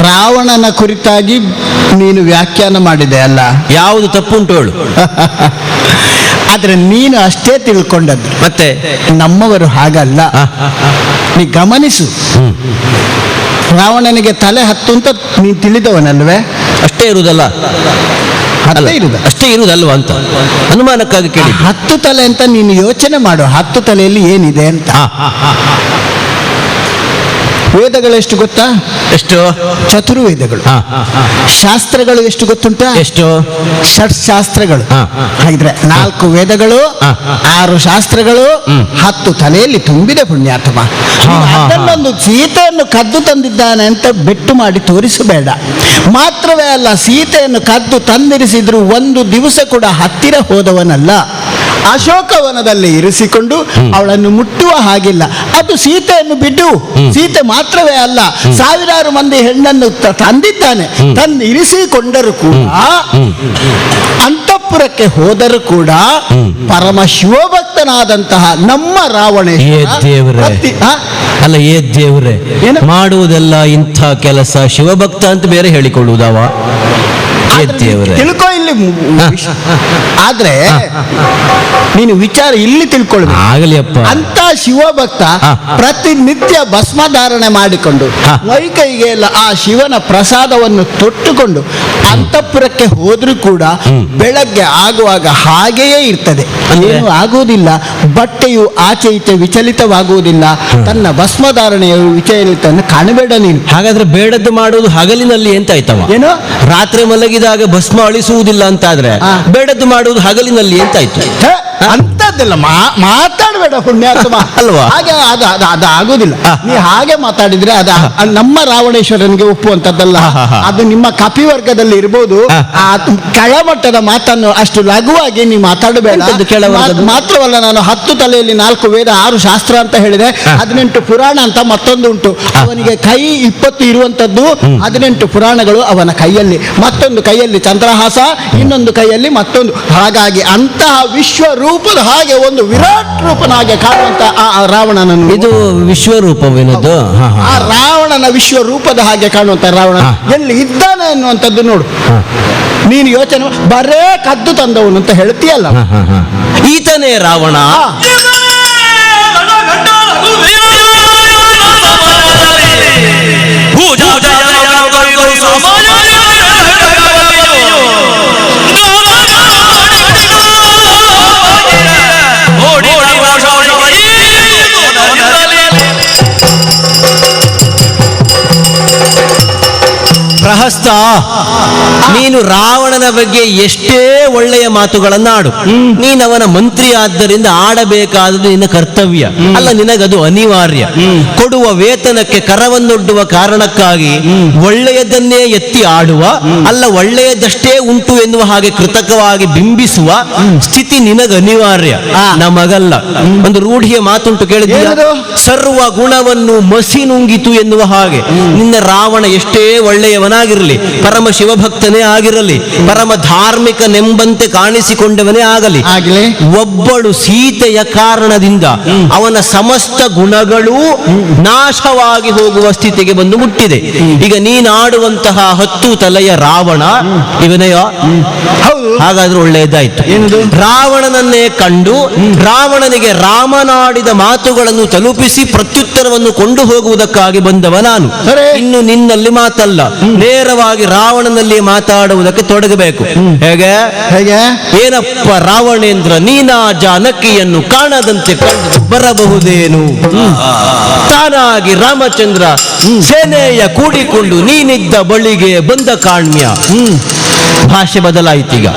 ರಾವಣನ ಕುರಿತಾಗಿ ನೀನು ವ್ಯಾಖ್ಯಾನ ಮಾಡಿದೆ ಅಲ್ಲ? ಯಾವುದು ತಪ್ಪುಂಟು ಹೇಳು. ಆದ್ರೆ ನೀನು ಅಷ್ಟೇ ತಿಳ್ಕೊಂಡದ್ದು, ಮತ್ತೆ ನಮ್ಮವರು ಹಾಗಲ್ಲ. ನೀ ಗಮನಿಸು, ರಾವಣನಿಗೆ ತಲೆ 10 ಅಂತ ನೀನು ತಿಳಿದವನಲ್ವೇ? ಅಷ್ಟೇ ಇರುವುದಲ್ಲ, ಅಷ್ಟೇ ಇರುವುದಲ್ವ ಅಂತ ಅನುಮಾನಕ್ಕಾಗಿ ಕೇಳಿ. 10 ತಲೆ ಅಂತ ನೀನು ಯೋಚನೆ ಮಾಡು. 10 ತಲೆಯಲ್ಲಿ ಏನಿದೆ ಅಂತ. ವೇದಗಳು ಎಷ್ಟು ಗೊತ್ತಾ? ಎಷ್ಟು? ಚತುರ್ವೇದಗಳು. ಶಾಸ್ತ್ರಗಳು ಎಷ್ಟು ಗೊತ್ತುಂಟಾ? ಎಷ್ಟು? ಷಟ್ಶಾಸ್ತ್ರಗಳು. ಹಾಗಿದ್ರೆ 4 ವೇದಗಳು, 6 ಶಾಸ್ತ್ರಗಳು, 10 ತಲೆಯಲ್ಲಿ ತುಂಬಿದೆ ಪುಣ್ಯಾತ್ಮ. ಅದನ್ನೊಂದು ಸೀತೆಯನ್ನು ಕದ್ದು ತಂದಿದ್ದಾನೆ ಅಂತ ಬೆಟ್ಟು ಮಾಡಿ ತೋರಿಸಬೇಡ. ಮಾತ್ರವೇ ಅಲ್ಲ, ಸೀತೆಯನ್ನು ಕದ್ದು ತಂದಿರಿಸಿದ್ರು ಒಂದು ದಿವಸ ಕೂಡ ಹತ್ತಿರ ಹೋದವನಲ್ಲ. ಅಶೋಕವನದಲ್ಲಿ ಇರಿಸಿಕೊಂಡು ಅವಳನ್ನು ಮುಟ್ಟುವ ಹಾಗಿಲ್ಲ. ಅದು ಸೀತೆಯನ್ನು ಬಿಟ್ಟು ಸೀತೆ ಮಾತ್ರವೇ ಅಲ್ಲ, 1000 ಮಂದಿ ಹೆಣ್ಣನ್ನು ತಂದಿದ್ದಾನೆ. ತಂದು ಇರಿಸಿಕೊಂಡರೂ ಕೂಡ, ಅಂತಃಪುರಕ್ಕೆ ಹೋದರೂ ಕೂಡ ಪರಮ ಶಿವಭಕ್ತನಾದಂತಹ ನಮ್ಮ ರಾವಣೇಶ್ವರ ಅಲ್ಲ, ಏ ದೇವ್ರೆ, ಮಾಡುವುದೆಲ್ಲ ಇಂಥ ಕೆಲಸ ಶಿವಭಕ್ತ ಅಂತ ಬೇರೆ ಹೇಳಿಕೊಳ್ಳುವುದಾವ? ತಿಳ್ಕೊ ಇಲ್ಲಿ. ಆದ್ರೆ ನೀನು ವಿಚಾರ ಇಲ್ಲಿ ತಿಳ್ಕೊಳ್ಬೇಕು. ಆಗಲಿಯಪ್ಪ. ಅಂತ ಶಿವಭಕ್ತ ಪ್ರತಿನಿತ್ಯ ಭಸ್ಮಧಾರಣೆ ಮಾಡಿಕೊಂಡು ಮೈಕೈಗೆ ಎಲ್ಲ ಆ ಶಿವನ ಪ್ರಸಾದವನ್ನು ತೊಟ್ಟುಕೊಂಡು ಅಂತಃಪುರಕ್ಕೆ ಹೋದ್ರೂ ಕೂಡ ಬೆಳಗ್ಗೆ ಆಗುವಾಗ ಹಾಗೆಯೇ ಇರ್ತದೆ, ಏನು ಆಗುವುದಿಲ್ಲ. ಬಟ್ಟೆಯು ಆಚೆ ಈಚೆ ವಿಚಲಿತವಾಗುವುದಿಲ್ಲ. ತನ್ನ ಭಸ್ಮಧಾರಣೆಯ ವಿಚಲಿತವನ್ನು ಕಾಣಬೇಡ ನೀನು. ಹಾಗಾದ್ರೆ ಬೇಡದ್ದು ಮಾಡುವುದು ಹಗಲಿನಲ್ಲಿ ಎಂತ ಆಯ್ತವ? ಏನು? ರಾತ್ರಿ ಮಲಗಿದಾಗ ಭಸ್ಮ ಅಳಿಸುವುದಿಲ್ಲ ಅಂತಾದ್ರೆ ಬೇಡದ್ದು ಮಾಡುವುದು ಹಗಲಿನಲ್ಲಿ ಎಂತಾಯ್ತು? ಅಂತದ್ದೆಲ್ಲ ಮಾತಾಡಬೇಡ ಪುಣ್ಯಾತ್ಮ ಅಲ್ವಾ? ಹಾಗೆ ಅದು ಆಗುದಿಲ್ಲ. ನೀ ಹಾಗೆ ಮಾತಾಡಿದ್ರೆ ನಮ್ಮ ರಾವಣೇಶ್ವರನಿಗೆ ಒಪ್ಪುವಂತದ್ದಲ್ಲ. ಅದು ನಿಮ್ಮ ಕಪಿವರ್ಗದಲ್ಲಿ ಇರ್ಬೋದು. ಆ ಕೆಳಮಟ್ಟದ ಮಾತನ್ನು ಅಷ್ಟು ಲಘುವಾಗಿ ನೀ ಮಾತಾಡಬೇಡ. ಮಾತ್ರವಲ್ಲ, ನಾನು 10 ತಲೆಯಲ್ಲಿ 4 ವೇದ 6 ಶಾಸ್ತ್ರ ಅಂತ ಹೇಳಿದೆ. 18 ಪುರಾಣ ಅಂತ ಮತ್ತೊಂದು ಉಂಟು. ಅವನಿಗೆ ಕೈ 20 ಇರುವಂತದ್ದು 18 ಪುರಾಣಗಳು ಅವನ ಕೈಯಲ್ಲಿ. ಮತ್ತೊಂದು ಕೈಯಲ್ಲಿ ಚಂದ್ರಹಾಸ, ಇನ್ನೊಂದು ಕೈಯಲ್ಲಿ ಮತ್ತೊಂದು. ಹಾಗಾಗಿ ಅಂತಹ ವಿಶ್ವರೂಪದ ಹಾಗೆ ಒಂದು ವಿರಾಟ್ ರೂಪನಾಗೆ ಕಾಣುವಂತ ಆ ರಾವಣನನ್ನು, ಇದು ವಿಶ್ವರೂಪವೇನದು? ಆ ರಾವಣನ ವಿಶ್ವರೂಪದ ಹಾಗೆ ಕಾಣುವಂತ ರಾವಣ ಎಲ್ಲಿ ಇದ್ದಾನೆ ಅನ್ನುವಂಥದ್ದು ನೋಡು. ನೀನು ಯೋಚನೆ ಬರೇ ಕದ್ದು ತಂದವನು ಅಂತ ಹೇಳ್ತೀಯಲ್ಲ, ಈತನೇ ರಾವಣ. ಪ್ರಹಸ್ತ, ನೀನು ರಾವಣನ ಬಗ್ಗೆ ಎಷ್ಟೇ ಒಳ್ಳೆಯ ಮಾತುಗಳನ್ನಾಡು. ನೀನವನ ಮಂತ್ರಿ ಆದ್ದರಿಂದ ಆಡಬೇಕಾದದ್ದು ನಿನ್ನ ಕರ್ತವ್ಯ ಅಲ್ಲ, ನಿನಗದು ಅನಿವಾರ್ಯ. ಕೊಡುವ ವೇತನಕ್ಕೆ ಕರವನ್ನೊಡ್ಡುವ ಕಾರಣಕ್ಕಾಗಿ ಒಳ್ಳೆಯದನ್ನೇ ಎತ್ತಿ ಆಡುವ ಅಲ್ಲ, ಒಳ್ಳೆಯದಷ್ಟೇ ಉಂಟು ಎನ್ನುವ ಹಾಗೆ ಕೃತಕವಾಗಿ ಬಿಂಬಿಸುವ ಸ್ಥಿತಿ ನಿನಗ ಅನಿವಾರ್ಯ, ನಮಗಲ್ಲ. ಒಂದು ರೂಢಿಯ ಮಾತುಂಟು, ಕೇಳಿದ್ದೀರಾ? ಸರ್ವ ಗುಣವನ್ನು ಮಸಿ ನುಂಗಿತು ಎನ್ನುವ ಹಾಗೆ ನಿನ್ನ ರಾವಣ ಎಷ್ಟೇ ಒಳ್ಳೆಯವನಾಗಿರಲಿ, ಪರಮ ಶಿವಭಕ್ತ ಭಕ್ತನೇ ಆಗಿರಲಿ, ಪರಮ ಧಾರ್ಮಿಕನೆಂಬಂತೆ ಕಾಣಿಸಿಕೊಂಡವನೇ ಆಗಲಿ, ಆಗಲಿ ಒಬ್ಬಳು ಸೀತೆಯ ಕಾರಣದಿಂದ ಅವನ ಸಮಸ್ತ ಗುಣಗಳೂ ನಾಶವಾಗಿ ಹೋಗುವ ಸ್ಥಿತಿಗೆ ಬಂದು ಮುಟ್ಟಿದೆ. ಈಗ ನೀನಾಡುವಂತಹ 10 ತಲೆಯ ರಾವಣ ಇವನೆಯೋ? ಹೌದು. ಹಾಗಾದ್ರೆ ಒಳ್ಳೆಯದಾಯ್ತು. ಏನದು? ರಾವಣನನ್ನೇ ಕಂಡು ರಾವಣನಿಗೆ ರಾಮನಾಡಿದ ಮಾತುಗಳನ್ನು ತಲುಪಿಸಿ ಪ್ರತ್ಯುತ್ತರವನ್ನು ಕೊಂಡು ಹೋಗುವುದಕ್ಕಾಗಿ ಬಂದವ ನಾನು. ಸರಿ. ಇನ್ನು ನಿನ್ನಲ್ಲಿ ಮಾತಲ್ಲ, ನೇರವಾಗಿ ರಾವಣನಲ್ಲಿ ಮಾತಾಡುವುದಕ್ಕೆ ತೊಡಗಬೇಕು. ಹೇಗೆ? ಹೇಗೆ? ಏನಪ್ಪ ರಾವಣೇಂದ್ರ, ನೀನಾ ಜಾನಕಿಯನ್ನು ಕಾಣದಂತೆ ಕಂಡು ಬರಬಹುದೇನು? ತಾನಾಗಿ ರಾಮಚಂದ್ರ ಸೇನೆಯ ಕೂಡಿಕೊಂಡು ನೀನಿದ್ದ ಬಳಿಗೆ ಬಂದ ಕಾಣ್ಯ. ಭಾಷೆ ಬದಲಾಯಿತೀಗ.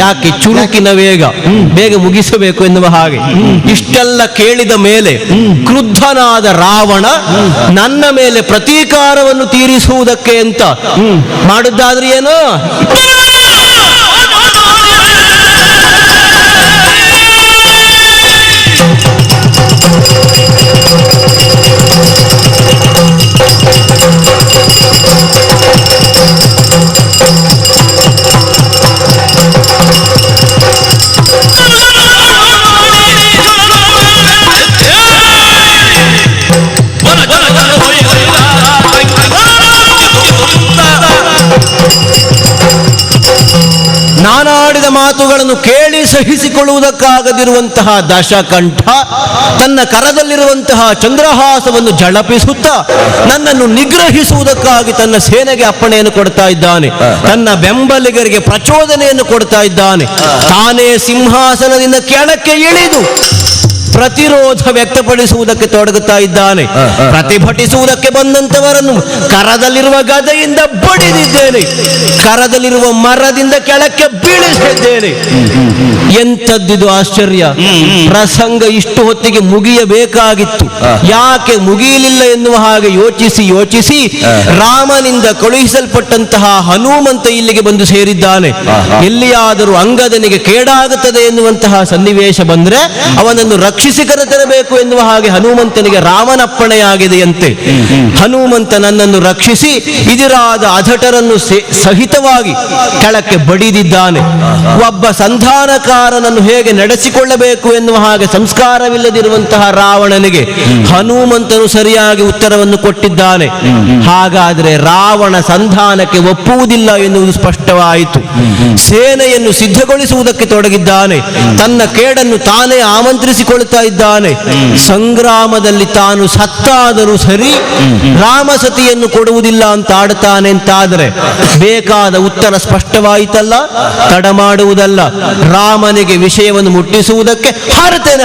ಯಾಕೆ? ಚುರುಕಿನ ವೇಗ, ಬೇಗ ಮುಗಿಸಬೇಕು ಎನ್ನುವ ಹಾಗೆ. ಇಷ್ಟೆಲ್ಲ ಕೇಳಿದ ಮೇಲೆ ಕ್ರುದ್ಧನಾದ ರಾವಣ ನನ್ನ ಮೇಲೆ ಪ್ರತೀಕಾರವನ್ನು ತೀರಿಸುವುದಕ್ಕೆ ಅಂತ ಮಾಡುದಾದ್ರೆ ಏನು? ನಾನಾಡಿದ ಮಾತುಗಳನ್ನು ಕೇಳಿ ಸಹಿಸಿಕೊಳ್ಳುವುದಕ್ಕಾಗದಿರುವಂತಹ ದಶಕಂಠ ತನ್ನ ಕರದಲ್ಲಿರುವಂತಹ ಚಂದ್ರಹಾಸವನ್ನು ಝಳಪಿಸುತ್ತಾ ನನ್ನನ್ನು ನಿಗ್ರಹಿಸುವುದಕ್ಕಾಗಿ ತನ್ನ ಸೇನೆಗೆ ಅಪ್ಪಣೆಯನ್ನು ಕೊಡ್ತಾ ಇದ್ದಾನೆ. ತನ್ನ ಬೆಂಬಲಿಗರಿಗೆ ಪ್ರಚೋದನೆಯನ್ನು ಕೊಡ್ತಾ ಇದ್ದಾನೆ. ತಾನೇ ಸಿಂಹಾಸನದಿಂದ ಕೆಳಕ್ಕೆ ಇಳಿದು ಪ್ರತಿರೋಧ ವ್ಯಕ್ತಪಡಿಸುವುದಕ್ಕೆ ತೊಡಗುತ್ತಾ ಇದ್ದಾನೆ. ಪ್ರತಿಭಟಿಸುವುದಕ್ಕೆ ಬಂದಂತವರನ್ನು ಕರದಲ್ಲಿರುವ ಗದೆಯಿಂದ ಬಡಿದಿದ್ದೇನೆ, ಕರದಲ್ಲಿರುವ ಮರದಿಂದ ಕೆಳಕ್ಕೆ ಬೀಳಿಸಿದ್ದೇನೆ. ಎಂಥದ್ದಿದು ಆಶ್ಚರ್ಯ! ಪ್ರಸಂಗ ಇಷ್ಟು ಹೊತ್ತಿಗೆ ಮುಗಿಯಬೇಕಾಗಿತ್ತು, ಯಾಕೆ ಮುಗಿಯಲಿಲ್ಲ ಎನ್ನುವ ಹಾಗೆ ಯೋಚಿಸಿ ಯೋಚಿಸಿ ರಾಮನಿಂದ ಕಳುಹಿಸಲ್ಪಟ್ಟಂತಹ ಹನುಮಂತ ಇಲ್ಲಿಗೆ ಬಂದು ಸೇರಿದ್ದಾನೆ. ಎಲ್ಲಿಯಾದರೂ ಅಂಗದನಿಗೆ ಕೇಡಾಗುತ್ತದೆ ಎನ್ನುವಂತಹ ಸನ್ನಿವೇಶ ಬಂದ್ರೆ ಅವನನ್ನು ರಕ್ಷಿಸಿ ಕರೆತರಬೇಕು ಎನ್ನುವ ಹಾಗೆ ಹನುಮಂತನಿಗೆ ರಾಮನಪ್ಪಣೆಯಾಗಿದೆಯಂತೆ. ಹನುಮಂತ ನನ್ನನ್ನು ರಕ್ಷಿಸಿ ಇದಿರಾದ ಅಧಟರನ್ನು ಸಹಿತವಾಗಿ ಕೆಳಕ್ಕೆ ಬಡಿದಿದ್ದಾನೆ. ಒಬ್ಬ ಸಂಧಾನಕಾರನನ್ನು ಹೇಗೆ ನಡೆಸಿಕೊಳ್ಳಬೇಕು ಎನ್ನುವ ಹಾಗೆ ಸಂಸ್ಕಾರವಿಲ್ಲದಿರುವಂತಹ ರಾವಣನಿಗೆ ಹನುಮಂತನು ಸರಿಯಾಗಿ ಉತ್ತರವನ್ನು ಕೊಟ್ಟಿದ್ದಾನೆ. ಹಾಗಾದರೆ ರಾವಣ ಸಂಧಾನಕ್ಕೆ ಒಪ್ಪುವುದಿಲ್ಲ ಎನ್ನುವುದು ಸ್ಪಷ್ಟವಾಯಿತು. ಸೇನೆಯನ್ನು ಸಿದ್ಧಗೊಳಿಸುವುದಕ್ಕೆ ತೊಡಗಿದ್ದಾನೆ. ತನ್ನ ಕೇಡನ್ನು ತಾನೇ ಆಮಂತ್ರಿಸಿಕೊಳ್ಳುತ್ತಾ ಇದ್ದಾನೆ. ಸಂಗ್ರಾಮದಲ್ಲಿ ತಾನು ಸತ್ತಾದರೂ ಸರಿ ರಾಮಸತಿಯನ್ನು ಕೊಡುವುದಿಲ್ಲ ಅಂತ ಆಡ್ತಾನೆ ಅಂತಾದರೆ ಬೇಕಾದ ಉತ್ತರ ಸ್ಪಷ್ಟವಾಯಿತಲ್ಲ. ತಡ ಮಾಡುವುದಲ್ಲ, ರಾಮನಿಗೆ ವಿಷಯವನ್ನು ಮುಟ್ಟಿಸುವುದಕ್ಕೆ ಹಾರುತ್ತೇನೆ.